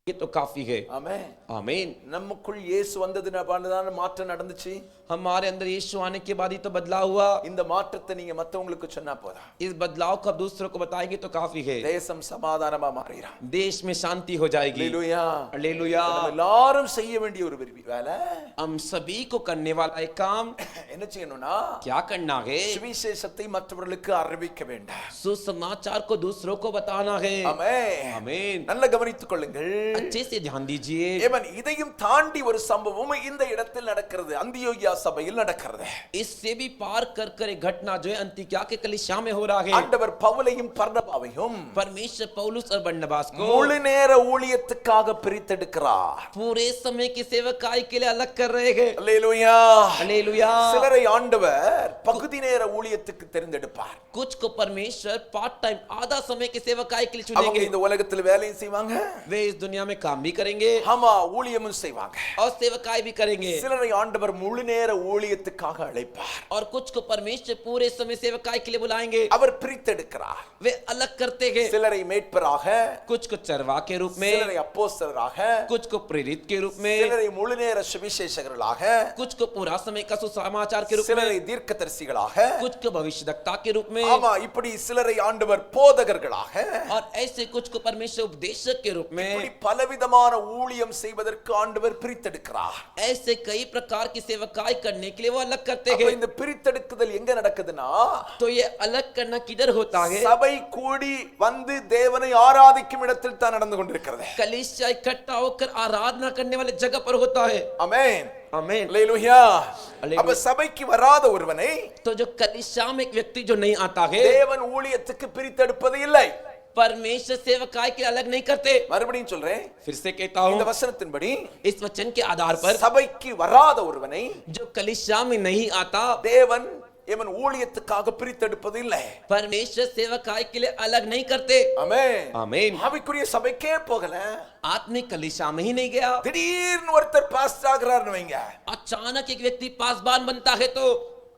ये तो काफी है। ஆமென். आमीन। நமக்குள் இயேசு வந்ததுனால மாற்றம் நடந்துச்சு. हमारे अंदर यीशु आने के बाद ही तो बदलाव हुआ। இந்த மாற்றத்தை நீங்க மத்தவங்களுக்கு சொன்னா போதும். इस बदलाव को अब दूसरों को बताएंगे तो काफी है। தேசம் சமாதானமா மாறிடும். देश में शांति हो जाएगी। அல்லேலூயா. हालेलुया। நம்ம எல்லாரும் செய்ய வேண்டிய ஒரு வேலை, हम सभी को करने वाला एक काम என்ன செய்யணும்னா, क्या करना है? சுவிசேஷத்தை மற்றவர்களுக்கு அறிவிக்க வேண்டும். सुसमाचार को दूसरों को बताना है। ஆமென். आमीन। நல்ல கவனித்துக் கொள்ளுங்கள். अच्छे से ध्यान दीजिए। ஏமன் இதையும் தாண்டி ஒரு சம்பவம் இந்த இடத்தில் நடக்கிறது. அந்தியோகியா சபையில் நடக்கிறது. इससे भी पार कर कर एक घटना जो है अंतियोकिया के कलीसिया में हो रहा है। ஆண்டவர் பவுலையும் பர்னபாவையும் परमेश्वर पौलुस और बरनबास को முழு நேர ஊழியத்துக்காக பிரித்தெடுக்கிறார். पूरे समय की सेवकाई के लिए अलग कर रहे हैं। அல்லேலூயா. हालेलुया। சிலரை ஆண்டவர் பகுதி நேர ஊழியத்துக்கு தெரிந்தெடுப்பார். कुछ को परमेश्वर पार्ट टाइम आधा समय की सेवकाई के लिए அவங்க चुनेंगे। இந்த உலகத்தில் வேலையும் செய்வாங்க, वे इस दुनिया में काम भी करेंगे ஆமா ஊழியமும் செய்வாங்க. और सेवकाई भी करेंगे। சிலரை ஆண்டவர் முழு நேர ஊழியத்துக்காக அழைப்பார். और कुछ को परमेश्वर पूरे समय सेवकाई के लिए बुलाएंगे। அவர் பிரித்தெடுக்கிறார். वे अलग करते हैं। சிலரை மேய்ப்பராக, कुछ को चरवा के रूप में, சிலரை அப்போஸ்தலராக, कुछ को प्रेरित के रूप में, சிலரை முழு நேர சுவிசேஷகர்களாக, कुछ को पूरा समय का सुसमाचार के रूप में, சிலரை தீர்க்கதரிசிகளாக, कुछ को भविष्यवक्ता के रूप में, ஆமா இப்படி சிலரை ஆண்டவர் போதகர்களாக, और ऐसे कुछ को परमेश्वर उपदेशक के रूप இப்படி में, பலவிதமான ஊழியம் செய்வதற்கு ஆண்டவர் பிரித்தெடுக்கிறார். ऐसे कई प्रकार की सेवकाई करने के लिए वो अलग करते அப்ப हैं। இந்த பிரித்தெடுக்குதல் எங்க நடக்குதுன்னா, तो ये अलग करना किधर होता है? சபை கூடி வந்து தேவனை ஆராதிக்கும் இடத்தில் தான் நடந்து கொண்டிருக்கிறது. कलीसिया इकट्ठा होकर आराधना करने वाले जगह पर होता है। ஆமென். आमीन। அல்லேலூயா. அல்லேலூயா. அப்ப சபைக்கு வராத ஒருவனை तो जो कलीसिया में एक व्यक्ति जो नहीं आता है, தேவன் ஊழியத்துக்கு பிரித்தெடுப்பது இல்லை. परमेश्वर सेवकाई के अलग नहीं करते। மறுபடியும் சொல்றேன், फिर से कहता இந்த हूँ, வசனத்தின்படி इस वचन के आधार पर சபைக்கு வராத ஒருவனை जो कलीसिया में नहीं आता, தேவன் இவன் ஊழியத்துக்காக பிரித்தெடுப்பது இல்லை. परमेश्वर सेवकाई के लिए अलग नहीं करते। ஆமென். आमीन। ஆவிக்குரிய சபைக்கே போகல, आत्मिक कलीसिया में ही नहीं गया, திடீர்னு ஒருத்தர் பாஸ்டர் ஆகிறார்னு வைங்க, अचानक एक व्यक्ति पासबान बनता है तो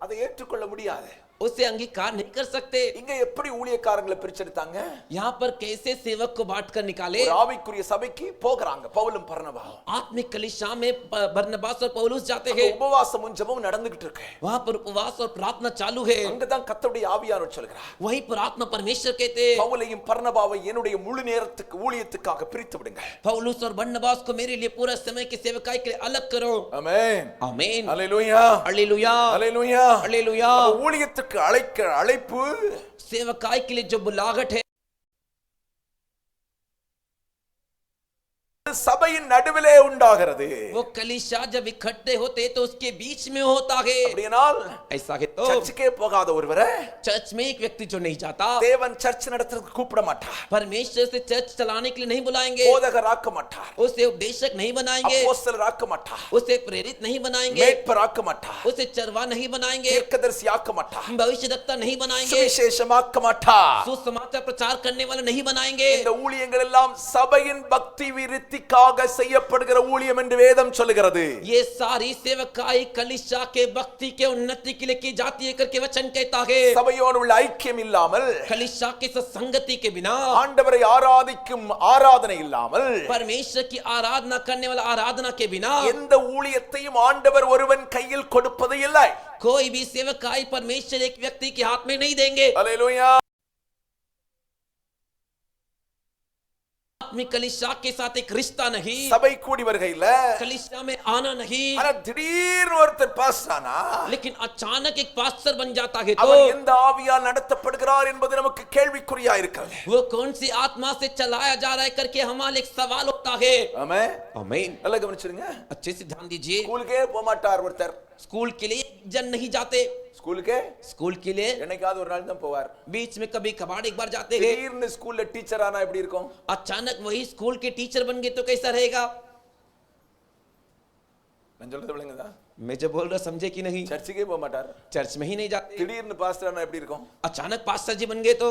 அதை ஏற்றுக்கொள்ள முடியாது. उसे अंगीकार नहीं कर सकते। இங்க எப்படி ஊழியக்காரங்களை பிரிச்செடுத்தாங்க? यहाँ पर कैसे सेवक को बांट कर निकाले? ஒரு ஆவிக்குரிய சபைக்கு போகிறாங்க பவுலும் பர்னபாவும். आत्मिक कलीसिया में बरनबास और पौलुस जाते हैं। உபவாசமும் ஜெபமும் நடந்துகிட்டு இருக்கு. वहां पर उपवास और प्रार्थना चालू है। அங்கதான் கர்த்தருடைய ஆவியானவர் சொல்கிறார், वहीं पर आत्मा परमेश्वर कहते हैं, பவுலையும் பர்னபாவை என்னுடைய முழு நேரத்துக்கு ஊழியத்துக்காக பிரித்து விடுங்க. पौलुस और बरनबास को मेरे लिए पूरा समय की सेवकाई के लिए अलग करो। ஆமென். आमीन। அல்லேலூயா. हालेलुया। அல்லேலூயா. हालेलुया। ஊழியத்துக்கு அழைப்பு सेवकाई के लिए जो बुलाहट है சபையின் நடுவிலே உண்டாகிறது. वो कलीसिया जब इकट्ठे होते तो उसके बीच में होता है। அப்படியானால் ऐसा है तो சர்ச்சுக்கே போகாத ஒருவரை चर्च में एक व्यक्ति जो नहीं जाता, தேவன் சர்ச் நடத்துறதுக்கு கூப்பிட மாட்டார். परमेश्वर से चर्च चलाने के लिए नहीं बुलाएंगे, போதகராக்க மாட்டார். उसे उपदेशक नहीं बनाएंगे, அப்போஸ்தலராக்க மாட்டார். उसे प्रेरित नहीं बनाएंगे, மேய்ப்பராக்க மாட்டார். उसे चरवा नहीं बनाएंगे, தீர்க்கதரிசியாக்க மாட்டார். भविष्यवक्ता नहीं बनाएंगे, சுவிசேஷமாக்க மாட்டார். सुसमाचार प्रचार करने वाले नहीं बनाएंगे। இந்த ஊழியங்கள் எல்லாம் சபையின் பக்தி விருத்தி விருத்திக்காக செய்யப்படுகிற ஊழியம் என்று வேதம் சொல்லுகிறது. ये सारी सेवकाई कलीसिया के भक्ति के उन्नति के लिए की जाती है करके वचन कहता है. சபையோடு உள்ள ஐக்கியம் இல்லாமல், कलीसिया के संगति के बिना, ஆண்டவரை ஆராதிக்கும் ஆராதனை இல்லாமல், परमेश्वर की आराधना करने वाला आराधना के बिना எந்த ஊழியத்தையும் ஆண்டவர் ஒருவன் கையில் கொடுப்பது இல்லை. कोई भी सेवकाई परमेश्वर एक व्यक्ति के हाथ में नहीं देंगे. அல்லேலூயா. आत्मिक कलीसिया के साथ एक रिश्ता नहीं, சபை கூடி வருகையில कलीसिया में आना नहीं. ஆனா திடீர்னு ஒருத்தர் பாஸ்டானா लेकिन अचानक एक पास्टर बन जाता है तो அவர் எந்த ஆவியால் நடத்தப்படுகிறார் என்பது நமக்கு கேள்விக்குறியா இருக்கிறது. वो कौन सी आत्मा से चलाया जा रहा है करके हमारे एक सवाल उठता है. ஆமென். आमीन. நல்லா கவனிச்சிருங்க. अच्छे से ध्यान दीजिए. ஸ்கூலுக்கே போக மாட்டார் ஒருத்தர். स्कूल के लिए जन नहीं जाते. ஸ்கூலுக்கே स्कूल के लिए என்னைக்காவது ஒரு நாள் தான் போவார். बीच में कभी कभार एक बार जाते हैं. திடீர்னு ஸ்கூல்ல டீச்சர் ஆனா எப்படி இருக்கும்? अचानक वही स्कूल के टीचर बन गए तो कैसा रहेगा? நான் சொல்றது விளங்குதா? मैं जो बोल रहा समझे कि नहीं? சர்ச்சுக்கே போக மாட்டார். चर्च में ही नहीं जाते. திடீர்னு பாஸ்டர் ஆனா எப்படி இருக்கும்? अचानक पास्टर जी बन गए तो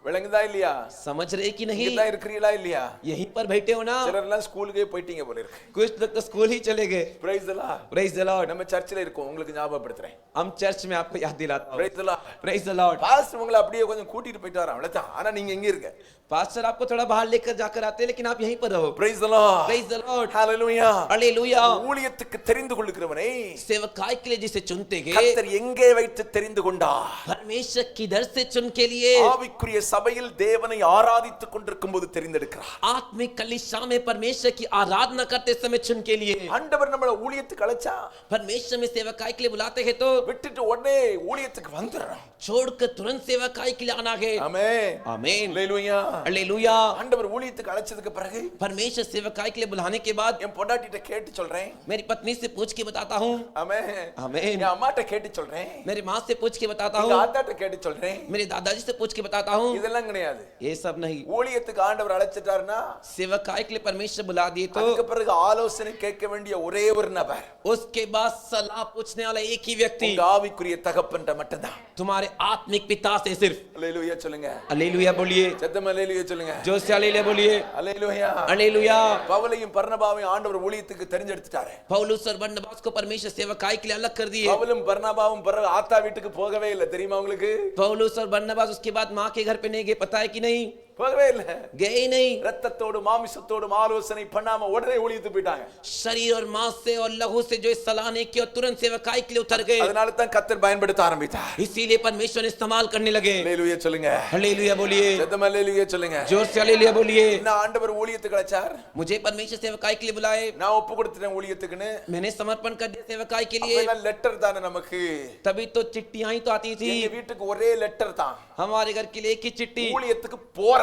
விளங்குதா இல்லையா? समझ रहे कि नहीं? இங்கதான் இருக்கிறீங்களா இல்லையா? यहीं पर बैठे हो ना. சிலர்லாம் ஸ்கூலுக்கே போயிட்டீங்க போல இருக்கு. कुछ लोग तो स्कूल ही चले गए. Praise the Lord. Praise the Lord. நம்ம சர்ச்சில இருக்கோம், உங்களுக்கு ஞாபகப்படுத்துறேன். हम चर्च में आपको याद दिलाता हूं. Praise the Lord. Praise the Lord. Pastor உங்களை அப்படியே கொஞ்சம் கூட்டிட்டு போயிட்டாரு அவ்வளவுதான். ஆனா நீங்க எங்க இருக்க? पास्टर आपको थोड़ा बाहर लेकर जाकर आते हैं लेकिन आप यहीं पर रहो. Praise the Lord. Praise the Lord. Hallelujah. Hallelujah. ஊழியத்துக்கு தெரிந்து கொள்ளுகிறவனை सेवकाई के लिए जिसे चुनते हैं கர்த்தர் எங்கே வைத்து தெரிந்து கொண்டார்? परमेश्वर किधर से चुन के लिए ஆவிக்குரிய சபையில் தேவனை ஆராதித்துக் கொண்டிருக்கும்போது தெரிந்தெடுக்கிறார். आत्मिक कलीसिया में परमेश्वर की आराधना करते समय चुन के लिए. ஆண்டவர் நம்மள ஊழியத்துக்கு அழைச்சா परमेश्वर में सेवकाई के लिए बुलाते हैं तो விட்டுட்டு உடனே ஊழியத்துக்கு வந்துறோம். छोड़कर तुरंत सेवकाई के लिए आना है. ஆமென். आमीन. ஹalleluya. हालेलुया. ஆண்டவர் ஊழியத்துக்கு அழைச்சதுக்கு பிறகு परमेश्वर सेवकाई के लिए बुलाने के बाद என் பொண்டாட்டிட்ட கேட்டு சொல்றேன். मेरी पत्नी से पूछ के बताता हूँ. ஆமென். आमीन. என் அம்மாட்ட கேட்டு சொல்றேன். मेरी माँ से पूछ के बताता எங்க हूँ. ஆத்தாட்ட கேட்டு சொல்றேன். मेरे दादाजी से पूछ के बताता हूँ. இதெல்லாம் கிடையாது. ये सब नहीं. ஊழியத்துக்கு ஆண்டவர் அழைச்சிட்டாருன்னா सेवकाई के लिए परमेश्वर बुला दिए तो அதுக்கு பிறகு ஆலோசனை கேட்க வேண்டிய ஒரே ஒரு நபர் उसके बाद सलाह पूछने वाला एक ही व्यक्ति உங்க ஆவிக்குரிய தகப்பன்ட்ட மட்டும்தான். तुम्हारे आत्मिक पिता से सिर्फ. ஹalleluya சொல்லுங்க. हालेलुया बोलिए. சத்தமா ஹalleluya சொல்லுங்க. जोर से हालेलुया बोलिए. ஹalleluya. हालेलुया. பவுலையும் பர்னபாவையும் ஆண்டவர் ஊழியத்துக்கு தெரிஞ்செடுத்துட்டாரு. पौलुस और बरनबास को परमेश्वर सेवकाई के लिए अलग कर दिए. பவுலும் பர்னபாவும் பிறகு ஆத்தா வீட்டுக்கு போகவே இல்லை, தெரியுமா உங்களுக்கு? पौलुस और बरनबास उसके बाद माँ के घर पे नहीं गए, पता है कि नहीं? போகவே இல்லை. गए ही नहीं. ரத்தத்தோடு மாமிசத்தோடு ஆலோசனை பண்ணாம உடனே ஊழியத்துக்கு போயிட்டாங்க. शरीर और मांस से और लहू से जो सलाह नहीं की और तुरंत सेवकाई के लिए उतर गए. அதனால தான் கர்த்தர் பயன்படுத்த ஆரம்பித்தார். इसीलिए परमेश्वर इस्तेमाल करने लगे. ஹalleluya சொல்லுங்க. हालेलुया बोलिए. சத்தமா ஹalleluya சொல்லுங்க. जोर से हालेलुया बोलिए. என்ன ஆண்டவர் ஊழியத்துக்கு அழைச்சார்? मुझे परमेश्वर सेवकाई के लिए बुलाए. நான் ஒப்பு கொடுத்துட்டேன் ஊழியத்துக்குன்னு. मैंने समर्पण कर दिया सेवकाई के लिए. அப்ப லெட்டர் தானே நமக்கு. तभी तो चिट्ठियां ही तो आती थी. எங்க வீட்டுக்கு ஒரே லெட்டர் தான். हमारे घर के लिए एक ही चिट्ठी. ஊழியத்துக்கு போறேன்.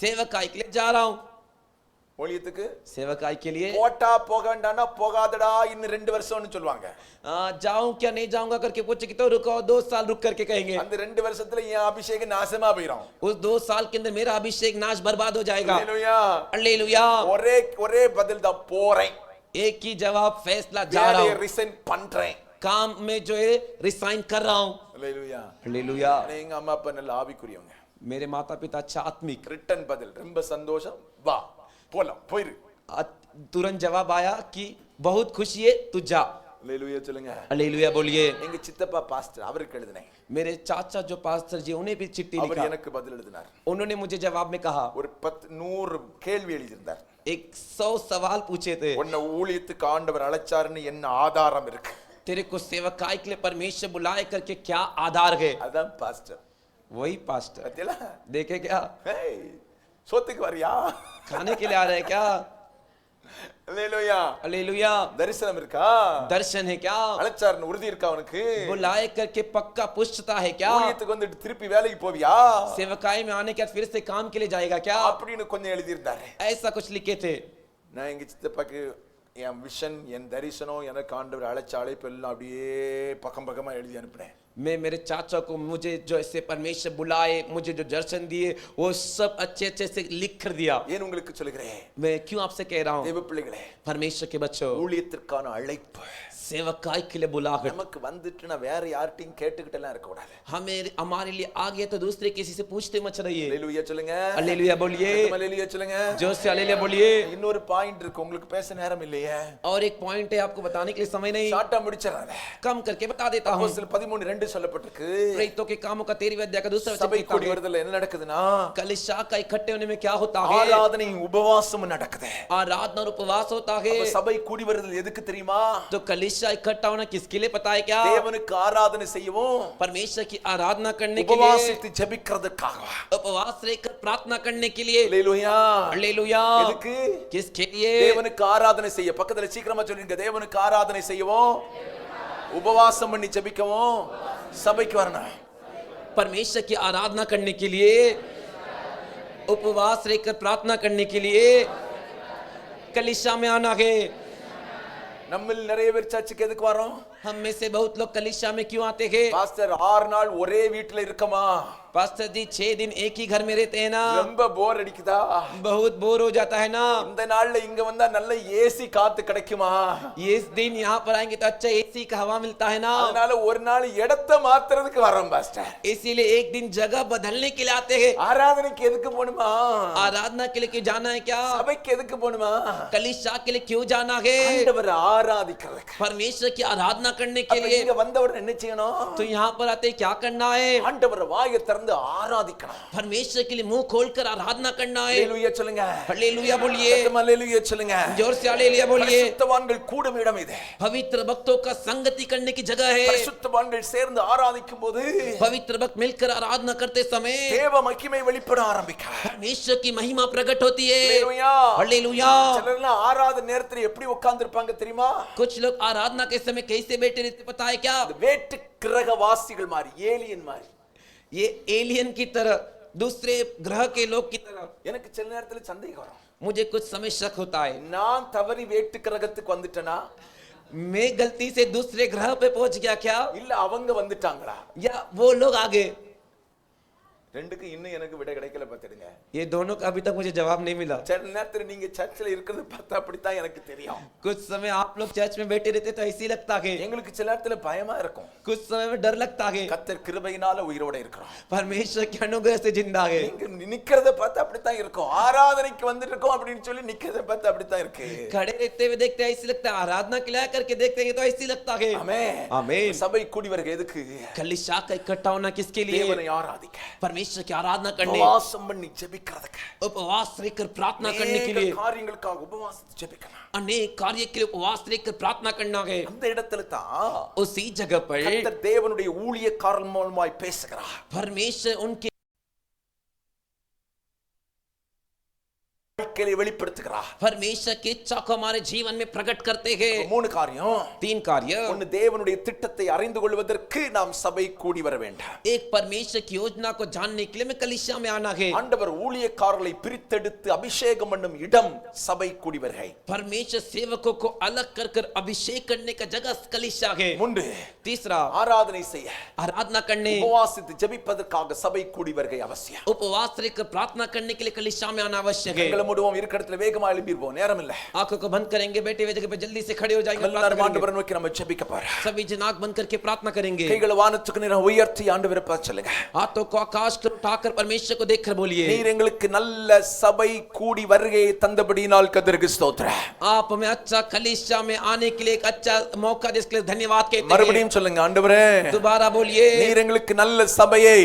सेवकाई के लिए जा रहा हूँ. ஊழியத்துக்கு सेवकाई के लिए போட்டா போக வேண்டாம்னா போகாதடா இன்னும் 2 வருஷம்னு சொல்லுவாங்க. जाऊं क्या नहीं जाऊंगा करके पूछे कि तो रुको 2 साल रुक करके कहेंगे. அந்த 2 வருஷத்துல என் அபிஷேகம் நாசமா போயிடும். उस 2 साल के अंदर मेरा अभिषेक नाश बर्बाद हो जाएगा. ஹalleluya. हालेलुया. ஒரே பதில் தான், போறேன். एक ही जवाब फैसला जा रहा வேலையை हूँ. ரிசைன் பண்றேன். काम में जो है रिसाइन कर रहा हूँ. ஹalleluya. हालेलुया. எங்க அம்மா அப்பா நல்ல ஆவிக்குரியவங்க. मेरे माता पिता अच्छा आत्मिक. ரிட்டன் பதில் ரொம்ப சந்தோஷம், வா போலாம் போயிரு. तुरंत जवाब आया कि बहुत खुशी है तू जा. ஹalleluya சொல்லுங்க. हालेलुया बोलिए. எங்க சித்தப்பா பாஸ்டர் அவருக்கு எழுதினேன். मेरे चाचा जो पास्टर जी उन्हें भी चिट्ठी அவர் लिखा. எனக்கு பதில் எழுதினார். उन्होंने मुझे जवाब में कहा ஒரு 100 கேள்வி எழுதியிருந்தார். 100 सवाल पूछे थे. உன்னை ஊழியத்துக்கு ஆண்டவர் அழைச்சாருன்னு என்ன ஆதாரம் இருக்கு? तेरे को सेवकाई के लिए परमेश्वर बुलाए करके क्या आधार है? அதான் பாஸ்டர். वही पास्टर. பத்தியலா? देखे क्या? ஏய் சோத்துக்கு வரியா? खाने के लिए आ रहे हैं क्या? ஹalleluya. हालेलुया. தரிசனம் இருக்கா? दर्शन है क्या? அழைச்சாருன்னு உறுதி இருக்கா உனக்கு? बुलाए करके पक्का पुष्टता है क्या? ஊழியத்துக்கு வந்துட்டு திருப்பி வேலைக்கு போவியா? सेवकाई में आने के बाद फिर से काम के लिए जाएगा क्या? அப்படின்னு கொஞ்சம் எழுதியிருந்தாரு. ऐसा कुछ लिखे थे. நான் எங்க சித்தப்பாக்கு என் விஷன் என் தரிசனம் எனக்கு ஆண்டவர் அழைச்ச அழைப்பு எல்லாம் அப்படியே பக்கம் பக்கமா எழுதி அனுப்பினேன். मैं मेरे चाचा को मुझे जो ऐसे परमेश्वर बुलाए मुझे जो दर्शन दिए वो सब अच्छे अच्छे से लिख कर दिया. ஏன் உங்களுக்கு சொல்லுகிறேன்? मैं क्यों आपसे कह रहा हूँ? தேவ பிள்ளைகளே, परमेश्वर के बच्चों, ஊழியத்திற்கான அழைப்பு सेवकाई के लिए बुलाकर நமக்கு வந்துட்டு நான் வேற யார்ட்டையும் கேட்டுக்கிட்டு எல்லாம் இருக்க கூடாது. हमारे लिए आ गया तो दूसरे किसी से पूछते मत रहिए। ஹalleluya சொல்லுங்க. हालेलुया बोलिए, ஹalleluya சொல்லுங்க. जोर से हालेलुया बोलिए। இன்னொரு பாயிண்ட் இருக்கு, உங்களுக்கு பேச நேரம் இல்லையே. और एक पॉइंट है, आपको बताने के लिए समय नहीं, ஷார்ட்டா முடிச்சறேன். कम करके बता देता हूं। அப்போஸ்தலர் 13:2 சொல்லப்பட்டிருக்கு. प्रेरितों के कामों का 13वें अध्याय का दूसरा சபை वचन கூடி कहता है, வருதல்ல என்ன நடக்குதுன்னா, कलीसिया का इकट्ठे होने में क्या होता है? ஆராதனை உபவாசம் நடக்குது. आराधना और उपवास होता है। அப்ப சபை கூடி வருதல் எதுக்கு தெரியுமா? तो कलीसिया इकट्ठा होना किसके लिए पता है क्या? தேவனுக்கு ஆராதனை செய்யவும், परमेश्वर की आराधना करने के लिए, உபவாசித்து ஜெபிக்கிறதுக்காக. उपवास रहकर प्रार्थना करने के लिए। ஹalleluya. हालेलुया। எதுக்கு? किसके लिए? தேவனுக்கு ஆராதனை செய்ய. பக்கத்துல சீக்கிரமா சொல்லுங்க. தேவனுக்கு ஆராதனை செய்யவும், உபவாசம் பண்ணி ஜெபிக்கவும் சபைக்கு வரணும். परमेश्वर की आराधना करने के लिए, उपवास रहकर प्रार्थना करने के लिए कलीसिया में आना है। நம்மில் நிறைய பேர் சர்ச்சுக்கு எதுக்கு வரோம்? हम में से बहुत लोग कलीसिया में क्यों आते हैं? பாஸ்டர் 6 நாள் ஒரே வீட்ல இருக்கமா? पास्टर जी 6 दिन एक ही घर में रहते हैं ना, ரொம்ப போர் அடிக்குதா? बहुत बोर हो जाता है ना। இந்த நாள்ல இங்க வந்தா நல்ல ஏசி காத்து கிடைக்குமா? इस दिन यहाँ पर आएंगे तो अच्छा एसी का हवा मिलता है ना, அதனால ஒரு நாள் இடத்தை மாத்துறதுக்கு வரோம் பாஸ்டர். इसीलिए एक दिन जगह बदलने के लिए आते हैं। ஆராதனைக்கு எதுக்கு போணுமா? आराधना के लिए क्यों जाना है क्या? சபைக்கு எதுக்கு போணுமா? कलीसिया के लिए क्यों जाना है? ஆண்டவரை ஆராதிக்கிறதுக்கு. परमेश्वर की आराधना करने के அப்ப लिए। இங்க வந்தவரை என்ன செய்யணும்? तो यहाँ पर आते क्या करना है? ஆண்டவரை வாயை திறந்து ஆராதிக்கணும். परमेश्वर के लिए मुंह खोलकर आराधना करना है। ஹalleluya சொல்லுங்க. हालेलुया बोलिए, ஹalleluya சொல்லுங்க. जोर से हालेलुया बोलिए। பரிசுத்தவான்கள் கூடும் இடம் இது. पवित्र भक्तों का संगति करने की जगह है। பரிசுத்தவான்கள் சேர்ந்து ஆராதிக்கும் போது पवित्र भक्त मिलकर आराधना करते समय தேவ மகிமை வெளிப்பட ஆரம்பிக்கும். परमेश्वर की महिमा प्रकट होती है। ஹalleluya. हालेलुया। சிலர்லாம் ஆராதனை நேரத்துல எப்படி உட்கார்ந்திருப்பாங்க தெரியுமா? कुछ लोग आराधना के समय कैसे बैठे रहते पता है क्या? வேட்டு கிரகவாசிகள் மாதிரி, ஏலியன் மாதிரி. ये एलियन की तरह, दूसरे ग्रह के लोग की तरह। எனக்கு சில நேரத்துல சந்தேகம் வரும். मुझे कुछ समय शक होता है, நான் தவறி வேட்டு கிரகத்துக்கு வந்துட்டேனா, मैं गलती से दूसरे ग्रह पे पहुंच गया क्या, இல்ல அவங்க வந்துட்டாங்களா? या वो लोग आगे? ரெண்டுக்கு இன்னும் எனக்கு விடை கிடைக்கல பார்த்துடுங்க. ये दोनों का अभी तक मुझे जवाब नहीं मिला। சில நேரத்துல நீங்க சர்ச்சில் இருக்கிறது பார்த்தா அப்படித்தான் எனக்கு தெரியும். कुछ समय आप लोग चर्च में बैठे रहते तो ऐसे लगता है, எங்களுக்கு சில நேரத்துல பயமா இருக்கும். कुछ समय में डर लगता है। கர்த்தர் கிருபையினால உயிரோட இருக்கிறோம். परमेश्वर के अनुग्रह से जिंदा है। நீங்க நிக்கிறத பார்த்தா அப்படித்தான் இருக்கும். ஆராதனைக்கு வந்துட்டு இருக்கோம் அப்படின்னு சொல்லி நிக்கிறத பார்த்தா அப்படித்தான் இருக்கு. खड़े रहते हुए देखते हैं ऐसे लगता है, आराधना के लिए करके देखते हैं तो ऐसे लगता है। ஆமென். आमीन। சபை கூடி வருக எதுக்கு? कलीसिया का इकट्ठा होना किसके लिए? தேவனை ஆராதிக்க, परमेश्वर की आराधना करने, உபவாசம் பண்ணி ஜெபிக்கிறதுக்கு. उपवास रहकर प्रार्थना करने के அநேக लिए, காரியங்களுக்காக உபவாசித்து ஜெபிக்கணும். अनेक कार्य के लिए उपवास रहकर प्रार्थना करना है। அந்த இடத்துல தான் उसी जगह पर கர்த்தர் தேவனுடைய ஊழியக்காரன் மூலமாய் பேசுகிறார். परमेश्वर उनके வாழ்க்கையை வெளிப்படுத்துகிறார். परमेश्वर की इच्छा को हमारे जीवन में प्रकट करते हैं। மூணு காரியம். 3 कार्य। ஒன்னு, தேவனுடைய திட்டத்தை அறிந்து கொள்வதற்கு நாம் சபை கூடி வர வேண்டும். एक, परमेश्वर की योजना को जानने के लिए मैं कलीसिया में आना है। ஆண்டவர் ஊழியக்காரர்களை பிரித்தெடுத்து அபிஷேகம் பண்ணும் இடம் சபை கூடி வருகை. परमेश्वर सेवकों को अलग कर कर अभिषेक करने का जगह कलीसिया है। மூன்று, तीसरा, ஆராதனை செய்ய, आराधना करने, உபவாசித்து ஜெபிப்பதற்காக சபை கூடி வருகை அவசியம். उपवास रहकर प्रार्थना करने के लिए कलीसिया में आना आवश्यक है। எங்களை முடுவோம், இருக்கிற இடத்துல வேகமா எழும்பிடுவோம், நேரம் இல்ல. आंखों को बंद करेंगे, बैठे हुए जगह पे जल्दी से खड़े हो जाएंगे, प्रार्थना எல்லாரும் करेंगे। ஆண்டவரை நோக்கி நம்ம ஜெபிக்க போறோம். सभी जन आंख बंद करके प्रार्थना करेंगे। கைகளை வானத்துக்கு நேரா உயர்த்தி ஆண்டவரை பார்த்து சொல்லுங்க. हाथों को आकाश की ओर उठाकर परमेश्वर को देखकर बोलिए, நீர் எங்களுக்கு நல்ல சபை கூடி வருகையை தந்தபடியினால் கர்த்தருக்கு ஸ்தோத்திரம். आप हमें अच्छा कलीसिया में आने के लिए एक अच्छा मौका दे, इसके लिए धन्यवाद कहते हैं। மறுபடியும் சொல்லுங்க, ஆண்டவரே दोबारा बोलिए, நீர் எங்களுக்கு நல்ல சபையை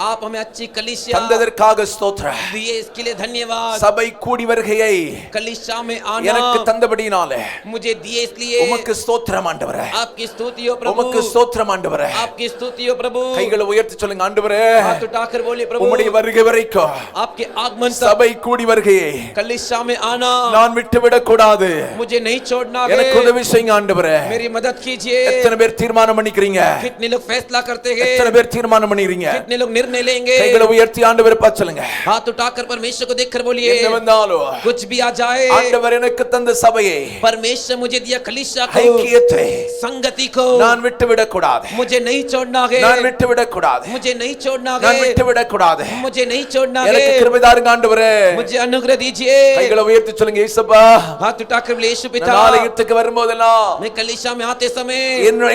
आप हमें अच्छी कलीसिया தந்ததற்காக ஸ்தோத்திரம். दिए, इसके लिए धन्यवाद। சபை கூடி வருகையை कलीसिया में आना எனக்கு தந்தபடியினாலே मुझे दिए, इसलिए உமக்கு ஸ்தோத்திரம் ஆண்டவரே. आपकी स्तुति हो प्रभु, உமக்கு ஸ்தோத்திரம் ஆண்டவரே. आपकी स्तुति हो प्रभु। கைகளை உயர்த்தி சொல்லுங்க, ஆண்டவரே हाथ उठाकर बोलिए, प्रभु உம்முடைய வருகை வரைக்கும் आपके आगमन तक சபை கூடி வருகையை कलीसिया में आना நான் விட்டுவிடக் கூடாது. मुझे नहीं छोड़ना எனக்கு है। உதவி செய்யுங்க ஆண்டவரே. मेरी मदद कीजिए। எத்தனை பேர் தீர்மானம் பண்ணிக்கிறீங்க? कितने लोग फैसला करते हैं? எத்தனை பேர் தீர்மானம் பண்ணிக்கிறீங்க? कितने लोग निर्णय निर्णय लेंगे। கைகளை உயர்த்தி ஆண்டவரை பார்த்து சொல்லுங்க. हाथ उठाकर परमेश्वर को देखकर बोलिए, என்ன வந்தாலும் कुछ भी आ जाए, ஆண்டவர் எனக்கு தந்த சபையை, परमेश्वर मुझे दिया कलीसिया को, ஐக்கியத்தை संगति को நான் விட்டு விட கூடாது. मुझे नहीं छोड़ना है, நான் விட்டு விட கூடாது. मुझे नहीं छोड़ना நான் है, விட்டு விட கூடாது. मुझे नहीं छोड़ना எனக்கு है, கிருபை தாருங்க ஆண்டவரே. मुझे अनुग्रह दीजिए। கைகளை உயர்த்தி சொல்லுங்க, இயேசுப்பா हाथ उठाकर बोलिए, यीशु पिता, நான் ஆலயத்துக்கு வரும்போதெல்லாம் मैं कलीसिया में आते समय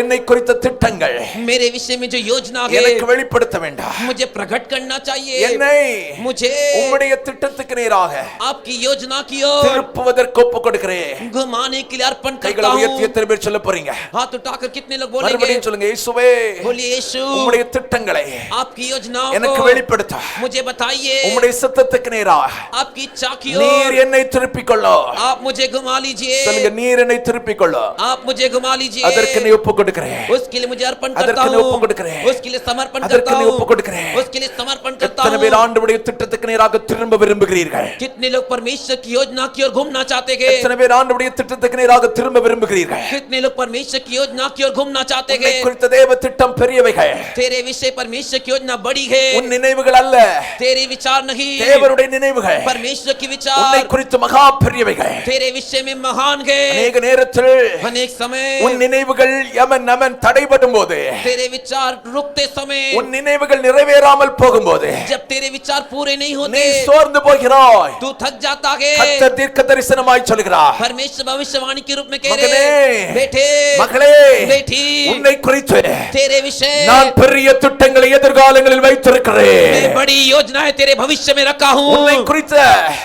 என்னை குறித்த திட்டங்கள் मेरे विषय में जो योजना है எனக்கு வெளிப்படுத்த வேண்டாம். मुझे प्रकट करना चाहिए। என்னை मुझे உம்முடைய திட்டத்துக்கு நேராக आपकी योजना की ओर திருப்புவதற்கு ஒப்புக் கொடுக்கிறேன். घुमाने के लिए अर्पण கைகளை करता உயர்த்தி हूँ। எத்தனை பேர் சொல்ல போறீங்க? हाथ उठाकर कितने लोग बोलेंगे? மறுபடியும் சொல்லுங்க, இயேசுவே बोलिए, यीशु உம்முடைய திட்டங்களை आपकी योजनाओं எனக்கு को வெளிப்படுத்த मुझे बताइए। உம்முடைய சித்தத்துக்கு நேராக आपकी इच्छा की நீர் ओर என்னை திருப்பிக் கொள்ளோ. आप मुझे घुमा लीजिए। சொல்லுங்க, நீர் என்னை திருப்பிக் கொள்ளோ. आप मुझे घुमा लीजिए। அதற்கு நீ ஒப்புக் கொடுக்கிறேன். उसके लिए मुझे अर्पण करता அதற்கு நீ हूँ, ஒப்புக் கொடுக்கிறேன். उसके लिए समर्पण அதற்கு करता நீ हूँ, ஒப்புக் கொடுக்கிறேன். उसके लिए समर्पण करता எத்தனை பேர் हूँ। ஆண்டவருடைய திட்டத்துக்கு நேராக திரும்ப விரும்புகிறீர்கள்? कितने लोग परमेश्वर की योजना की ओर घूमना चाहते हैं? எத்தனை பேர் ஆண்டவருடைய திட்டத்துக்கு நேராக திரும்ப விரும்புகிறீர்கள்? कितने लोग परमेश्वर की योजना की ओर घूमना चाहते உன்னை हैं? குறித்த தேவ திட்டம் பெரியவைகள். तेरे विषय परमेश्वर की योजना बड़ी है, உன் நினைவுகள் அல்ல, तेरे विचार नहीं, தேவனுடைய நினைவுகள். परमेश्वर की உன்னை विचार குறித்து மகா பெரியவைகள். तेरे विषय में महान है। அநேக நேரத்தில் अनेक समय உன் நினைவுகள் யமன் தடைபடும் போது, तेरे विचार रुकते समय, உன் நினைவுகள் நிறைவேறாமல் போகும்போது जब तेरे विचार पूरे नहीं நீ होते, சோர்ந்து போகிறாய். तू थक जाता है। கர்த்தர் தீர்க்க தரிசனமாய் சொல்கிறார், परमेश्वर भविष्यवाणी के रूप में कह மகனே, रहे, बेटे, மகளே, बेटी, உன்னை குறித்து तेरे विषय நான் பெரிய திட்டங்களை எதிர்காலங்களில் வைத்திருக்கிறேன். मैं बड़ी योजनाएं तेरे भविष्य में रखा हूँ। உன்னை குறித்த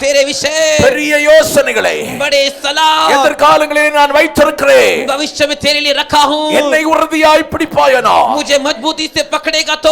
तेरे विषय பெரிய யோசனைகளை बड़े सलाह எதிர்காலங்களில் நான் வைத்திருக்கிறேன். भविष्य में तेरे लिए रखा हूँ। என்னை உறுதியாய் பிடிப்பாயனா, मुझे मजबूती से पकड़ेगा तो,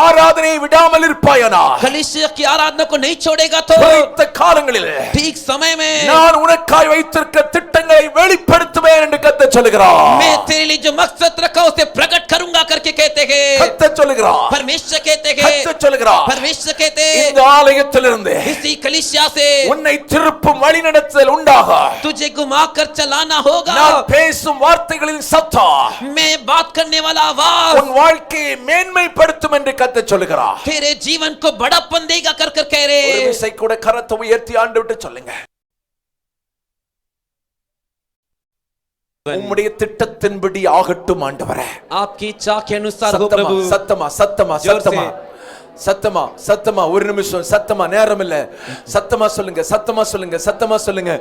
ஆராதனை விடாமல் இருப்பாயனா, कलीसिया की आराधना को नहीं छोड़ेगा तो, குறித்த காலங்களில் ठीक समय में நான் உனக்காய் வைத்திருக்க திட்டங்களை வெளிப்படுத்துவேன் என்று கர்த்தர் சொல்கிறார். मैं तेरे लिए जो मकसद रखा उसे प्रकट करूंगा करके कहते हैं। கர்த்தர் சொல்கிறார், परमेश्वर कहते हैं, கர்த்தர் சொல்கிறார், परमेश्वर कहते हैं, இந்த ஆலயத்திலிருந்து इसी कलीसिया से உன்னை திருப்பும் வழிநடத்தல் உண்டாக. तुझे घुमा कर चलाना होगा। நான் பேசும் வார்த்தைகளின் சத்தம் मैं बात करने वाला आवाज உன் வாழ்க்கையை மேன்மைப்படுத்தும் என்று கர்த்தர் சொல்கிறார். तेरे जीवन को बड़ापन देगा कर कर कह ஒரு रहे। விசை கூட கரத்தை உயர்த்தி ஆண்டவர்ட்ட சொல்லுங்க, உம்முடைய திட்டத்தின்படி ஆகட்டும் ஆண்டவரே. आपकी इच्छा के अनुसार हो சத்தமா प्रभु। சத்தமா சத்தமா जोर से। சத்தமா சத்தமா சத்தமா ஒரு நிமிஷம் சத்தமா, நேரம் இல்ல. சத்தமா சொல்லுங்க, சத்தமா சொல்லுங்க, சத்தமா சொல்லுங்க.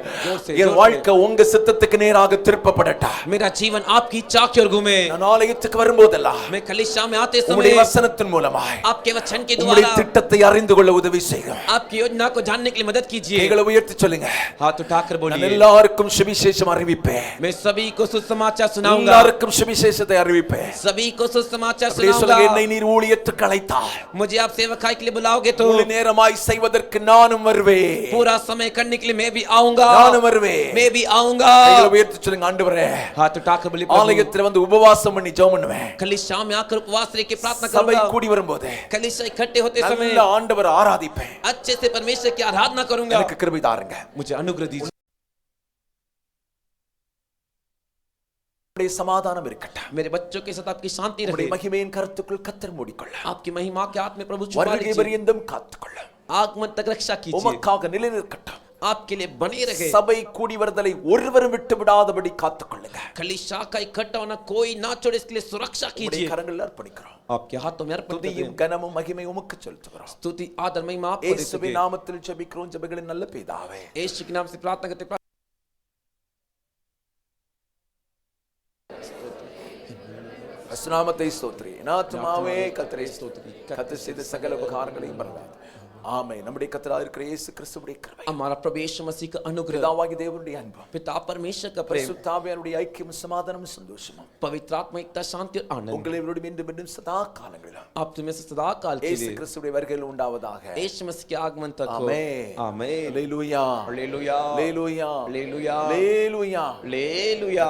என் வாழ்க்கை உங்க சித்தத்துக்கு நேராக திருப்பப்படட்டா. मेरा जीवन आपकी इच्छा की ओर घूमे। நான் ஆலயத்துக்கு வரும்போதெல்லாம் मैं कलीसिया में आते உம்முடைய समय வசனத்தின் மூலமாய் आपके वचन के உம்முடைய द्वारा திட்டத்தை அறிந்து கொள்ள உதவி செய்யும். आपकी योजना को जानने के लिए मदद कीजिए। கைகளை உயர்த்தி சொல்லுங்க, हाथ उठाकर நான் बोलिए, எல்லாருக்கும் சுவிசேஷம் அறிவிப்பேன். मैं सभी को सुसमाचार सुनाऊंगा। எல்லாருக்கும் சுவிசேஷத்தை அறிவிப்பேன். सभी को सुसमाचार அப்படியே சொல்லுங்க, सुनाऊंगा। என்னை நீர் ஊழியத்துக்கு அழைத்தால் मुझे आप सेवकाई के लिए बुलाओगे तो முழு நேரமாய் செய்வதற்கு நானும் வருவேன். पूरा समय करने के लिए मैं भी आऊंगा। நானும் வருவேன். मैं भी आऊंगा। கைகளை உயர்த்தி சொல்லுங்க, ஆண்டவரே हाथ उठाकर बोलिए, प्रभु, ஆலயத்துல வந்து உபவாசம் பண்ணி ஜெபம் பண்ணுவேன். कलीसिया में आकर उपवास रह के प्रार्थना சபை करूंगा। கூடி வரும்போது कलीसिया इकट्ठे होते समय நல்ல ஆண்டவர் ஆராதிப்பேன். अच्छे से परमेश्वर की आराधना करूंगा। எனக்கு கிருபை தாருங்க. मुझे अनुग्रह दीजिए। உம்முடைய சமாதானம் இருக்கட்டும். मेरे बच्चों के साथ आपकी शांति உம்முடைய रहे। மகிமையின் கருத்துக்குள் கர்த்தர் மூடிக்கொள்ள. आपकी महिमा के हाथ में प्रभु छुपा வருகை लीजिए। பரியந்தம் காத்துக்கொள்ள. आगमन तक रक्षा कीजिए। உமக்காக நிலைநிற்கட்டும். आपके लिए बने रहे। சபை கூடி வருதலை ஒருவரும் விட்டு விடாதபடி காத்துக்கொள்ளுங்க. कलीसिया का इकट्ठा होना कोई ना छोड़े, इसके लिए सुरक्षा உம்முடைய कीजिए। கரங்களில் அர்ப்பணிக்கிறோம். आपके हाथों में अर्पण करते துதியும் हैं। கனமும் மகிமை உமக்கு செலுத்துகிறோம். स्तुति आदर महिमा आपको देते இயேசுவின் हैं। நாமத்தில் ஜெபிக்கிறோம் ஜெபங்களின் நல்ல பிதாவே. यीशु के नाम से प्रार्थना करते हैं। நாமத்தை ஸ்தோத்திரி. என் ஆத்துமாவே கர்த்தரை ஸ்தோத்திரி. கர்த்தர் செய்த சகல உபகாரங்களையும் மறவாதே. ஆமென். நம்முடைய கர்த்தராகிய இருக்கிற இயேசு கிறிஸ்துவின் கிருபை, हमारा प्रभु यीशु मसीह का अनुग्रह, பிதாவாகிய தேவனுடைய அன்பும், पिता परमेश्वर का प्रेम, பரிசுத்த ஆவியானவருடைய ஐக்கியமும் சமாதானமும் சந்தோஷமும் पवित्र आत्मा एकता शांति और आनंद உங்களை இவரோடு மீண்டும் மீண்டும் சதா காலங்களிலும் आप तुम्हें से सदा काल के இயேசு लिए கிறிஸ்துவின் வருகையில் உண்டாவதாக. यीशु मसीह के आगमन तक हो। ஆமென். आमीन। அல்லேலூயா. हालेलुया। அல்லேலூயா. हालेलुया। அல்லேலூயா. हालेलुया।